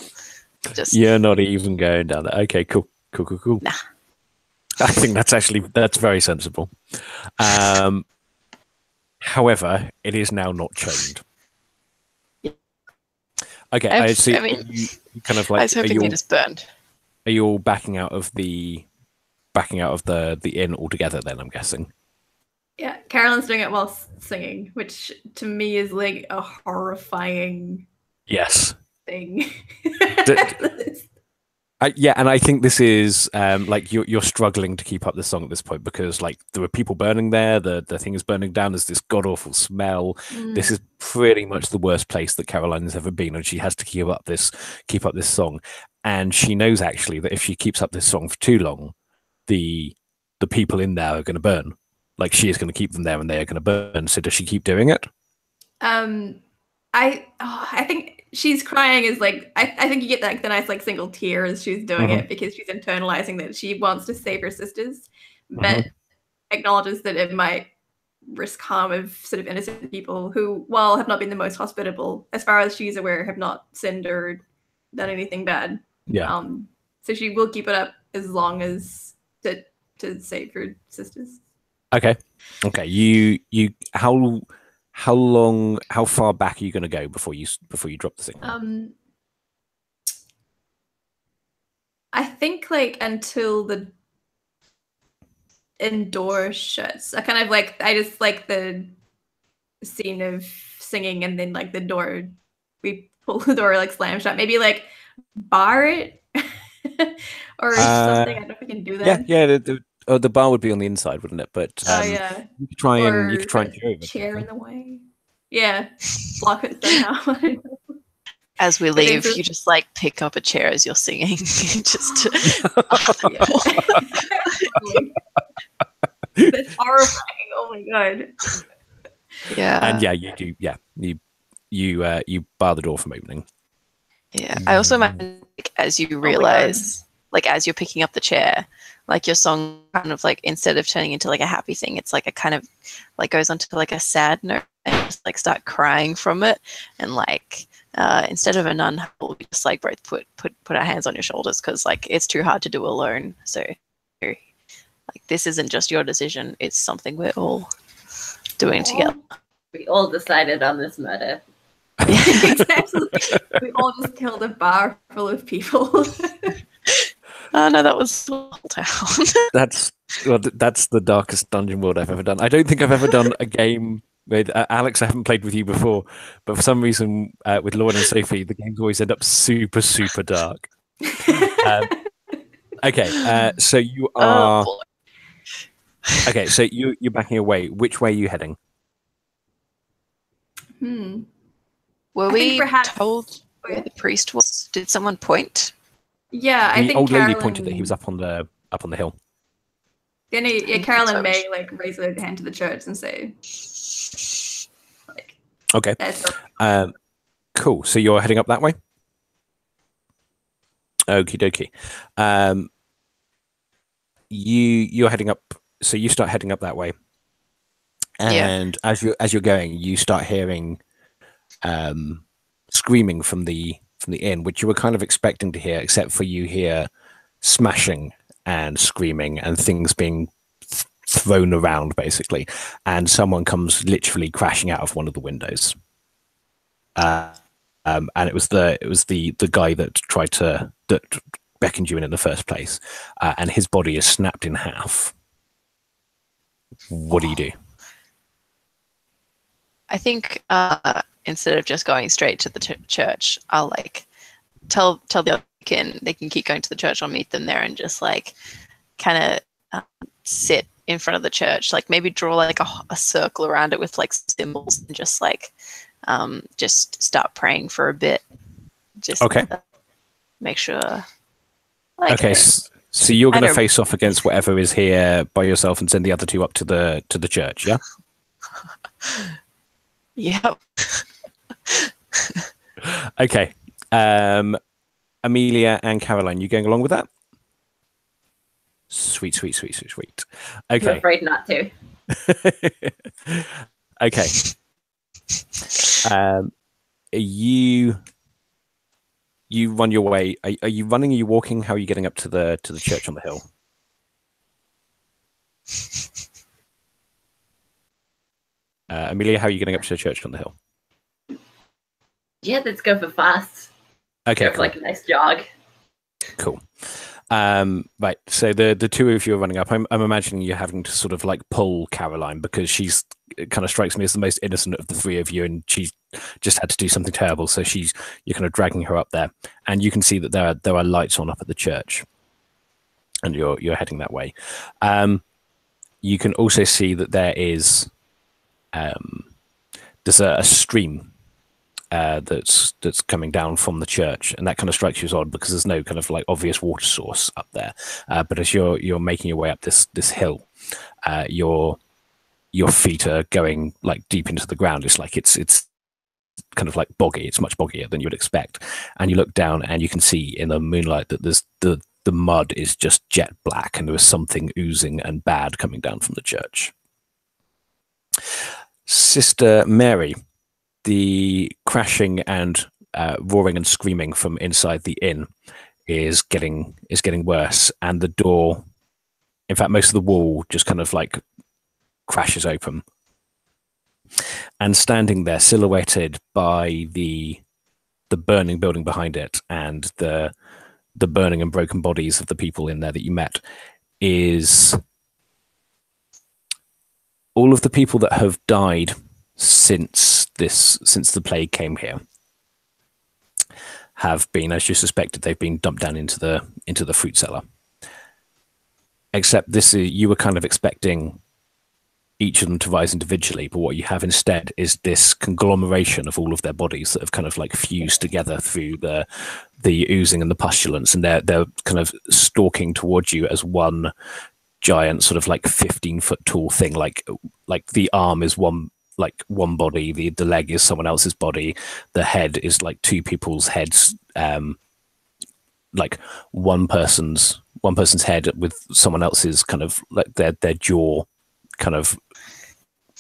Just You're not even going down there. Okay, cool. Nah. I think that's very sensible. However, it is now not chained. Okay, I see. I mean, you kind of I like was hoping it just burned. are you all backing out of the inn altogether? Then I'm guessing. Yeah, Carolyn's doing it while singing, which to me is like a horrifying Yes. thing. Yeah, and I think this is like you're struggling to keep up the song at this point because like there were people burning there, the thing is burning down. There's this god awful smell. This is pretty much the worst place that Caroline has ever been, and she has to keep up this song. And she knows actually that if she keeps up this song for too long, the people in there are going to burn. Like she is going to keep them there, and they are going to burn. So does she keep doing it? I think she's crying is like I think you get like the nice like single tear as she's doing it because she's internalizing that she wants to save her sisters, but acknowledges that it might risk harm of sort of innocent people who, while have not been the most hospitable, as far as she's aware, have not sinned or done anything bad. Yeah. So she will keep it up as long as to save her sisters. Okay. You how far back are you going to go before you drop the thing? I think like until the indoor shuts. I just like the scene of singing and then like the door, we pull the door like slam shut. Maybe like bar it or something. I don't know if we can do that. Yeah. The bar would be on the inside, wouldn't it? But yeah. you could try and a chair in the way. Yeah, block it somehow. As we leave, you just like pick up a chair as you're singing. Just That's horrifying. Oh my god. Yeah. And yeah, you do. Yeah, you bar the door from opening. Yeah. I also imagine like, as you realize, like as you're picking up the chair, like your song kind of like instead of turning into like a happy thing, it's like a kind of like goes onto like a sad note and just like start crying from it, and like instead of a nun, we just like both put our hands on your shoulders because like it's too hard to do alone. So like this isn't just your decision; it's something we're all doing together. We all decided on this murder. Exactly. We all just killed a bar full of people. Oh no, that was the whole town. That's the darkest dungeon world I've ever done. I don't think I've ever done a game with Alex. I haven't played with you before, but for some reason with Lauren and Sophie, the games always end up super dark. Okay, so you are. Oh, okay, so you're backing away. Which way are you heading? Were I we think perhaps- told where the priest was? Did someone point? Yeah, I The think old lady Carolyn, pointed that he was up on the hill. Then Carolyn may like raise her hand to the church and say, like, Okay. that's her. Cool. So you're heading up that way? Okie dokie. You're heading up, so you start heading up that way. And as you're going, you start hearing screaming from the inn, which you were kind of expecting to hear, except for you hear smashing and screaming and things being thrown around basically, and someone comes literally crashing out of one of the windows. And it was the guy that beckoned you in the first place, and his body is snapped in half. What do you do? I think instead of just going straight to the church, I'll like tell the other they can keep going to the church. I'll meet them there and just like kind of sit in front of the church, like maybe draw like a circle around it with like symbols, and just like just start praying for a bit. Just okay. Make sure. Okay, so you're going to face off against whatever is here by yourself and send the other two up to the church, yeah? Yep. Okay. Amelia and Caroline, you going along with that? Sweet. Okay. I'm afraid not to. Okay. You run your way. Are you running? Are you walking? How are you getting up to the church on the hill? Amelia, how are you getting up to the church on the hill? Yeah, let's go for fast. Okay, go for like a nice jog. Cool. Right. So the two of you are running up. I'm imagining you're having to sort of like pull Caroline, because she's kind of strikes me as the most innocent of the three of you, and she's just had to do something terrible. So you're kind of dragging her up there, and you can see that there are lights on up at the church, and you're heading that way. You can also see that there is there's a stream that's coming down from the church, and that kind of strikes you as odd because there's no kind of like obvious water source up there. But as you're making your way up this hill, your feet are going like deep into the ground. It's like it's kind of like boggy. It's much boggier than you would expect. And you look down and you can see in the moonlight that there's the mud is just jet black, and there is something oozing and bad coming down from the church. Sister Mary, the crashing and roaring and screaming from inside the inn is getting worse, and the door, in fact most of the wall, just kind of like crashes open, and standing there silhouetted by the burning building behind it and the burning and broken bodies of the people in there that you met is all of the people that have died since the plague came here. Have been, as you suspected, they've been dumped down into the fruit cellar. Except you were kind of expecting each of them to rise individually, but what you have instead is this conglomeration of all of their bodies that have kind of like fused together through the oozing and the pustulence, and they're kind of stalking towards you as one giant sort of like 15-foot tall thing. Like the arm is one body, the leg is someone else's body, the head is like two people's heads, like one person's head with someone else's kind of like their jaw kind of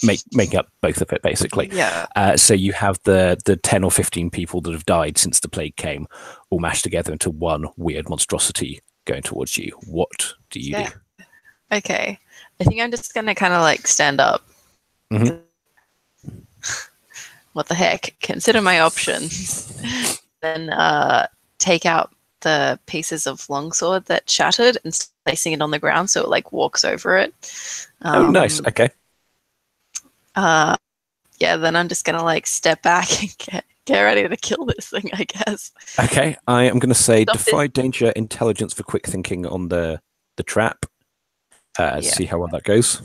making up both of it, basically. Yeah. So you have the 10 or 15 people that have died since the plague came all mashed together into one weird monstrosity going towards you. What do you do? Okay, I think I'm just gonna kind of like stand up. Mm-hmm. What the heck? Consider my options. Then take out the pieces of longsword that shattered and placing it on the ground so it like walks over it. Oh, nice. Okay. Yeah, then I'm just gonna like step back and get ready to kill this thing, I guess. Okay, I am gonna say defy danger, intelligence for quick thinking on the trap. See how well that goes.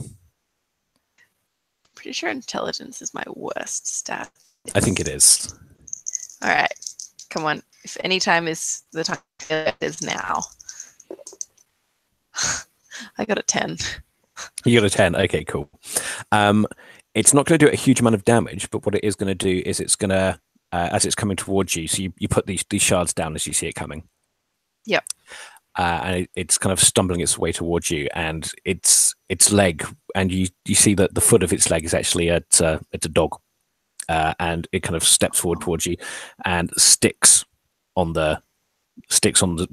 Pretty sure intelligence is my worst stat. I think it is. All right, come on. If any time is the time, it is now. I got a 10. You got a 10. Okay, cool. It's not going to do a huge amount of damage, but what it is going to do is it's going to, as it's coming towards you, so you put these shards down as you see it coming. Yep. And it's kind of stumbling its way towards you, and its leg, and you see that the foot of its leg is actually it's a dog, and it kind of steps forward towards you and sticks on the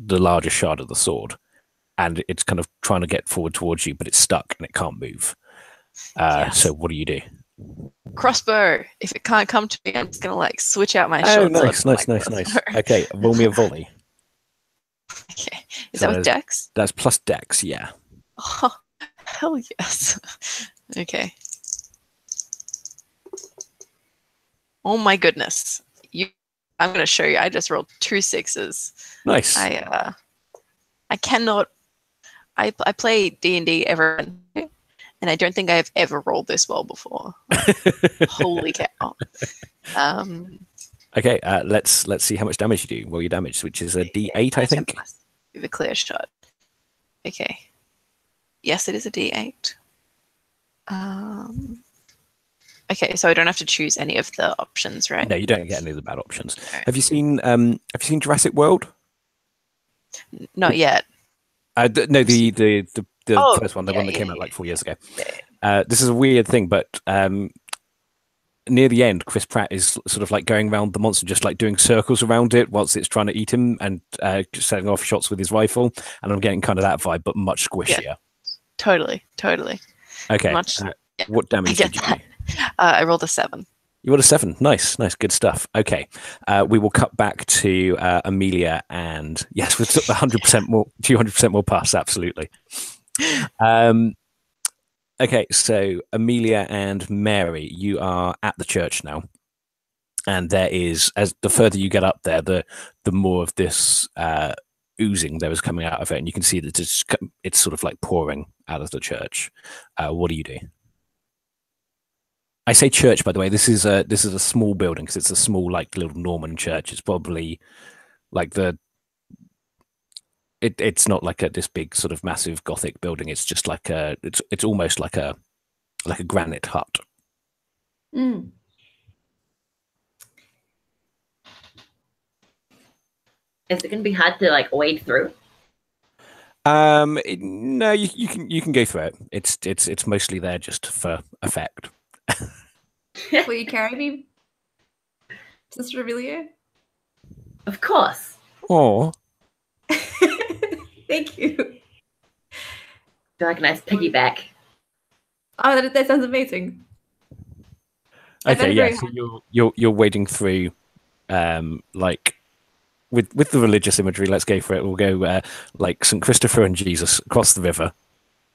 larger shard of the sword, and it's kind of trying to get forward towards you, but it's stuck and it can't move. Yes. So what do you do? Crossbow. If it can't come to me, I'm just gonna like switch out my Oh, short sword. nice. Okay, roll me a volley. Okay. Is So that with Dex? That's plus Dex, yeah. Oh, hell yes. Okay. Oh my goodness. I'm going to show you. I just rolled 2 6s. Nice. I cannot. I play D&D every night, and I don't think I've ever rolled this well before. Holy cow. Okay, let's see how much damage you do. Roll your damage, which is a D8, I think. With a clear shot. Okay. Yes, it is a D8. Okay, so I don't have to choose any of the options, right? No, you don't get any of the bad options. Okay. Have you seen Jurassic World? Not yet. No, the Oh, first one, the one that came out like 4 years ago. Yeah. This is a weird thing, but near the end, Chris Pratt is sort of like going around the monster, just like doing circles around it whilst it's trying to eat him, and just setting off shots with his rifle. And I'm getting kind of that vibe, but much squishier. Yeah. Totally. Okay. What damage did you do? I rolled a 7. You rolled a 7. Nice, good stuff. Okay, we will cut back to Amelia, and yes, we've got 100% more, 200% more pass, absolutely. Okay, so Amelia and Mary, you are at the church now, and there is, as the further you get up there, the more of this oozing there is coming out of it, and you can see that it's sort of like pouring out of the church. What do you do? I say church, by the way. This is a small building because it's a small, like, little Norman church. It's probably like it's not like this big sort of massive Gothic building. It's just like it's almost like a granite hut. Mm. Is it going to be hard to like wade through? No, you can go through it. It's mostly there just for effect. Will you carry me, Sister Amelia? Of course. Oh, Thank you. Do like a nice piggyback. Oh, that sounds amazing. okay, yeah. So you're wading through, like with the religious imagery. Let's go for it. We'll go like St. Christopher and Jesus across the river,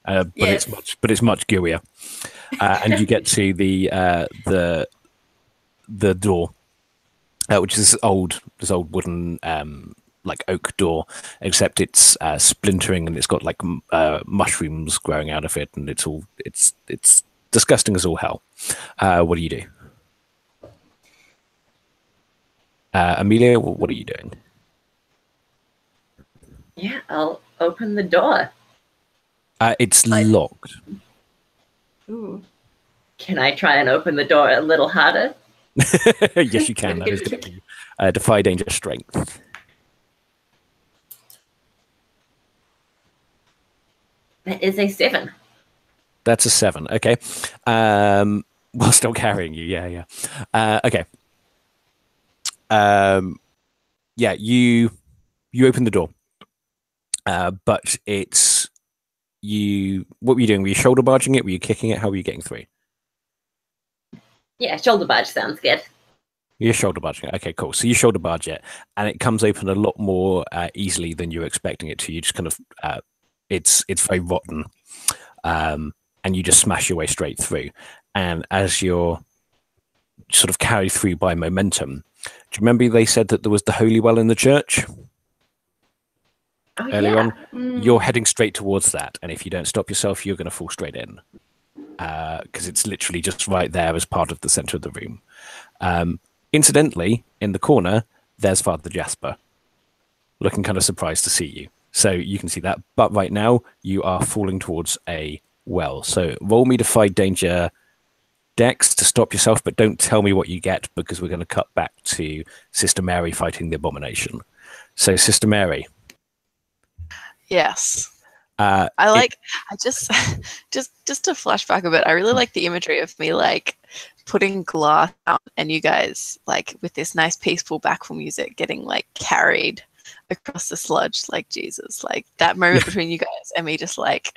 but Yes. it's much gooier, and you get to the door, which is this old wooden like oak door, except it's splintering and it's got like mushrooms growing out of it, and it's disgusting as all hell. What do you do? Amelia, what are you doing? Yeah, I'll open the door. It's locked. Ooh. Can I try and open the door a little harder? Yes, you can. That is going to be defy danger strength. That is a 7. That's a 7. Okay. While still carrying you. Yeah. Okay. Yeah, you open the door. But it's you. What were you doing? Were you shoulder barging it? Were you kicking it? How were you getting through? Yeah, shoulder barge sounds good. You're shoulder barging it. Okay, cool. So you shoulder barge it, and it comes open a lot more easily than you were expecting it to. You just kind of, it's very rotten, and you just smash your way straight through. And as you're sort of carried through by momentum, do you remember they said that there was the holy well in the church Oh, earlier yeah. on? You're heading straight towards that, and if you don't stop yourself, you're going to fall straight in, because it's literally just right there as part of the center of the room. Incidentally, in the corner, there's Father Jasper, looking kind of surprised to see you. So you can see that. But right now, you are falling towards a well. So roll me defy danger Dex to stop yourself, but don't tell me what you get, because we're going to cut back to Sister Mary fighting the abomination. So, Sister Mary. Yes. I just to flash back a bit, I really like the imagery of me like putting glass out and you guys like with this nice peaceful backful music getting like carried across the sludge like Jesus. Like that moment between you guys and me just like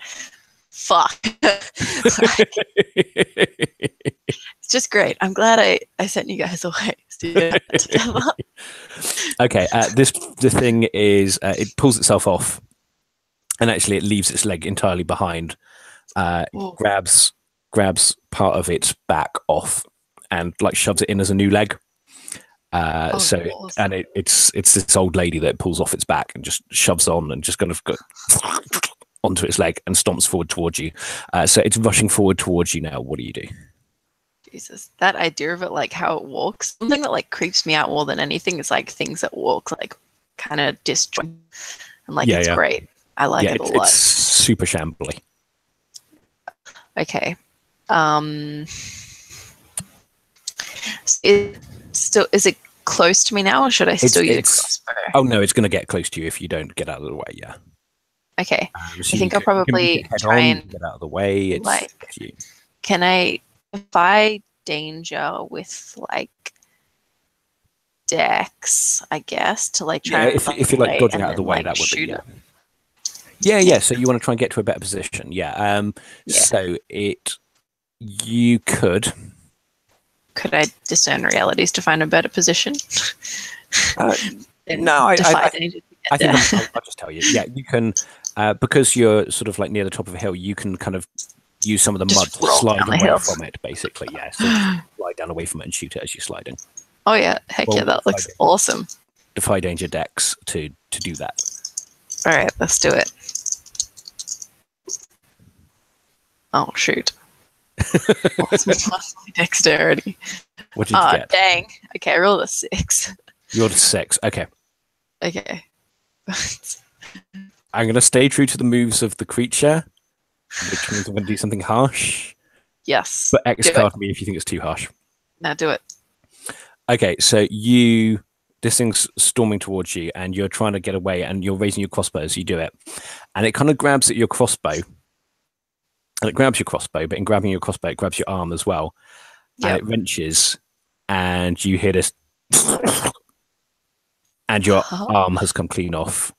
fuck. Like, it's just great. I'm glad I sent you guys away to do that together. Okay, the thing is, it pulls itself off, and actually it leaves its leg entirely behind. Oh. Grabs part of its back off, and like shoves it in as a new leg. It's this old lady that pulls off its back and just shoves on and just kind of onto its leg and stomps forward towards you. So it's rushing forward towards you now. What do you do? Jesus, that idea of it, like how it walks, something that like creeps me out more than anything is like things that walk like kind of disjoint, and like it's great. I like it a lot. It's super shambly. Okay. Is it close to me now, or should I still use a crossbow? Oh no, it's going to get close to you if you don't get out of the way. Yeah. Okay. So I think I'll probably try and get out of the way. It's like, you. Can I defy danger with like Dex, I guess, to like try? If you're like dodging out of the way, that would be. Yeah. So you want to try and get to a better position. Yeah. So you could. Could I discern realities to find a better position? No, I think I'll just tell you. Yeah, you can, because you're sort of like near the top of a hill, you can kind of use some of the mud to slide away from it, basically. Yeah, so slide down away from it and shoot it as you're sliding. Oh yeah, heck yeah, that looks awesome. Defy danger Dex to do that. All right, let's do it. Oh shoot. Dexterity. What did you get? Dang. Okay, I rolled a 6. You rolled a 6. Okay. I'm going to stay true to the moves of the creature, which means I'm going to do something harsh. Yes. But X card me if you think it's too harsh. Now do it. Okay, so this thing's storming towards you, and you're trying to get away, and you're raising your crossbow as you do it. And it kind of grabs at your crossbow. And it grabs your crossbow, but in grabbing your crossbow, it grabs your arm as well. Yep. And it wrenches, and you hear this, and your arm has come clean off.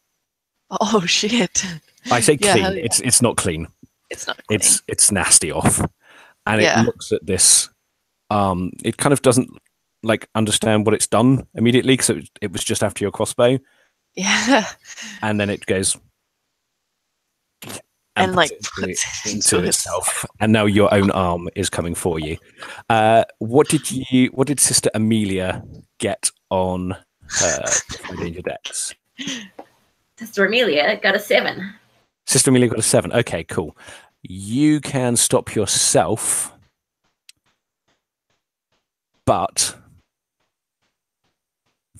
Oh shit! I say clean. It's not clean. It's not clean. It's nasty off, and it looks at this. It kind of doesn't like understand what it's done immediately because it was just after your crossbow. Yeah. And then it goes. And like puts it into itself, and now your own arm is coming for you. What did Sister Amelia get on her danger Dex? Sister Amelia got a 7. Sister Amelia got a 7. Okay, cool. You can stop yourself, but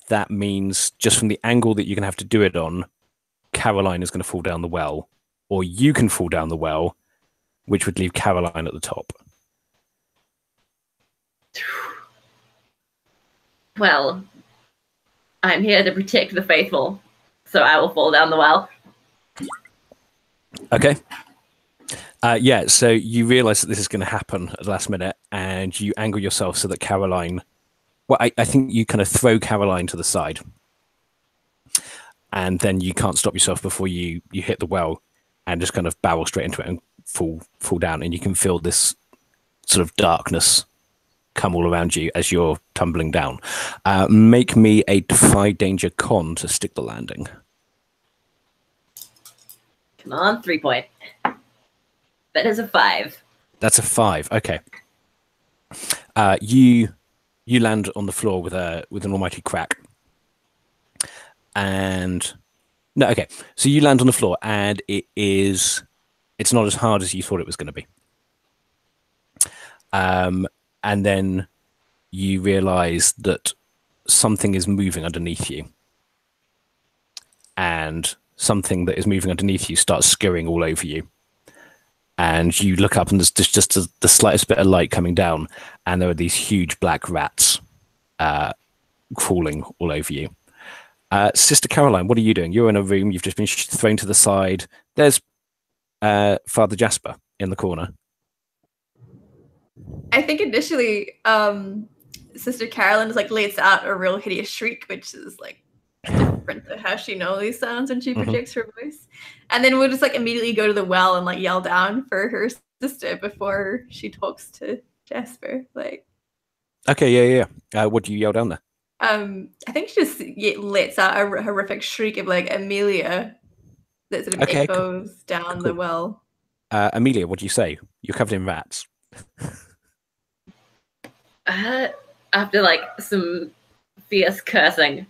that means just from the angle that you're going to have to do it on, Caroline is going to fall down the well. Or you can fall down the well, which would leave Caroline at the top. Well, I'm here to protect the faithful, so I will fall down the well. Okay. So you realize that this is going to happen at the last minute, and you angle yourself so that Caroline... Well, I think you kind of throw Caroline to the side, and then you can't stop yourself before you hit the well, and just kind of barrel straight into it and fall down, and you can feel this sort of darkness come all around you as you're tumbling down. Make me a defy danger con to stick the landing. Come on, 3 point. That is a 5. That's a 5. Okay. You land on the floor with an almighty crack, and. No, okay. So you land on the floor, and it's not as hard as you thought it was going to be. And then you realize that something is moving underneath you. And something that is moving underneath you starts scurrying all over you. And you look up, and there's just the slightest bit of light coming down, and there are these huge black rats crawling all over you. Sister Caroline, what are you doing? You're in a room. You've just been thrown to the side. There's Father Jasper in the corner. I think initially, Sister Caroline is like lets out a real hideous shriek, which is like different to how she knows these sounds when she projects her voice. And then we'll just like immediately go to the well and like yell down for her sister before she talks to Jasper. Like, okay, yeah. What do you yell down there? I think she just lets out a horrific shriek of like Amelia that sort of Okay, cool. echoes down the Cool. well. Amelia, what do you say? You're covered in rats. After like some fierce cursing,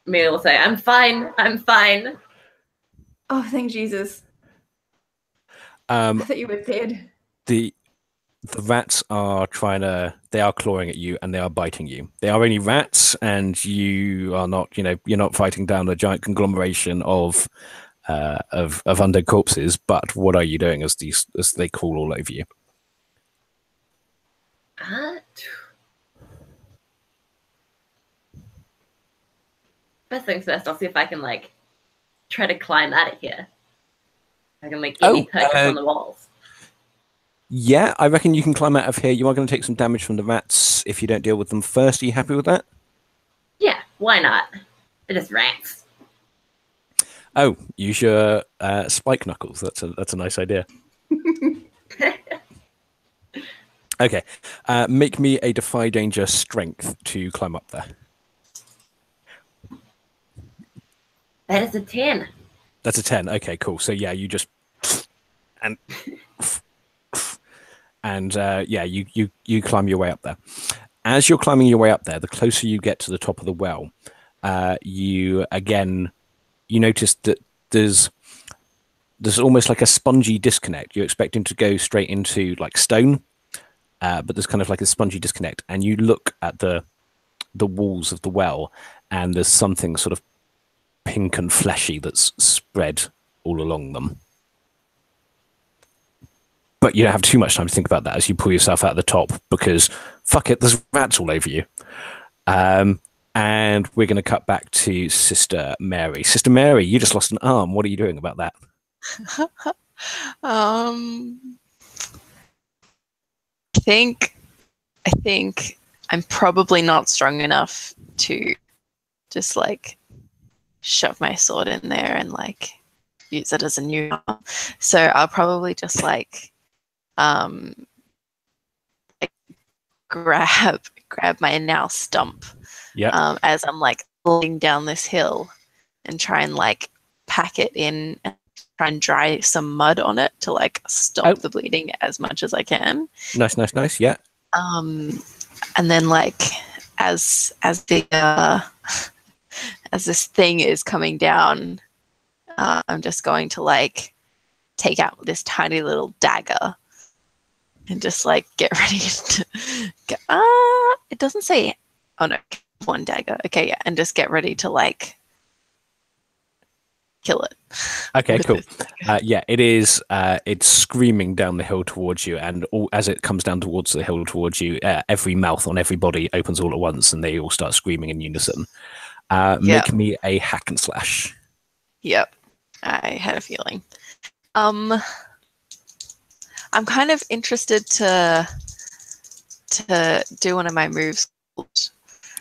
Amelia will say, "I'm fine. I'm fine." Oh, thank Jesus. I Um, thought you were dead. the rats are they are clawing at you and they are biting you. They are only rats, and you are not, you're not fighting down a giant conglomeration of undead corpses. But what are you doing as they crawl all over you? First things first, I'll see if I can like try to climb out of here. I can like get me perches on the walls. Yeah, I reckon you can climb out of here. You are going to take some damage from the rats if you don't deal with them first. Are you happy with that? Yeah, why not? They're just rats. Oh, use your spike knuckles. That's a nice idea. Okay, make me a defy danger strength to climb up there. That is a 10. That's a 10. Okay, cool. So yeah, you just and yeah, you climb your way up there. As you're climbing your way up there, the closer you get to the top of the well, you notice that there's almost like a spongy disconnect. You're expecting to go straight into like stone, but there's kind of like a spongy disconnect. And you look at the walls of the well, and there's something sort of pink and fleshy that's spread all along them. But you don't have too much time to think about that as you pull yourself out of the top, because fuck it, there's rats all over you. And we're going to cut back to Sister Mary. Sister Mary, you just lost an arm. What are you doing about that? I think I'm probably not strong enough to just like shove my sword in there and like use it as a new arm. So I'll probably just like grab my now stump as I'm like falling down this hill and try and like pack it in and try and dry some mud on it to like stop the bleeding as much as I can. Nice. Yeah. And then like as this thing is coming down, I'm just going to like take out this tiny little dagger and just like get ready to get, it doesn't say, oh no, one dagger. Okay, yeah, and just get ready to like kill it. Okay, cool. Yeah, it is. It's screaming down the hill towards you, and as it comes down towards the hill towards you, every mouth on every body opens all at once, and they all start screaming in unison. Make me a hack and slash. Yep, I had a feeling. I'm kind of interested to do one of my moves.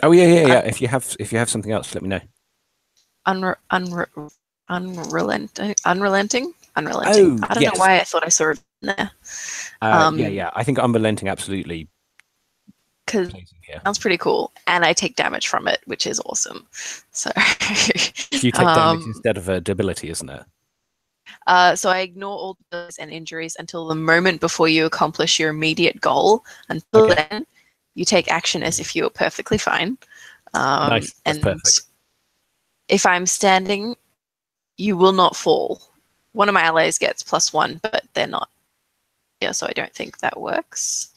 Oh yeah. If you have something else, let me know. Unrelenting. Oh, I don't know why I thought I saw it in there. Yeah. I think unrelenting absolutely. Because it sounds pretty cool, and I take damage from it, which is awesome. So you take damage instead of a debility, isn't it? So I ignore all those and injuries until the moment before you accomplish your immediate goal. Until then, you take action as if you were perfectly fine. Nice. That's and perfect. If I'm standing, you will not fall. One of my allies gets +1, but they're not. Yeah, so I don't think that works.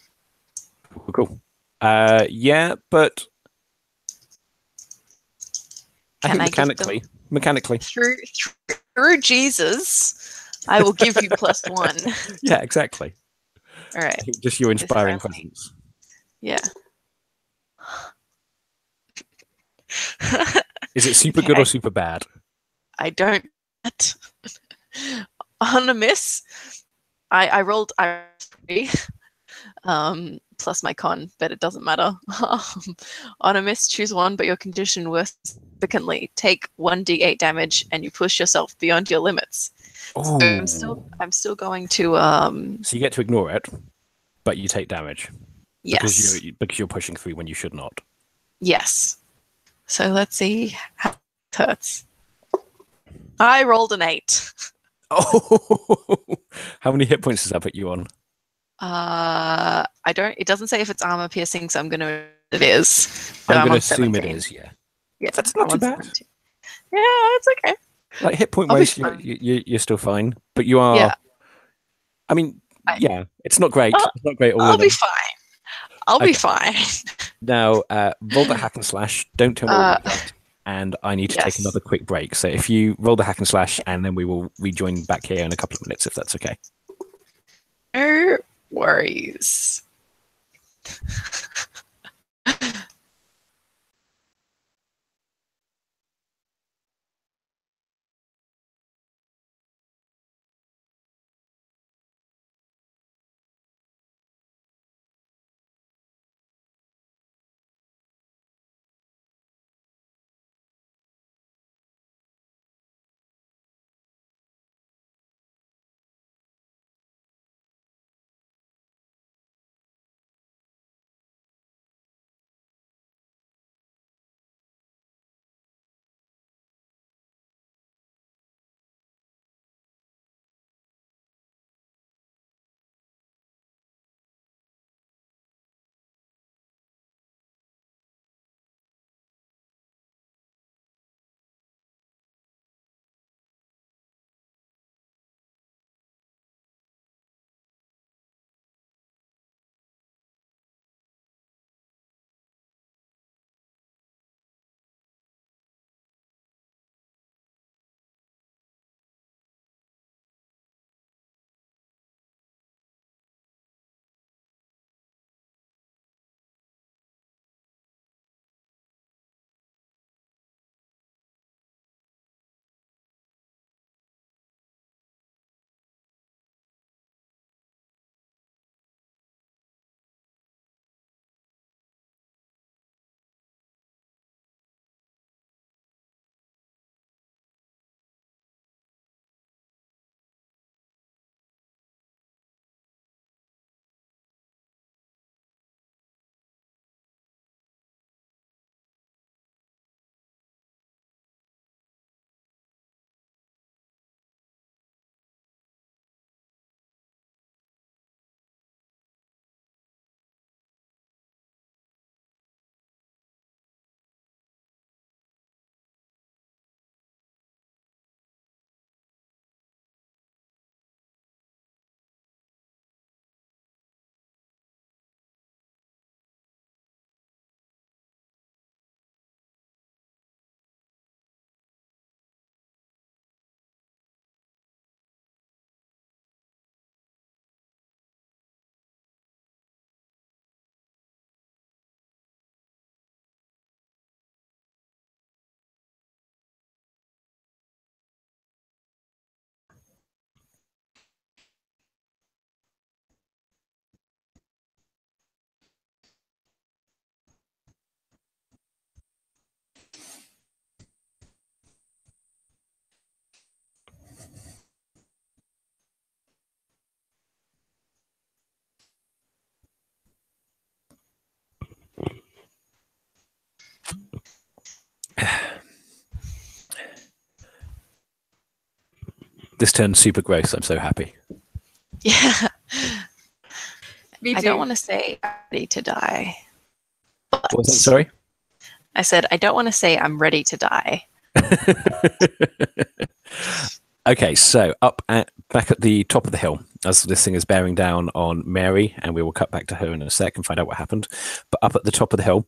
Cool. Yeah, but I think mechanically. Through Jesus, I will give you +1. Yeah, exactly. All right. Just your inspiring presence. Yeah. Is it super good or super bad? I don't. On a miss, I rolled 3 plus my con, but it doesn't matter. On a miss, choose one, but your condition worsens significantly. Take 1d8 damage, and you push yourself beyond your limits. So I'm still going to. So you get to ignore it, but you take damage. Yes. Because you're pushing through when you should not. Yes. So let's see how it hurts. I rolled an 8. Oh, how many hit points does that put you on? I don't. It doesn't say if it's armor piercing, so I'm gonna. It is. So I'm going to on assume it 17. is. Yeah, Yeah, that's not I'm too on bad. 17. Yeah, it's okay. Like hit point I'll be wise, fine. you're still fine, but you are. Yeah. I mean, I- yeah, it's not great. I'll- It's not great. All I'll of be them. fine. I'll be Okay. fine. Now, roll the hack and slash. Don't tell me what you got. And I need to take Yes. another quick break. So if you roll the hack and slash, and then we will rejoin back here in a couple of minutes, if that's okay. No worries. This turned super gross. I'm so happy. Yeah. Me too. I don't want to say I'm ready to die. What was that? Sorry? I said I don't want to say I'm ready to die. Okay, so back at the top of the hill, as this thing is bearing down on Mary, and we will cut back to her in a sec and find out what happened. But up at the top of the hill,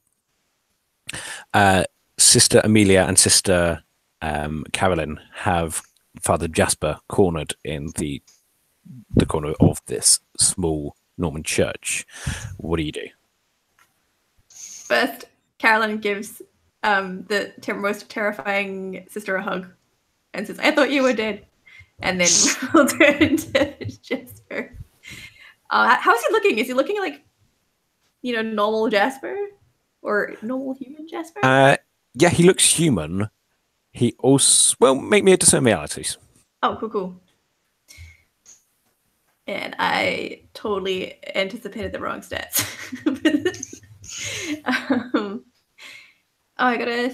Sister Amelia and Sister Carolyn have Father Jasper cornered in the corner of this small Norman church. What do you do? First, Carolyn gives the most terrifying sister a hug and says, "I thought you were dead." And then we'll turn to Jasper. How's he looking? Is he looking like, normal Jasper? Or normal human Jasper? Yeah, he looks human. He also... Well, make me a discern realities. Oh, cool. And I totally anticipated the wrong stats. I got a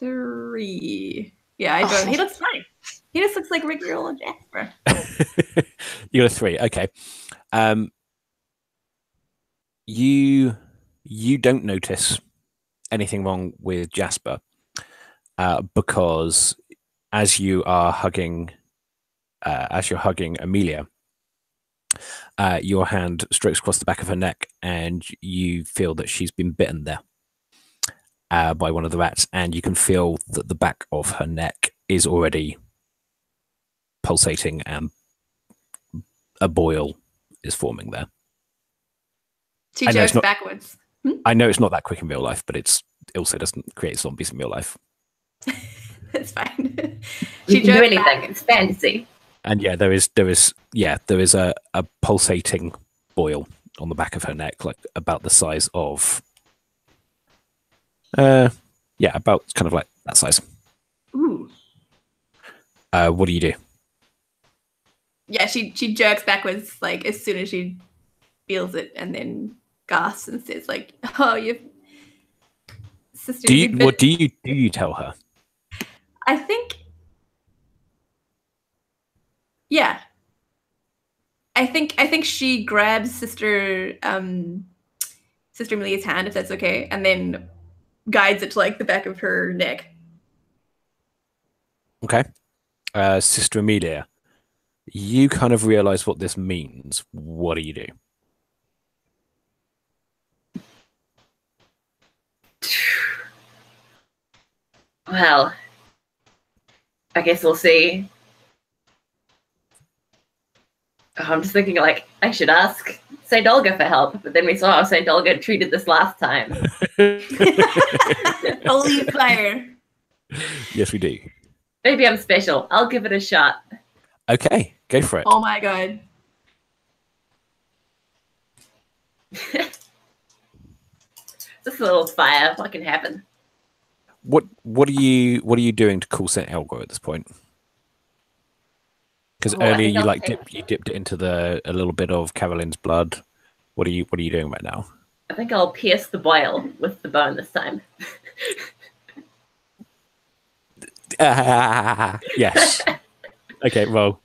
3. Yeah, I don't. He looks fine. He just looks like regular old Jasper. You got a 3. Okay. You don't notice anything wrong with Jasper because as you're hugging Amelia, your hand strokes across the back of her neck, and you feel that she's been bitten there by one of the rats, and you can feel that the back of her neck is already pulsating, and a boil is forming there. She jokes backwards. I know it's not that quick in real life, but it also doesn't create zombies in real life. It's fine. You can do anything. It's fantasy. And yeah, there is a pulsating boil on the back of her neck, like about the size of about kind of like that size. Ooh. What do you do? Yeah, she jerks backwards like as soon as she feels it, and then gasps and says like, "Oh, your sister." What do you tell her? I think. Yeah. I think she grabs Sister Amelia's hand, if that's okay, and then guides it to like the back of her neck. Okay. Sister Amelia, you kind of realize what this means. What do you do? Well, I guess we'll see. I'm just thinking, like, I should ask St. Olga for help, but then we saw how St. Olga treated this last time. Holy fire. Yes, we do. Maybe I'm special. I'll give it a shot. Okay, go for it. Oh my god. Just a little fire. What can happen? What are you doing to call St. Olga at this point? Because earlier you dipped it into a little bit of Caroline's blood. What are you doing right now? I think I'll pierce the boil with the bone this time. Yes. Okay, roll.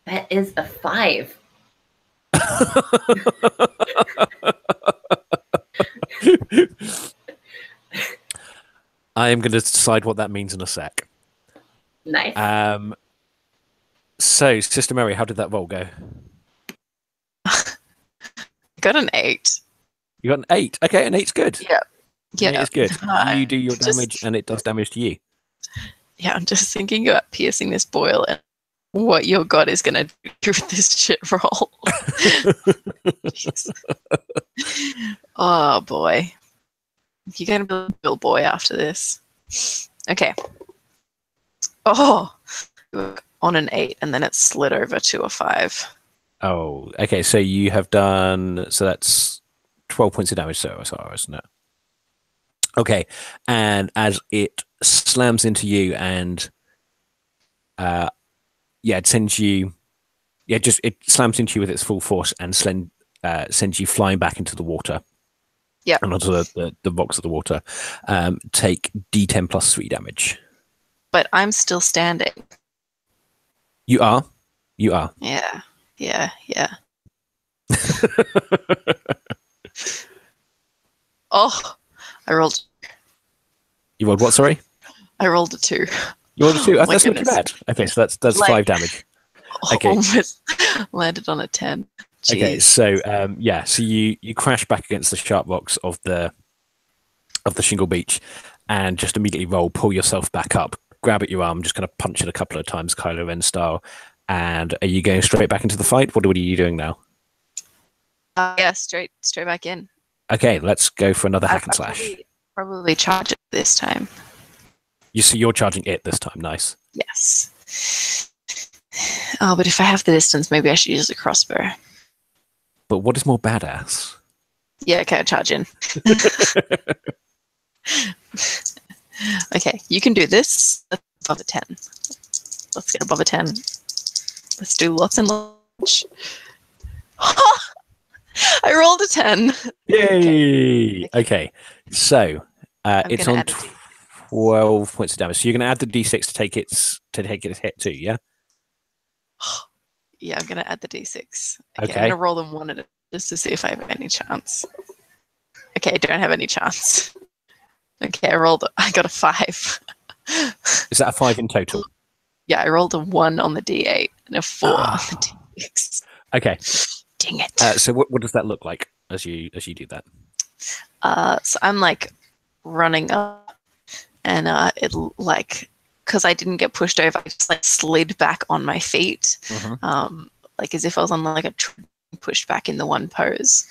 That is a 5. I am going to decide what that means in a sec. Nice. So, Sister Mary, how did that roll go? Got an 8. You got an 8. Okay, an 8's good. Yeah. Yeah. It's good. You do your damage, and it does damage to you. Yeah, I'm just thinking about piercing this boil and what your god is going to do with this shit roll. Oh, boy. You're going to be a little boy after this. Okay. Oh, on an 8, and then it slid over to a 5. Oh, okay. So you have done. So that's 12 points of damage so far, isn't it? Okay. And as it slams into you, and it sends you. Yeah, it slams into you with its full force and sends you flying back into the water. Yeah. And onto the rocks of the water. Take D10 plus 3 damage. But I'm still standing. You are? You are. Yeah. Oh, I rolled. You rolled what, sorry? I rolled a 2. You rolled a 2? Oh, that's not too bad. Okay, so that's 5 damage. Okay. Almost landed on a 10. Jeez. Okay, so so you crash back against the sharp rocks of the shingle beach, and just immediately pull yourself back up, grab at your arm, just kind of punch it a couple of times, Kylo Ren style. And are you going straight back into the fight? What are you doing now? Yeah, straight back in. Okay, let's go for another hack and slash. Probably charge it this time. You're charging it this time. Nice. Yes. Oh, but if I have the distance, maybe I should use a crossbow. But what is more badass? Yeah, okay, charge in. Okay, you can do this. Above a 10. Let's get above a 10. Let's do lots and lots. I rolled a 10. Yay! Okay, so I'm it's gonna on add a 12 points of damage. So you're going to add the d6 to take its hit too, yeah? Yeah, I'm gonna add the d6. Okay, Okay. I'm gonna roll them one at a just to see if I have any chance. Okay, I don't have any chance. Okay, I got a 5. Is that a 5 in total? Yeah, I rolled a 1 on the d8 and a 4 on the d6. Okay. Dang it. So what does that look like as you do that? So I'm like running up, and it like because I didn't get pushed over, I just like slid back on my feet, like as if I was on like a pushed back in the one pose.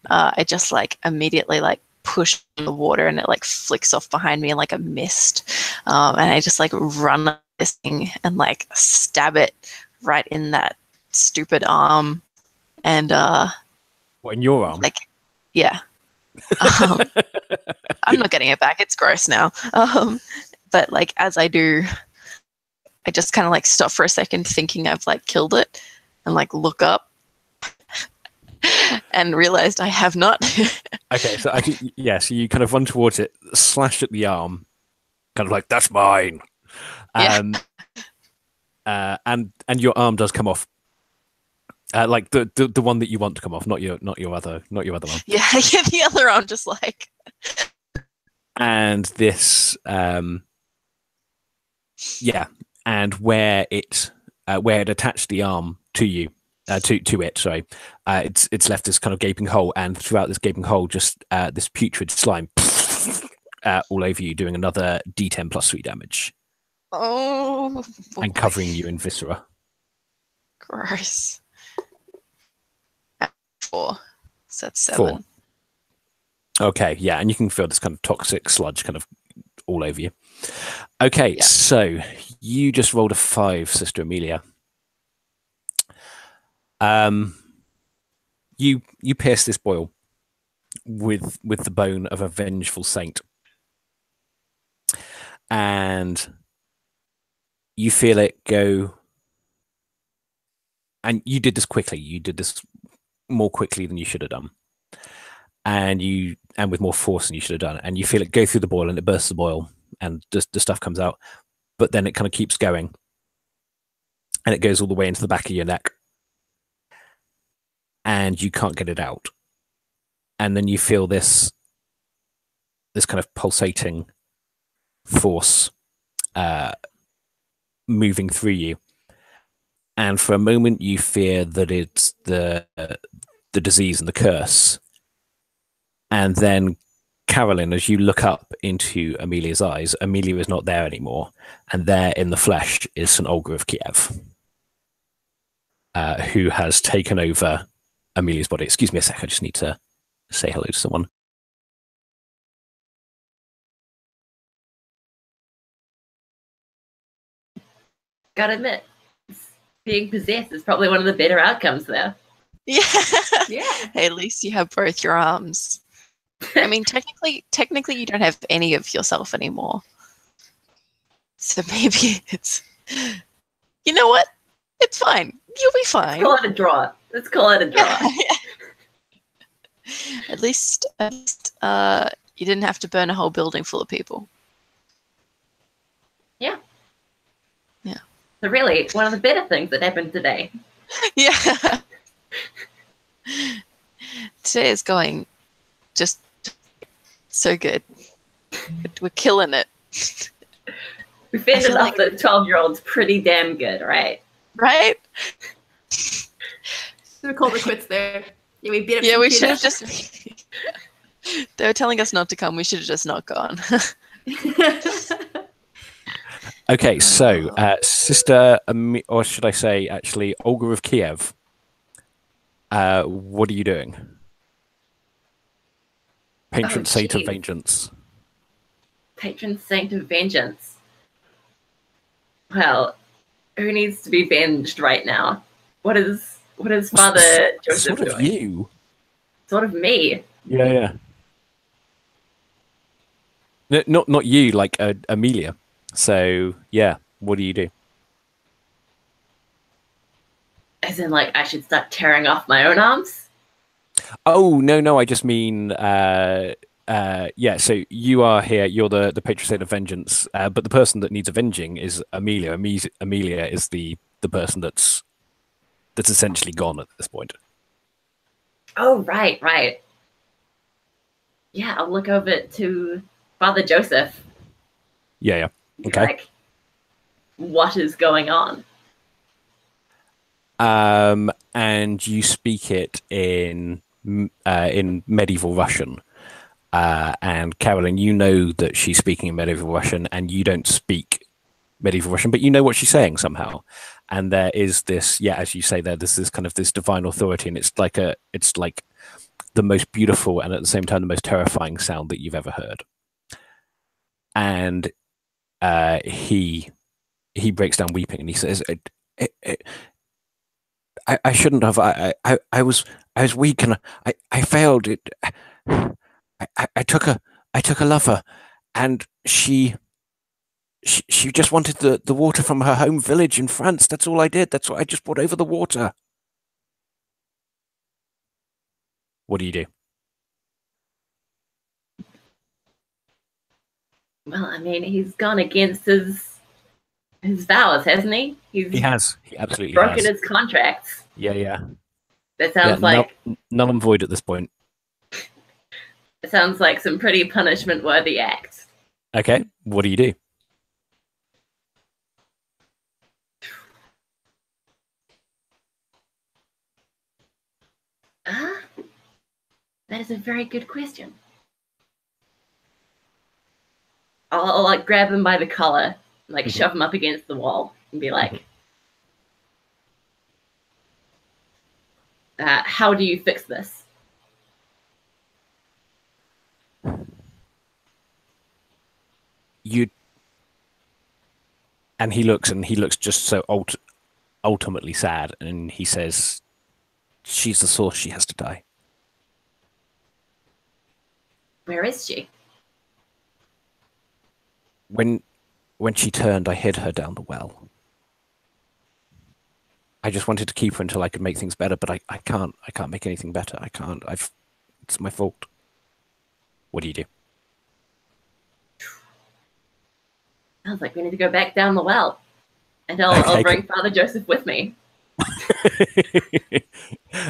I just like immediately like push in the water, and it like flicks off behind me like a mist, and I just like run this thing and like stab it right in that stupid arm, and What, in your arm? like yeah. I'm not getting it back. It's gross now. But like as I do, I just kind of like stop for a second, thinking I've like killed it, and like look up, and realized I have not. Okay, so I think so you kind of run towards it, slash at the arm, kind of like that's mine. Yeah. And your arm does come off. Like the one that you want to come off, not your other one. Yeah, the other arm just like. And this, and where it attached the arm to you, to it. Sorry, it's left this kind of gaping hole, and throughout this gaping hole, just this putrid slime all over you, doing another D10 plus 3 damage. Oh. Boy. And covering you in viscera. Gross. 4. So that's 7. 4. Okay, yeah, and you can feel this kind of toxic sludge kind of all over you. Okay, so you just rolled a 5, Sister Amelia. You pierce this boil with the bone of a vengeful saint, and you feel it go. And you did this quickly. You did this more quickly than you should have done, and with more force than you should have done. And you feel it go through the boil, and it bursts the boil, and the stuff comes out. But then it kind of keeps going, and it goes all the way into the back of your neck, and you can't get it out. And then you feel this kind of pulsating force moving through you. And for a moment, you fear that it's the disease and the curse. And then, Carolyn, as you look up into Amelia's eyes, Amelia is not there anymore. And there in the flesh is St. Olga of Kiev, who has taken over Amelia's body. Excuse me a sec, I just need to say hello to someone. Gotta admit, being possessed is probably one of the better outcomes there. Yeah. Yeah. Hey, at least you have both your arms. I mean, technically, you don't have any of yourself anymore. So maybe it's. You know what? It's fine. You'll be fine. Let's call it a draw. At least, you didn't have to burn a whole building full of people. Yeah. Yeah. So really, one of the better things that happened today. Yeah. Today is going just so good. We're killing it. We fended off like- the 12-year-olds pretty damn good, right? Right? Should we call the quits there? Yeah, we beat up. Yeah, some we should have kids. just. They were telling us not to come. We should have just not gone. Okay, so Sister, or should I say, actually, Olga of Kiev, what are you doing? Patron Saint of geez. Vengeance. Patron Saint of Vengeance. Well, who needs to be venged right now? What is Father Joseph Sort of doing? you. Sort of me. Yeah. No, not you, like Amelia. So, yeah, what do you do? As in, like, I should start tearing off my own arms? Oh no, I just mean yeah. So you are here. You're the patron saint of vengeance, but the person that needs avenging is Amelia. Amelia is the person that's essentially gone at this point. Oh, right, right. Yeah, I'll look over to Father Joseph. Yeah. Be Okay. like, what is going on? And you speak it in medieval Russian. And Carolyn, you know that she's speaking in medieval Russian, and you don't speak medieval Russian, but you know what she's saying somehow. And there is this, yeah, as you say, there's this kind of this divine authority, and it's like the most beautiful and at the same time the most terrifying sound that you've ever heard. And he breaks down weeping, and he says, I shouldn't have. I was weak, and I failed. I took a lover, and she just wanted the water from her home village in France. That's all I did. That's what I just brought over the water. What do you do? Well, I mean, he's gone against his vows, hasn't he? He has. He absolutely broken has. his contracts. Yeah. That sounds like null and void at this point. it sounds like some pretty punishment-worthy act. Okay, what do you do? That is a very good question. I'll like grab him by the collar, like shove him up against the wall, and be like, "How do you fix this?" And he looks just so ultimately sad, and he says, "She's the source. She has to die." Where is she? When she turned, I hid her down the well. I just wanted to keep her until I could make things better, but I can't make anything better. I can't. It's my fault. What do you do? Sounds like we need to go back down the well. And I'll bring Father Joseph with me.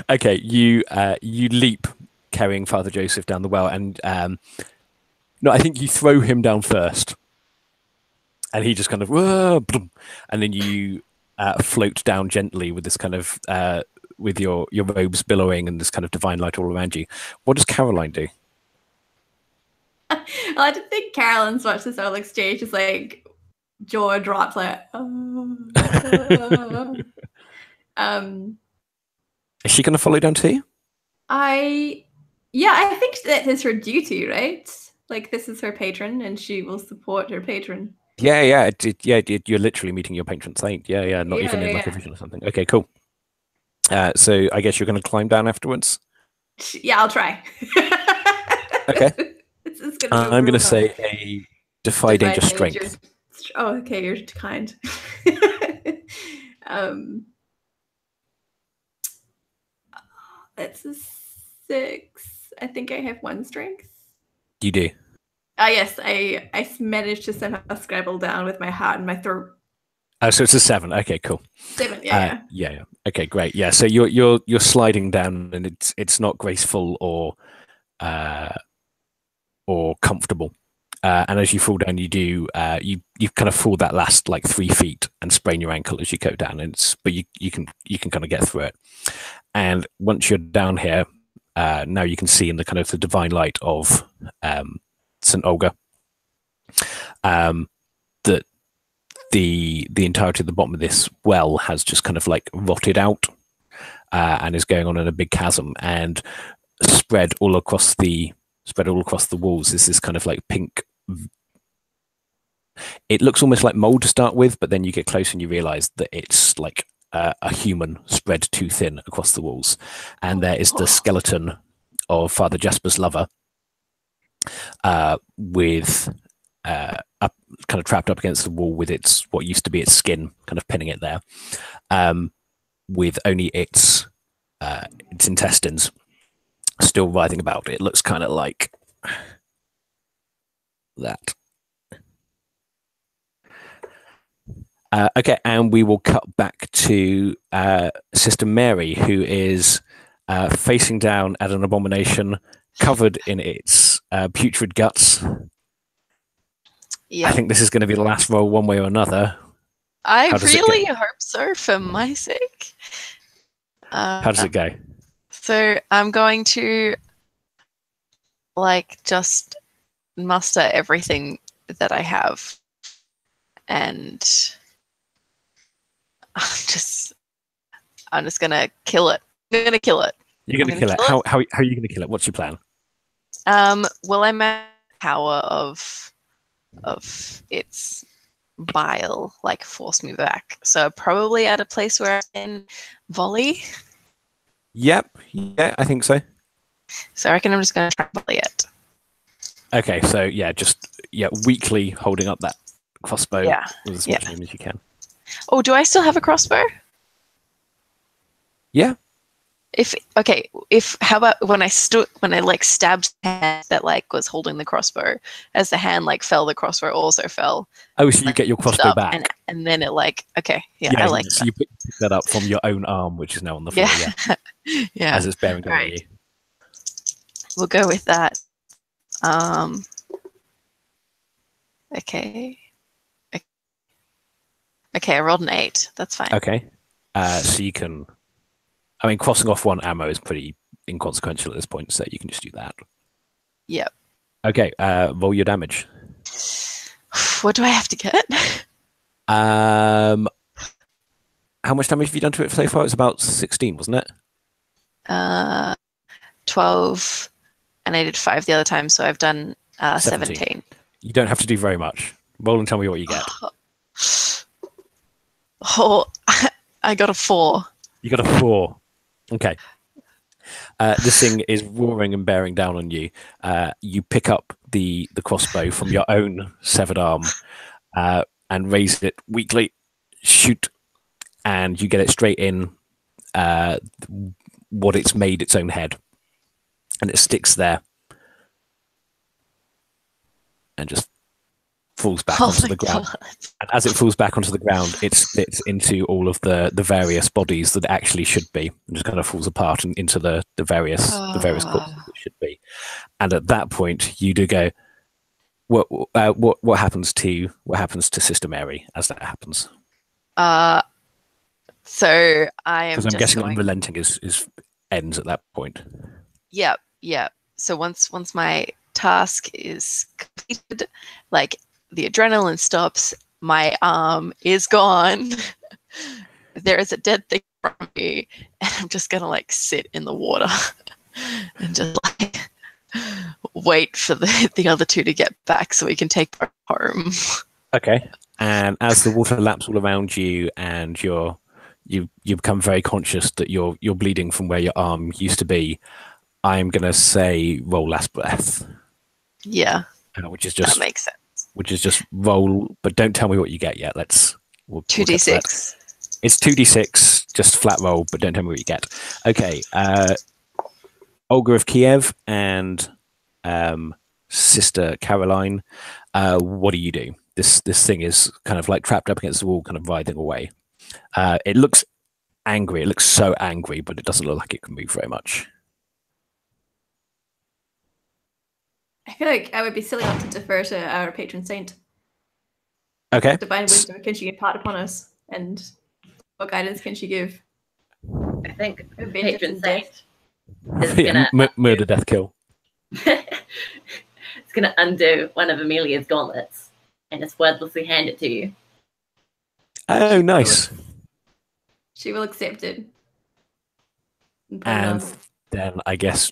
Okay, you leap carrying Father Joseph down the well, and no, I think you throw him down first, and he just kind of, and then you float down gently with this kind of with your robes billowing and this kind of divine light all around you. What does Caroline do? Well, I just think Carolyn's watched this whole exchange, just like jaw drops, like, Is she going to follow down too? I think that is her duty, right? Like, this is her patron, and she will support her patron. Yeah. You're literally meeting your patron saint. Yeah. Not even in like a vision or something. Okay, cool. So I guess you're going to climb down afterwards. Yeah, I'll try. Okay. I'm going to well. say a defy danger strength. Oh, okay, you're kind. That's a 6. I think I have 1 strength. You do. Yes, I managed to somehow scrabble down with my heart in my throat. Oh, so it's a 7. Okay, cool. 7, yeah. Yeah. Okay, great. Yeah, so you're sliding down, and it's not graceful or comfortable. And as you fall down, you do you kind of fall that last like 3 feet and sprain your ankle as you go down. But you can kind of get through it. And once you're down here, now you can see in the kind of the divine light of St. Olga that the entirety of the bottom of this well has just kind of like rotted out and is going on in a big chasm, and spread all across the walls is this kind of like pink. It looks almost like mold to start with, but then you get close and you realize that it's like a human spread too thin across the walls, and there is the skeleton of Father Jasper's lover with up kind of trapped up against the wall with what used to be its skin kind of pinning it there, with only its intestines still writhing about. It looks kind of like that. Okay, and we will cut back to Sister Mary, who is facing down at an abomination covered in its putrid guts. Yeah. I think this is going to be the last roll one way or another. I How does it really go? hope so for my sake. How does it go? So I'm going to just muster everything that I have, and I'm just gonna kill it. I'm gonna kill it. You're going to kill it. How are you going to kill it? What's your plan? Will I match the power of its bile force me back? So probably at a place where I can volley. Yep. Yeah, I think so. So I reckon I'm just gonna try and volley it. Okay, so weakly holding up that crossbow Yeah. with as much aim as you can. Oh, do I still have a crossbow? Yeah. How about when I stabbed the hand that was holding the crossbow, as the hand fell, the crossbow also fell. Oh, so you get your crossbow back. And then it I like so that. you pick that up from your own arm, which is now on the floor, Yeah. as it's bearing down on Right. you. We'll go with that. Okay. Okay, I rolled an 8. That's fine. Okay. So you can... I mean, crossing off one ammo is pretty inconsequential at this point, so you can just do that. Yep. Okay, roll your damage. What do I have to get? How much damage have you done to it so far? It's about 16, wasn't it? 12, and I did 5 the other time, so I've done 17. You don't have to do very much. Roll and tell me what you get. Oh, I got a 4. You got a 4. Okay. This thing is roaring and bearing down on you. You pick up the crossbow from your own severed arm and raise it weakly, shoot, and you get it straight in what it's made its own head. And it sticks there and just falls back onto the ground. And as it falls back onto the ground, it splits into all of the various bodies that it actually should be, and just kind of falls apart and into the various corpses it should be. And at that point, you do go, what happens to Sister Mary as that happens? So I am. Because I'm guessing unrelenting is ends at that point. Yep. So once my task is completed, the adrenaline stops, my arm is gone. There is a dead thing from me, and I'm just gonna sit in the water and just wait for the other two to get back so we can take her home. Okay. And as the water laps all around you, and you become very conscious that you're bleeding from where your arm used to be, I'm gonna say roll last breath. Yeah, which is just that makes sense. Which is just roll, but don't tell me what you get yet. We'll 2d6. It's 2d6, just flat roll, but don't tell me what you get. Okay. Olga of Kiev and Sister Caroline, what do you do? This thing is kind of trapped up against the wall, kind of writhing away. It looks angry. It looks so angry, but it doesn't look like it can move very much. I feel like I would be silly not to defer to our patron saint. Okay. Divine wisdom can she impart upon us, and what guidance can she give? I think Vengeance patron and death. saint is gonna Murder, death, kill. it's gonna undo one of Amelia's gauntlets and just wordlessly hand it to you. Oh, nice. She will accept it. And then I guess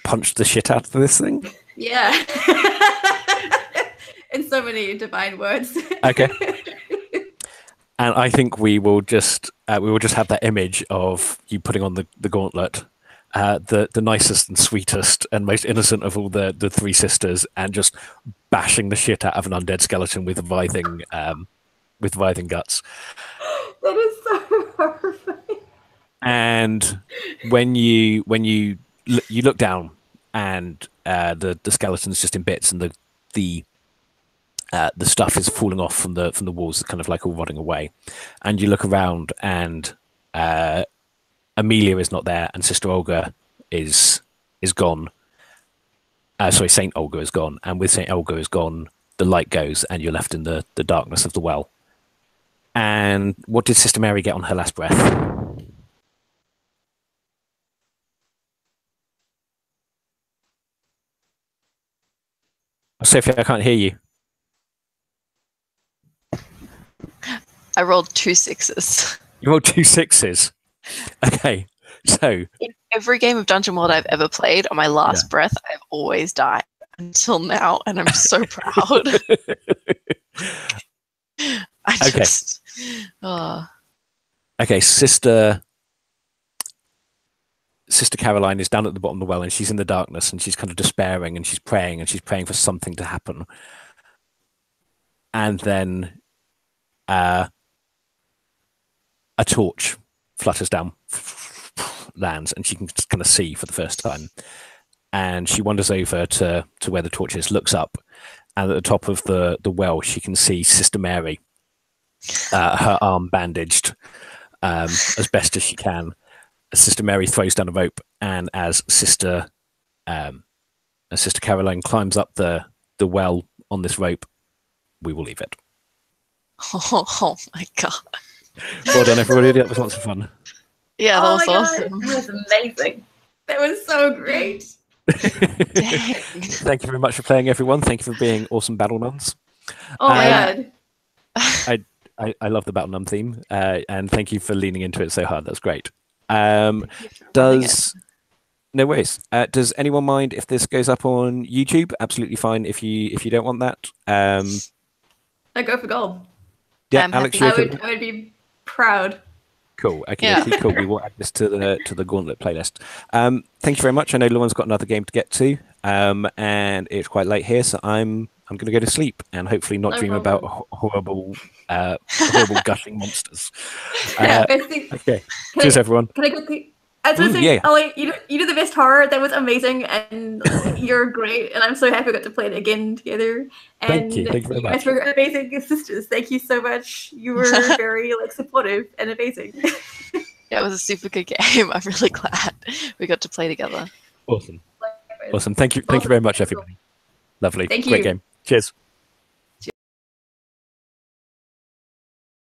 punch the shit out of this thing. Yeah. In so many divine words. Okay. And I think we will just have that image of you putting on the gauntlet, the nicest and sweetest and most innocent of all the three sisters, and just bashing the shit out of an undead skeleton with writhing guts. That is so horrifying. And when you you look down, and the skeleton's just in bits, and the stuff is falling off from the walls, kind of like all rotting away. And you look around, and Amelia is not there, and Sister Olga is gone. Sorry, Saint Olga is gone, and with Saint Olga is gone, the light goes, and you're left in the darkness of the well. And what did Sister Mary get on her last breath? Sophie, I can't hear you. I rolled 2 6s. You rolled 2 6s. Okay, so In every game of Dungeon World I've ever played, on my last breath, I've always died until now, and I'm so proud. I just, okay, Sister Caroline is down at the bottom of the well, and she's in the darkness, and she's kind of despairing, and she's praying for something to happen. And then a torch flutters down, lands, and she can just kind of see for the first time. And she wanders over to where the torch is, looks up, and at the top of the well, she can see Sister Mary, her arm bandaged as best as she can. Sister Mary throws down a rope, and as Sister Caroline climbs up the well on this rope, we will leave it. oh my god. Well done, everybody. That was lots of fun. Yeah, that Oh was my God. awesome. That was amazing. That was so great. Dang. Thank you very much for playing, everyone. Thank you for being awesome battle nuns. Oh my God. I love the battle nun theme, and thank you for leaning into it so hard. That's great. No worries. Does anyone mind if this goes up on YouTube? Absolutely fine. If you don't want that, I go for gold. yeah, I'm Alex, happy. you okay? I would be proud. Cool. Okay, Yeah. okay, cool. We will add this to the Gauntlet playlist. Thank you very much. I know Lauren's got another game to get to, and it's quite late here, so I'm going to go to sleep and hopefully not No dream problem. about horrible gushing monsters. Best thing- Okay. Can Cheers, I- everyone. Can I quickly? I was going to say, yeah. Ollie, you did the best horror. That was amazing, and you're great. And I'm so happy we got to play it again together. And Thank you. Thank you very guys much. were amazing sisters. Thank you so much. You were very supportive and amazing. Yeah, it was a super good game. I'm really glad we got to play together. Awesome. Awesome. Thank you. Thank you very much, everybody. Lovely. Thank Great you. game. Cheers.